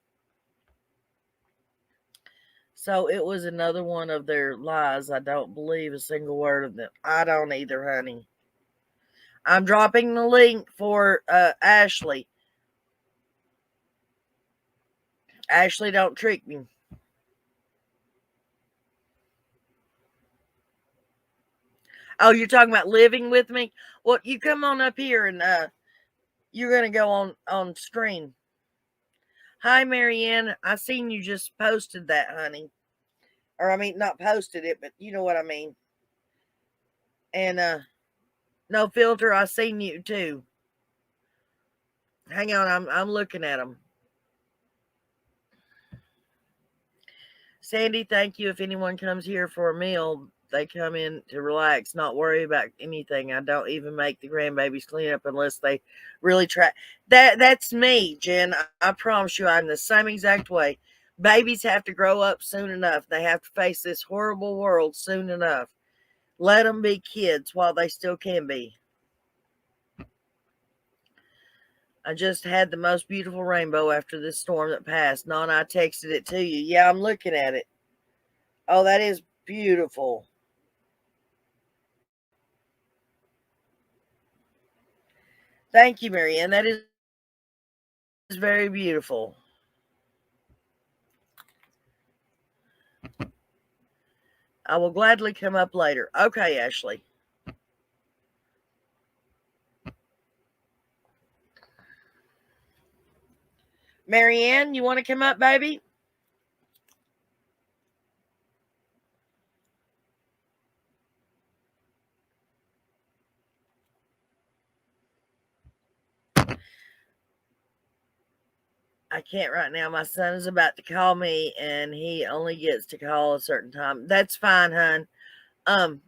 So it was another one of their lies. I don't believe a single word of them. I don't either, honey. I'm dropping the link for Ashley. Ashley, don't trick me. Oh, you're talking about living with me? Well, you come on up here and you're going to go on screen. Hi, Marianne. I seen you just posted that, honey. Or, I mean, not posted it, but you know what I mean. And, no filter, I seen you too. Hang on, I'm looking at them. Sandy, thank you. If anyone comes here for a meal, they come in to relax, not worry about anything. I don't even make the grandbabies clean up unless they really try. That's me, Jen. I promise you, I'm the same exact way. Babies have to grow up soon enough. They have to face this horrible world soon enough. Let them be kids while they still can be. I just had the most beautiful rainbow after this storm that passed. Nana, I texted it to you. Yeah, I'm looking at it. Oh, that is beautiful. Thank you, Marianne. That is very beautiful. I will gladly come up later. Okay, Ashley. Marianne, you want to come up, baby? I can't right now. My son is about to call me, and he only gets to call a certain time. That's fine, hon.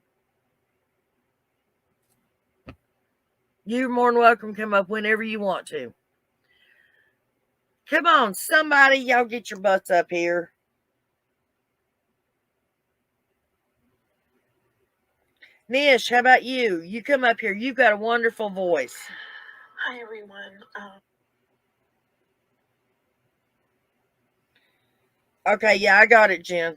You're more than welcome to come up whenever you want to. Come on, somebody, y'all get your butts up here. Nish, how about you? You come up here. You've got a wonderful voice. Hi, everyone. Okay, yeah, I got it, Jen.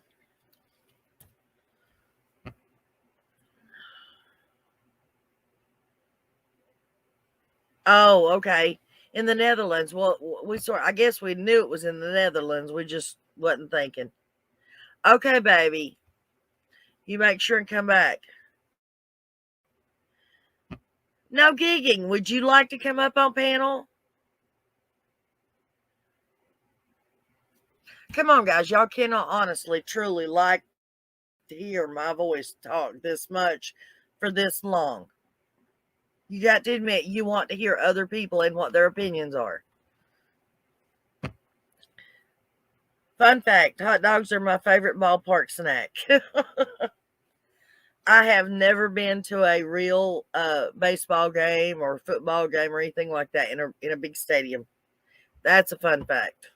Oh, okay. In the Netherlands. Well, I guess we knew it was in the Netherlands. We just wasn't thinking. Okay, baby. You make sure and come back. No gigging. Would you like to come up on panel? Come on, guys. Y'all cannot honestly, truly like to hear my voice talk this much for this long. You got to admit you want to hear other people and what their opinions are. Fun fact, hot dogs are my favorite ballpark snack. I have never been to a real baseball game or football game or anything like that in a big stadium. That's a fun fact.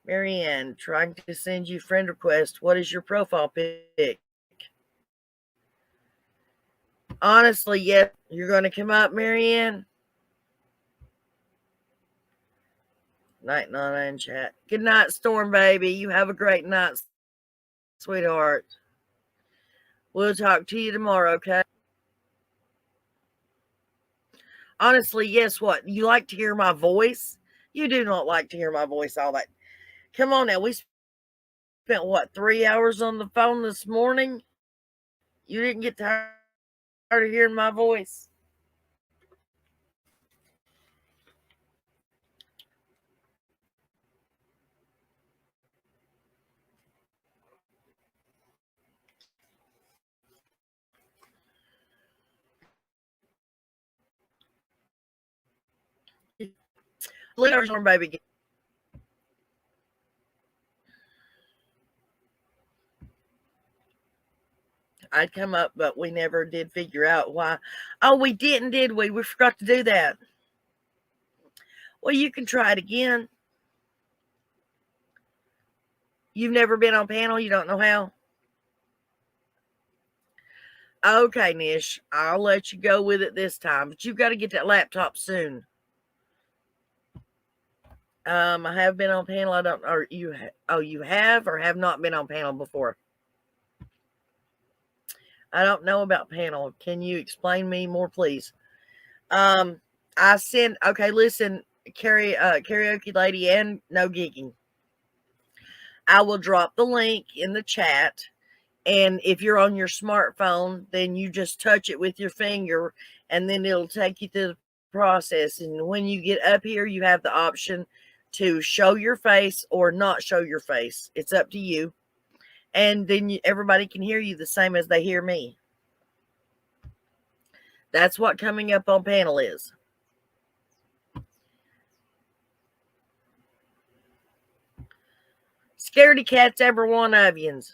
Marianne, trying to send you friend request. What is your profile pic? Honestly, yes. You're going to come up, Marianne? Night, Nana, and chat. Good night, Storm Baby. You have a great night, sweetheart. We'll talk to you tomorrow, okay? Honestly, guess what? You like to hear my voice? You do not like to hear my voice all that. Come on now. We spent, what, 3 hours on the phone this morning? You didn't get tired of hearing my voice? Storm Baby. I'd come up, but we never did figure out why. Oh, we didn't, did we? We forgot to do that. Well, you can try it again. You've never been on panel? You don't know how? Okay, Nish. I'll let you go with it this time, but you've got to get that laptop soon. I have been on panel. I don't know. You have or have not been on panel before? I don't know about panel. Can you explain me more, please? Okay, listen, karaoke lady and no gigging. I will drop the link in the chat. And if you're on your smartphone, then you just touch it with your finger and then it'll take you through the process. And when you get up here, you have the option to show your face or not show your face. It's up to you. And then everybody can hear you the same as they hear me. That's what coming up on panel is. Scaredy cats, every one of yous.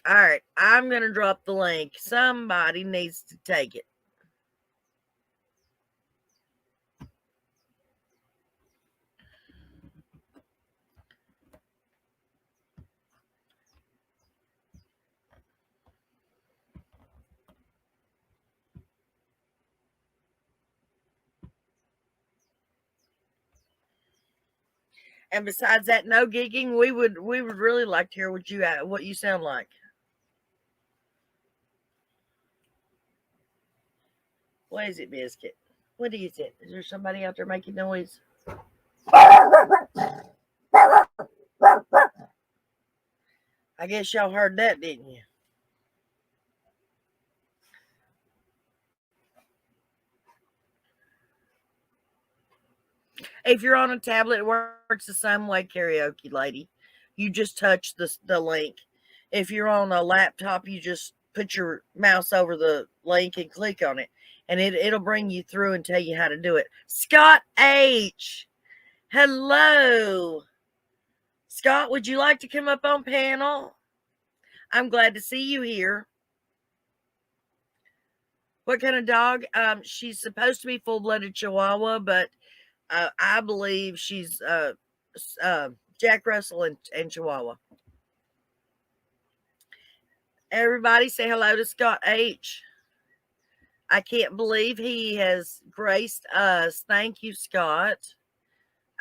All right, I'm going to drop the link. Somebody needs to take it. And besides that, no gigging. We would really like to hear what you sound like. What is it, Biscuit? What is it? Is there somebody out there making noise? I guess y'all heard that, didn't you? If you're on a tablet, it works the same way, karaoke lady. You just touch the link. If you're on a laptop, you just put your mouse over the link and click on it. And it'll bring you through and tell you how to do it. Scott H. Hello. Scott, would you like to come up on panel? I'm glad to see you here. What kind of dog? She's supposed to be full-blooded Chihuahua, but I believe she's Jack Russell and Chihuahua. Everybody say hello to Scott H. I can't believe he has graced us. Thank you, Scott.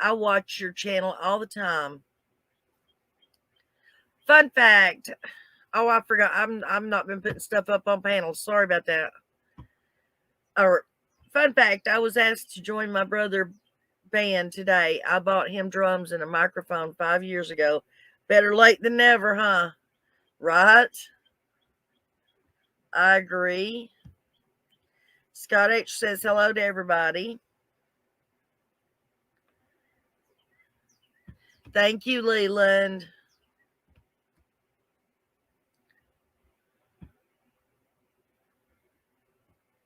I watch your channel all the time. Fun fact. Oh, I forgot. I'm not been putting stuff up on panels. Sorry about that. Or fun fact, I was asked to join my brother band today. I bought him drums and a microphone 5 years ago. Better late than never, huh? Right? I agree. Scott H says hello to everybody. Thank you, Leland.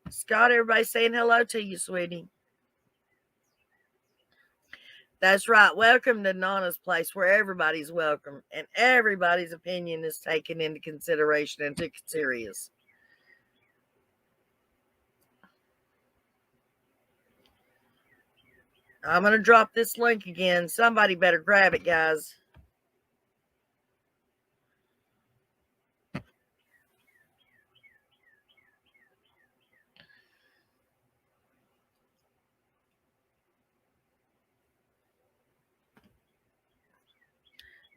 Scott, everybody saying hello to you, sweetie. That's right. Welcome to Nana's place, where everybody's welcome and everybody's opinion is taken into consideration and taken serious. I'm going to drop this link again. Somebody better grab it, guys.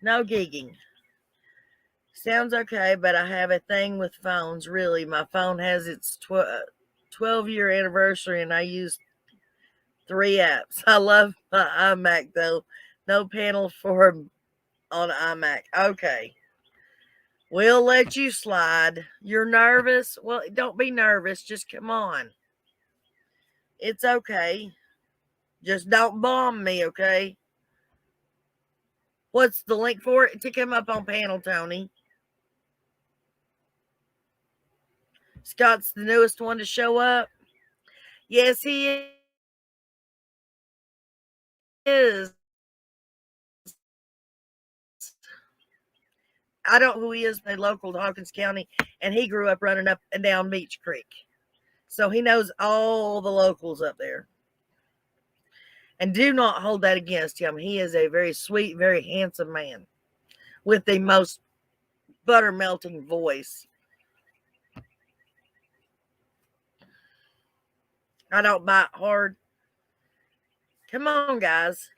No gigging. Sounds okay, but I have a thing with phones, really. My phone has its 12-year anniversary, and I use 3 apps. I love my iMac, though. No panel for on iMac. Okay. We'll let you slide. You're nervous? Well, don't be nervous. Just come on. It's okay. Just don't bomb me, okay? What's the link for it to come up on panel, Tony? Scott's the newest one to show up. Yes, he is. I don't know who he is, a local to Hawkins County, and he grew up running up and down Beach Creek. So he knows all the locals up there. And do not hold that against him. He is a very sweet, very handsome man with the most butter melting voice. I don't bite hard. Come on, guys.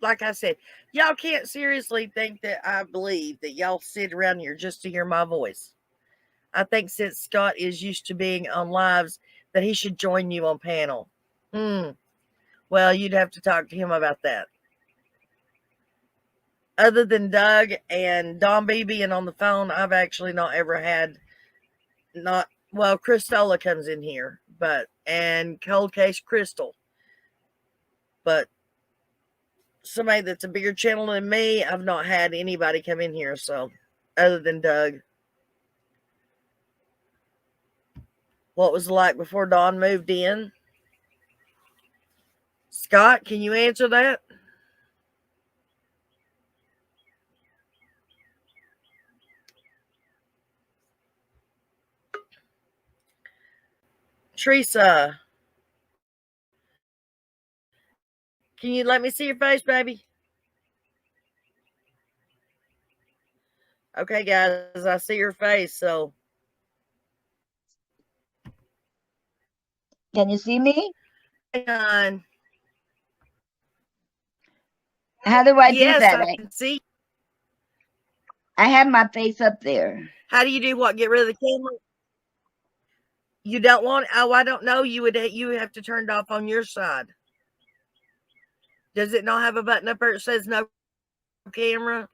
Like I said, y'all can't seriously think that I believe that y'all sit around here just to hear my voice. I think since Scott is used to being on lives, that he should join you on panel. Well, you'd have to talk to him about that. Other than Doug and Don B being on the phone, I've actually not ever had Christola comes in here, and Cold Case Crystal. But somebody that's a bigger channel than me, I've not had anybody come in here, so other than Doug. What was it like before Dawn moved in? Scott, can you answer that? Teresa, can you let me see your face, baby? Okay, guys, I see your face, so. Can you see me? Hang on. How do I do Yes, that? I can see. I have my face up there. How do you do what? Get rid of the camera? You don't want? Oh, I don't know. You have to turn it off on your side. Does it not have a button up there that says no camera?